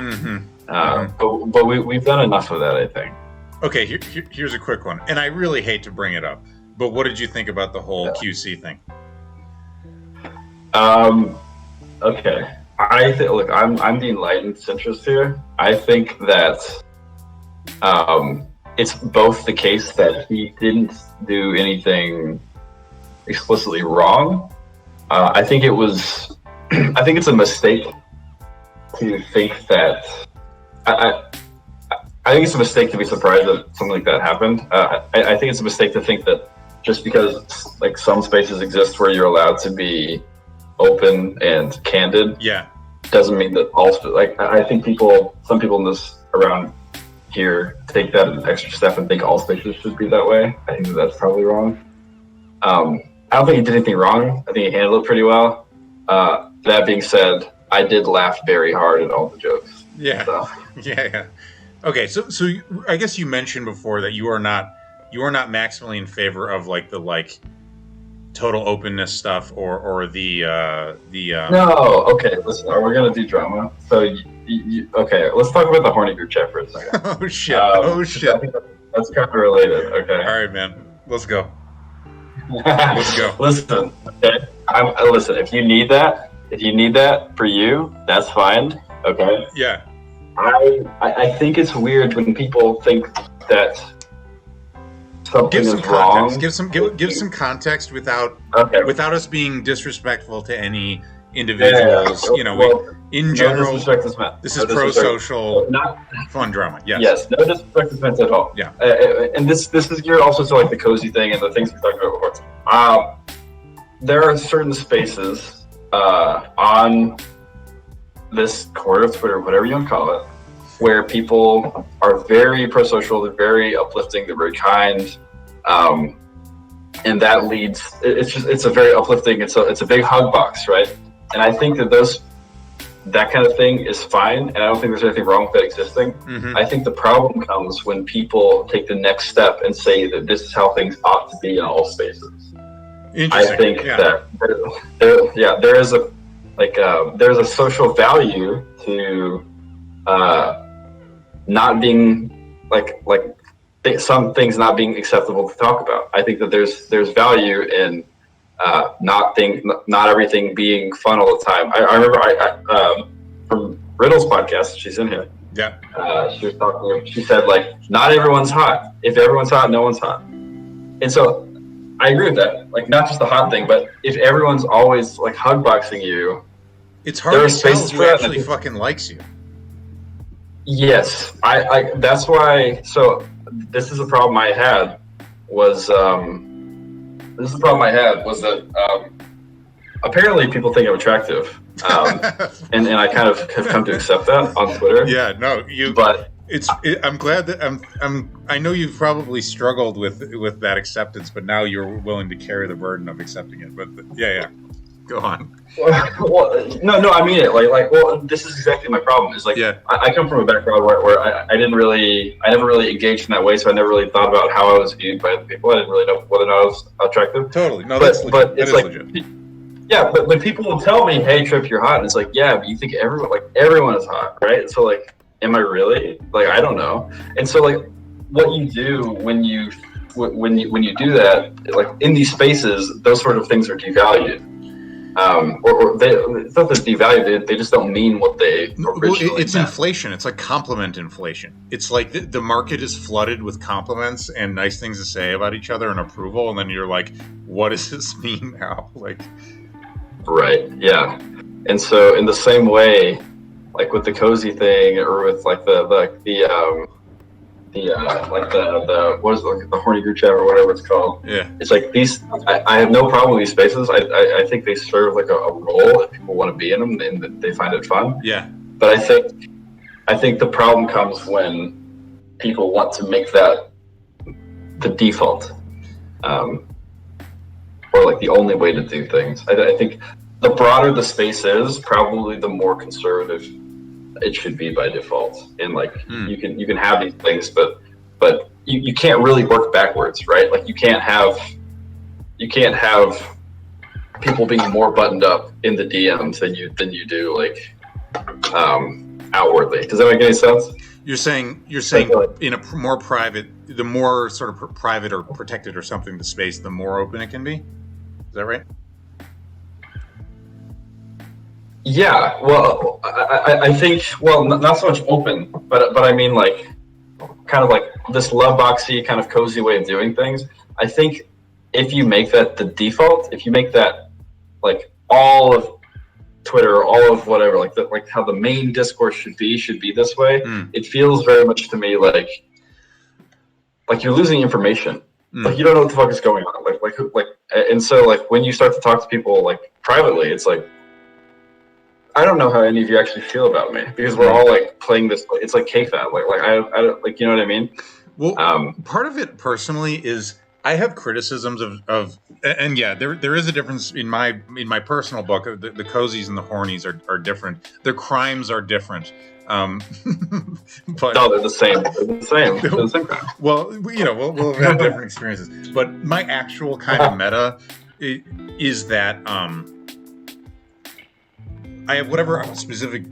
But we've done enough of that, I think. Okay, here's a quick one, and I really hate to bring it up, but what did you think about the whole QC thing? Okay, I think. Look, I'm the enlightened centrist here. I think that it's both the case that he didn't do anything explicitly wrong. I think it was. I think it's a mistake to think that. I think it's a mistake to be surprised that something like that happened. I think it's a mistake to think that just because some spaces exist where you're allowed to be open and candid, doesn't mean that all. I think some people in this around here take that extra step and think all spaces should be that way. I think that's probably wrong. I don't think he did anything wrong. I think he handled it pretty well. That being said, I did laugh very hard at all the jokes. Yeah. So. Yeah. Okay, so I guess you mentioned before that you are not maximally in favor of the total openness stuff or the No, okay, listen, are we gonna do drama? So okay, let's talk about the horny group chat for a second. Oh shit! Oh shit! I That's kind of related. Okay. All right, man. Let's go. Let's go. Listen, okay? Listen. If you need that for you, that's fine. Okay. Yeah. I think it's weird when people think that something Give some is wrong. context. Give some context without us being disrespectful to any individuals. Yeah. You know, Well, in no general, disrespect is meant. this No is disrespect. pro-social, Not fun drama. Yes. Yes, no disrespect is meant at all. Yeah. And this is geared also to like the cozy thing and the things we talked about before. There are certain spaces on this court of Twitter, whatever you want to call it, where people are very pro-social, they're very uplifting, they're very kind, and that leads. It's a very uplifting. It's a big hug box, right? And I think that kind of thing is fine, and I don't think there's anything wrong with that existing. Mm-hmm. I think the problem comes when people take the next step and say that this is how things ought to be in all spaces. I think that there is there's a social value to not being some things not being acceptable to talk about. I think that there's value in not everything being fun all the time. I remember from Riddle's podcast, she's in here. Yeah. She was talking. She said not everyone's hot. If everyone's hot, no one's hot. And so I agree with that. Not just the hot thing, but if everyone's always hug boxing you, it's hard to tell who actually fucking likes you. Yes, I that's why. So this is a problem I had was that apparently people think I'm attractive, and I kind of have come to accept that on Twitter. Yeah, no, but I'm glad that I know you've probably struggled with that acceptance, but now you're willing to carry the burden of accepting it. But yeah, go on. Well, no, I mean it. Well, this is exactly my problem. Is I come from a background where I never really engaged in that way, so I never really thought about how I was viewed by other people. I didn't really know whether or not I was attractive. Totally, no, that's legit. But it's legit. Yeah, but when people will tell me, "Hey, Tripp, you're hot," and it's yeah, but you think everyone is hot, right? So am I really? I don't know. And so what you do when you do that, in these spaces, those sort of things are devalued. It's not that devalued, they just don't mean what they originally it's meant. Inflation. It's compliment inflation. It's the market is flooded with compliments and nice things to say about each other and approval, and then you're what does this mean now? Right, yeah. And so in the same way, with the cozy thing, or with the horny group chat or whatever it's called. Yeah. It's these. I have no problem with these spaces. I think they serve a role if people want to be in them and they find it fun. Yeah. But I think the problem comes when people want to make that the default, or the only way to do things. I think the broader the space is, probably the more conservative it should be by default. And you can have these things, but you can't really work backwards, right? You can't have people being more buttoned up in the DMs than you do outwardly. Does that make any sense? You're saying in a more private, the more sort of private or protected or something the space, the more open it can be. Is that right? Yeah, well, I think, not so much open, but I mean, kind of this love boxy, kind of cozy way of doing things. I think if you make that the default, if you make that all of Twitter, all of whatever, how the main discourse should be this way, it feels very much to me like you're losing information. You don't know what the fuck is going on. And so when you start to talk to people privately, it's I don't know how any of you actually feel about me, because we're all playing this. It's K-Fab. I don't you know what I mean? Well, part of it personally is I have criticisms of and yeah, there is a difference in my personal book. The cozies and the hornies are different. Their crimes are different. But no, they're the same. They're the same crime. Well, we'll have different experiences. But my actual kind of meta is that I have whatever specific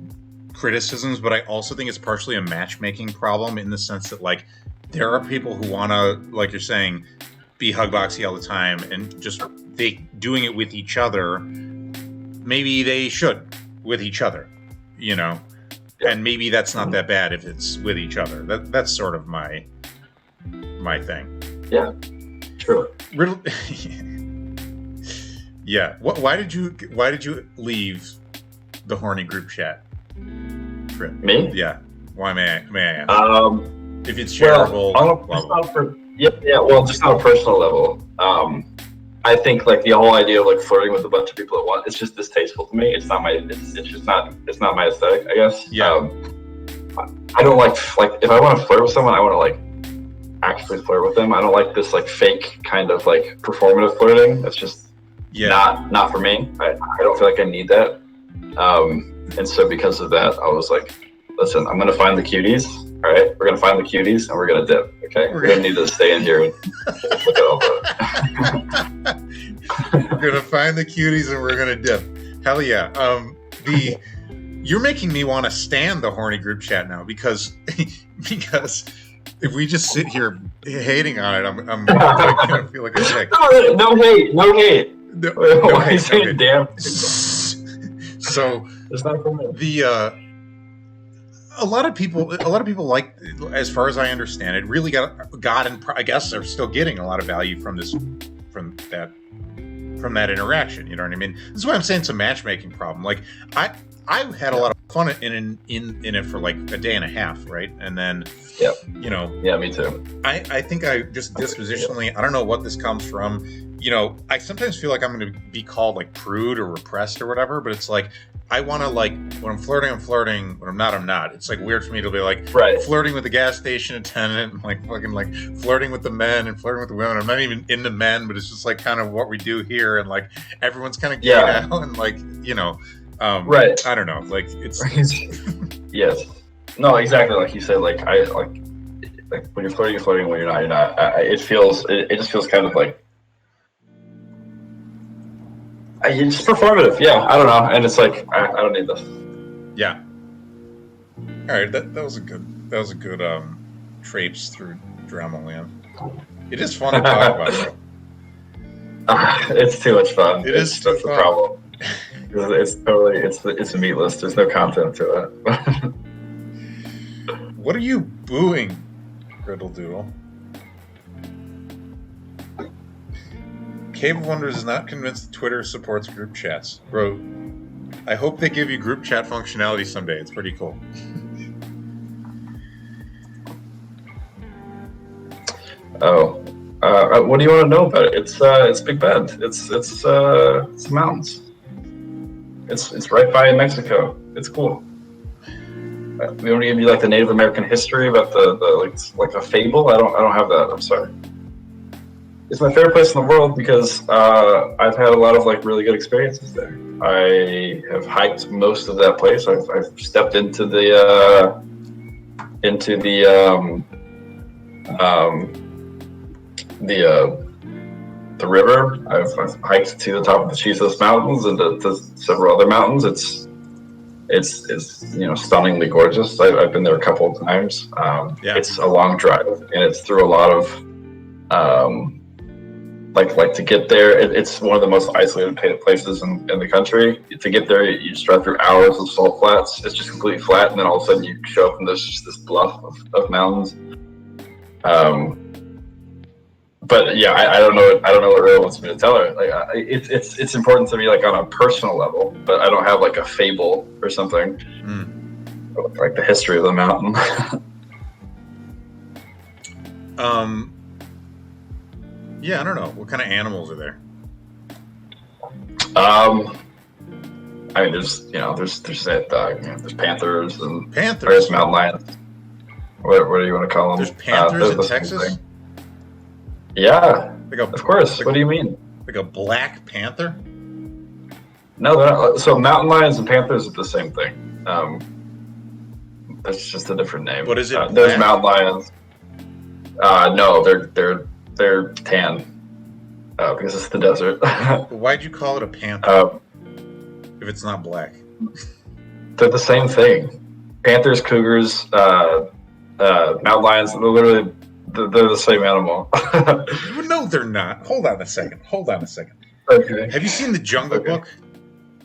criticisms, but I also think it's partially a matchmaking problem in the sense that there are people who want to, like you're saying, be hug boxy all the time and just doing it with each other. Maybe they should with each other, you know, and maybe that's not that bad if it's with each other. That's sort of my thing. Yeah, true. Yeah. Why did you leave the horny group chat? Tripp? Me? Yeah. Why may I ask? If it's shareable, well, just on a personal level. I think like the whole idea of like flirting with a bunch of people at once, it's just distasteful to me. It's not my my aesthetic, I guess. Yeah. I don't like if I want to flirt with someone, I want to like actually flirt with them. I don't like this like fake kind of like performative flirting. That's just not for me. I don't feel like I need that. And so because of that, I was like, listen, I'm gonna find the cuties. All right, we're gonna find the cuties and we're gonna dip. Okay, we're gonna need to stay in here and look at all the. We're gonna find the cuties and we're gonna dip. Hell yeah. You're making me want to stand the horny group chat now because if we just sit here hating on it, I'm gonna feel like a dick. No hate. No Why are you saying damn? So it's not for me. A lot of people like, as far as I understand it, really got and I guess are still getting a lot of value from that interaction. You know what I mean? That's why I'm saying it's a matchmaking problem. Like I had a lot of fun in it for like a day and a half, right? And then, you know, yeah, me too. I think I just dispositionally, I don't know what this comes from. You know, I sometimes feel like I'm going to be called like prude or repressed or whatever, but it's like, I want to like, when I'm flirting, I'm flirting. When I'm not. It's like weird for me to be like flirting with the gas station attendant and like fucking like flirting with the men and flirting with the women. I'm not even into men, but it's just like kind of what we do here. And like, everyone's kind of gay now and like, you know, I don't know. Like it's, yes, no, exactly. Like you said, like when you're flirting, when you're not. It just feels kind of like, it's just performative. Yeah, I don't know, and it's like I don't need this. Yeah. All right, that was a good traipse through Dramaland. It is fun to talk about. Though. It's too much fun. That's the problem. It's meatless. There's no content to it. What are you booing, Griddle Doodle? Cave of Wonders is not convinced that Twitter supports group chats. Bro, I hope they give you group chat functionality someday. It's pretty cool. What do you want to know about it? It's Big Bend. It's the mountains. It's right by Mexico. It's cool. We want to give you like the Native American history about the like a fable. I don't have that. I'm sorry. It's my favorite place in the world because I've had a lot of like really good experiences there. I have hiked most of that place. I've stepped into the river. I've hiked to the top of the Chisos Mountains and to several other mountains. It's stunningly gorgeous. I've been there a couple of times. It's a long drive and it's through a lot of like to get there. It's one of the most isolated places in the country. To get there, you just drive through hours of salt flats. It's just completely flat, and then all of a sudden you show up and there's just this bluff of mountains. But yeah, I don't know what Ray wants me to tell her. Like, it's important to me, like on a personal level, but I don't have like a fable or something, like the history of the mountain. Yeah, I don't know. What kind of animals are there? I mean, there's panthers and there's mountain lions. What do you want to call them? There's panthers in Texas? Yeah, of course. What do you mean? Like a black panther? No, they're not. So mountain lions and panthers are the same thing. That's just a different name. What is it? There's mountain lions. No, they're tan because it's the desert. Why'd you call it a panther if it's not black? They're the same thing. Panthers, cougars, mountain lions. They're literally they're the same animal. No, they're not. Hold on a second. Okay. Have you seen the Jungle Book?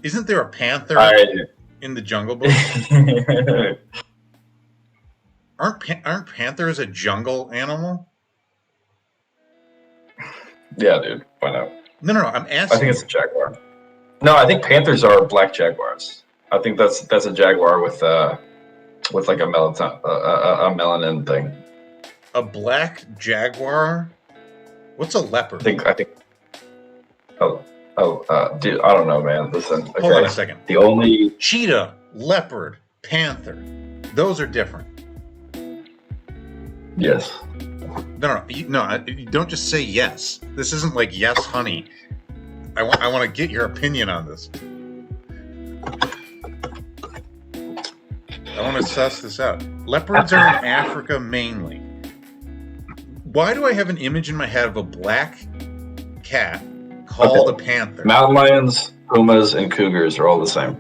Isn't there a panther in the Jungle Book? Aren't panthers a jungle animal? Yeah, dude. Why not? No. I'm asking. I think it's a jaguar. No, I think panthers are black jaguars. I think that's a jaguar with like a melanin thing. A black jaguar? What's a leopard? I think. Dude, I don't know, man. Listen. Okay. Hold on a second. The only cheetah, leopard, panther. Those are different. Yes. No. You don't just say yes. This isn't like yes, honey. I want to get your opinion on this. I want to suss this out. Leopards are in Africa mainly. Why do I have an image in my head of a black cat called a panther? Mountain lions, pumas, and cougars are all the same.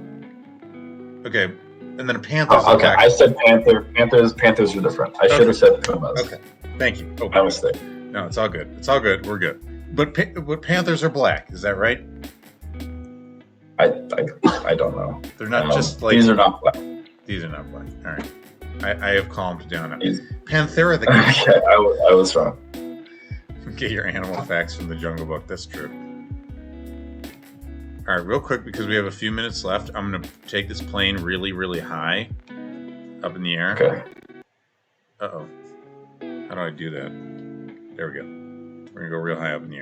Okay, and then a panther. Okay, I said panther. Panthers are different. I should have said pumas. Okay, thank you. My mistake. No, it's all good. We're good. But panthers are black. Is that right? I don't know. They're not just like these are not black. These are not black. All right. I have calmed down. Panthera the Okay, I was wrong. Get your animal facts from the Jungle Book. That's true. All right, real quick, because we have a few minutes left, I'm going to take this plane really, really high up in the air. Okay. Uh-oh. How do I do that? There we go. We're going to go real high up in the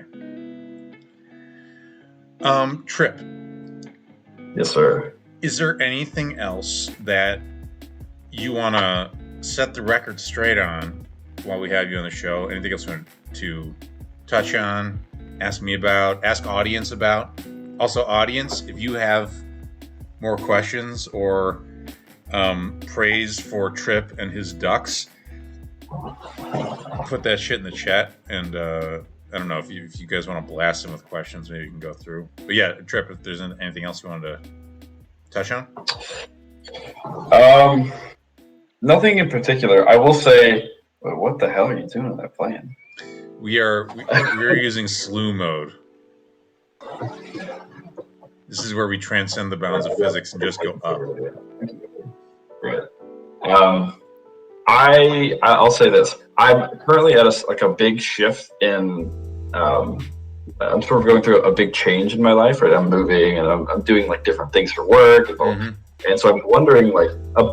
air. Tripp. Yes, sir. Is there anything else that you want to set the record straight on while we have you on the show? Anything else you want to touch on, ask me about, ask audience about? Also, audience, if you have more questions or praise for Tripp and his ducks, put that shit in the chat. And I don't know if you guys want to blast him with questions, maybe you can go through. But yeah, Tripp, if there's anything else you wanted to touch on? Nothing in particular. I will say, what the hell are you doing on that plane? We're using slew mode. This is where we transcend the bounds of physics and just go up. Right. I'll say this. I'm currently at a big shift in. I'm sort of going through a big change in my life. Right, I'm moving and I'm doing like different things for work. And so I'm wondering, like, a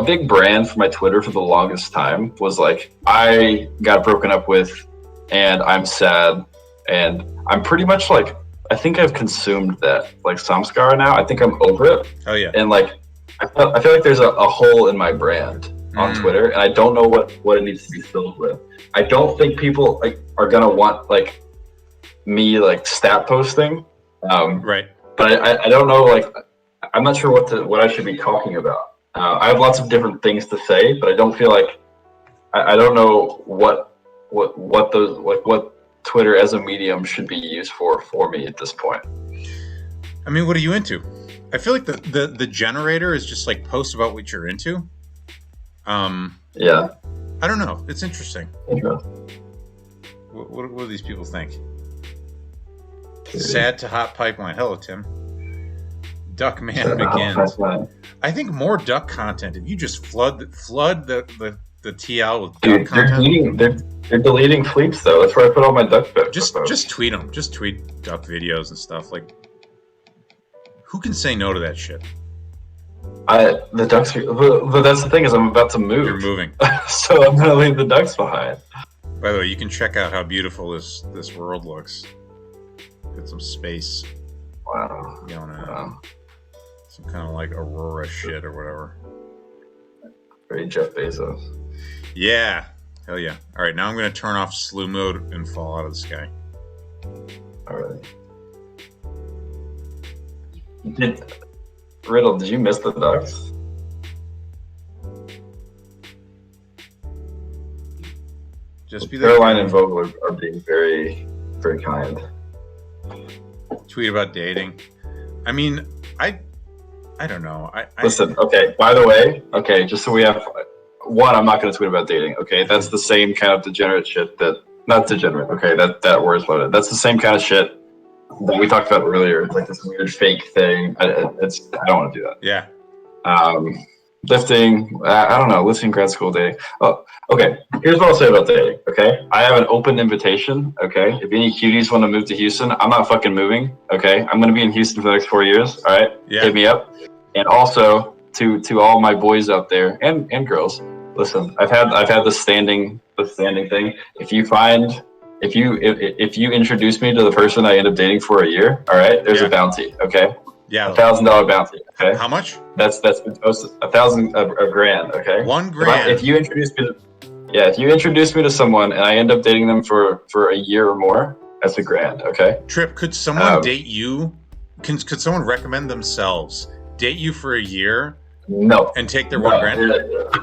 big brand for my Twitter for the longest time was like, I got broken up with, and I'm sad, and I'm pretty much like, I think I've consumed that like samskara now. I think I'm over it. Oh yeah. And like, I feel like there's a hole in my brand on Twitter, and I don't know what it needs to be filled with. I don't think people like are gonna want like me like stat posting. Right. But I don't know, like, I'm not sure what I should be talking about. I have lots of different things to say, but I don't feel like I don't know what Twitter as a medium should be used for me at this point. I mean, what are you into? I feel like the generator is just like post about what you're into. Yeah. I don't know. It's interesting. Interesting. What do these people think? Sad to hot pipeline. Hello, Tim. Duckman begins. I think more duck content. If you just flood the TL with duck content. They're deleting fleets though. That's where I put all my duck videos. Just tweet them. Just tweet duck videos and stuff. Like, who can say no to that shit? The ducks. But that's the thing is I'm about to move. You're moving, so I'm gonna leave the ducks behind. By the way, you can check out how beautiful this world looks. Get some space. Wow. You know, some kind of like Aurora shit or whatever. Very Jeff Bezos. Yeah. Hell yeah. All right, now I'm going to turn off slew mode and fall out of the sky. All right. Riddle, did you miss the ducks? Just be there. Caroline and Vogel are being very, very kind. Tweet about dating. I mean, I don't know. Listen, okay, by the way, just so we have one, I'm not going to tweet about dating. Okay, that's the same kind of degenerate shit that not degenerate. Okay, that word's loaded. That's the same kind of shit that we talked about earlier. It's like this weird fake thing. I don't want to do that. Yeah. Lifting. I don't know. Lifting, grad school, dating. Oh, okay. Here's what I'll say about dating. Okay, I have an open invitation. Okay, if any cuties want to move to Houston, I'm not fucking moving. Okay, I'm going to be in Houston for the next 4 years. All right, hit me up. And also to all my boys out there and girls, listen. I've had the standing thing. If you introduce me to the person I end up dating for a year, all right, there's a bounty. Okay. Yeah. $1,000 bounty. Okay. How much? That's been posted. $1,000 grand. Okay. $1 grand. If you introduce me to someone and I end up dating them for a year or more, that's $1 grand. Okay. Tripp, could someone date you? Could someone recommend themselves date you for a year? No. And take their $1 grand?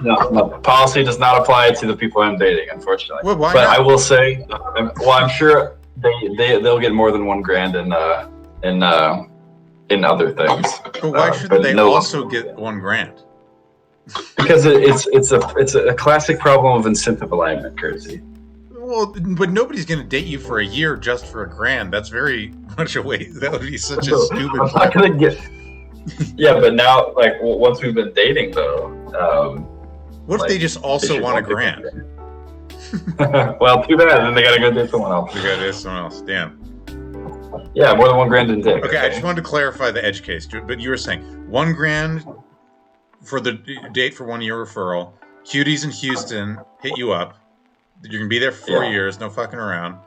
No. Policy does not apply to the people I'm dating, unfortunately. Well, why but not? I will say, I'm sure they'll get more than $1 grand in other things. But why shouldn't they also get $1 grand? Because it's a classic problem of incentive alignment, Kersey. Well, but nobody's going to date you for a year just for $1 grand. That's very much a waste. That would be such a stupid. I'm not going to get. Yeah, but now, like, once we've been dating, though. What if they just also want $1 grand? Well, too bad. Then they got to go date someone else. They got to date someone else. Damn. Yeah, more than $1 grand in date. Okay, I just wanted to clarify the edge case, but you were saying $1 grand for the date for 1 year referral. Cuties in Houston hit you up. You're gonna be there for 4 years, no fucking around.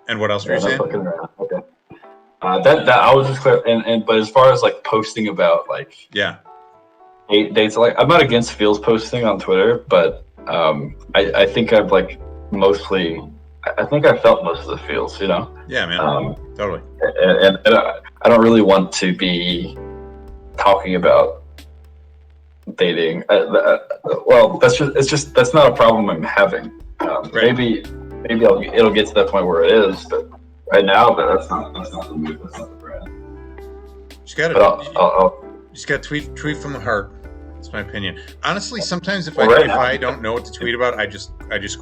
And what else were you saying? No fucking around. Okay. That I was just clear. But as far as like posting about like dates, like I'm not against feels posting on Twitter, but I think I've like mostly. I think I felt most of the feels, you know. Yeah, man. Totally. And I don't really want to be talking about dating. Well, that's not a problem I'm having. Right. Maybe it'll get to that point where it is, but right now, that's not the move. That's not the brand. Just gotta tweet from the heart. That's my opinion. Honestly, sometimes if I don't know what to tweet about, I just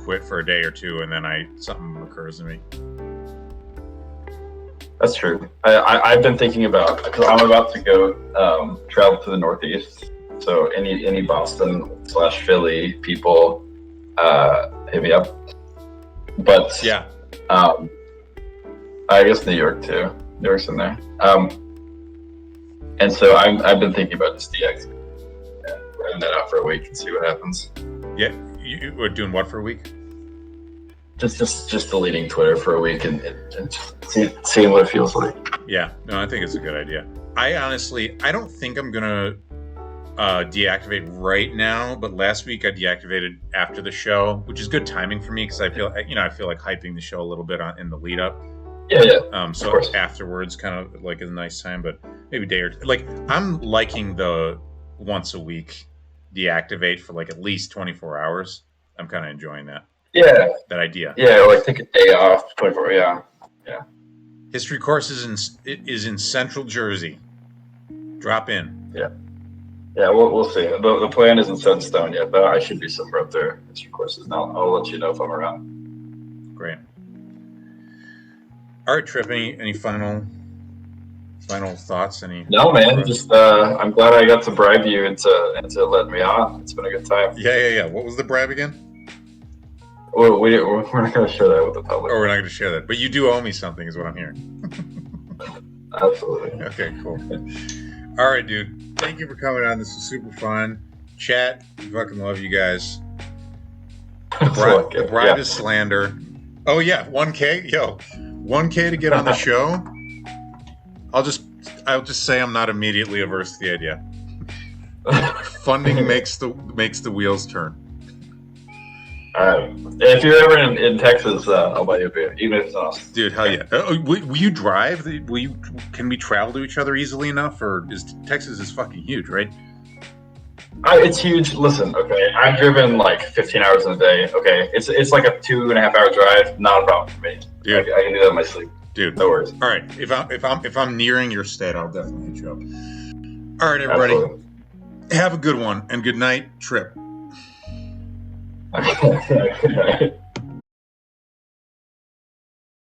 quit for a day or two, and then something occurs to me. That's true. I've been thinking about, because I'm about to go travel to the Northeast. So any Boston/Philly people, hit me up. But yeah, I guess New York too. New York's in there. And so I've been thinking about just deactivating. Running that out for a week and see what happens. Yeah, you were doing what for a week? Just deleting Twitter for a week and seeing what it feels like. Yeah, no, I think it's a good idea. I don't think I'm gonna deactivate right now, but last week I deactivated after the show, which is good timing for me because I feel like hyping the show a little bit in the lead up. Yeah. So afterwards, kind of like is a nice time, but maybe a day or two. Like I'm liking the once a week deactivate for like at least 24 hours. I'm kind of enjoying that. Yeah. That idea. Yeah, like take a day off, 24. Yeah. History course is in Central Jersey. Drop in. Yeah. Yeah, we'll see. The plan isn't set in stone yet, but I should be somewhere up there. History courses. Now I'll let you know if I'm around. Great. All right, Tripp. Any final thoughts? No, man. Just I'm glad I got to bribe you into letting me on. It's been a good time. Yeah. What was the bribe again? We're not going to share that with the public. Oh, we're not going to share that. But you do owe me something, is what I'm hearing. Absolutely. Okay, cool. All right, dude. Thank you for coming on. This was super fun. Chat, we fucking love you guys. The bribe is slander. Oh yeah, 1K? Yo, 1K to get on the show. I'll just say I'm not immediately averse to the idea. Funding makes the wheels turn. All right. If you're ever in Texas, I'll buy you a beer, even if it's not. Dude, hell yeah. Will you drive? Can we travel to each other easily enough? Or Texas is fucking huge, right? It's huge. Listen, okay. I've driven like 15 hours in a day. Okay, it's like a 2.5 hour drive. Not a problem for me. Dude, I can do that in my sleep. Dude, no worries. All right, if I'm nearing your state, I'll definitely hit you up. All right, everybody. Absolutely. Have a good one and good night, Tripp. Right.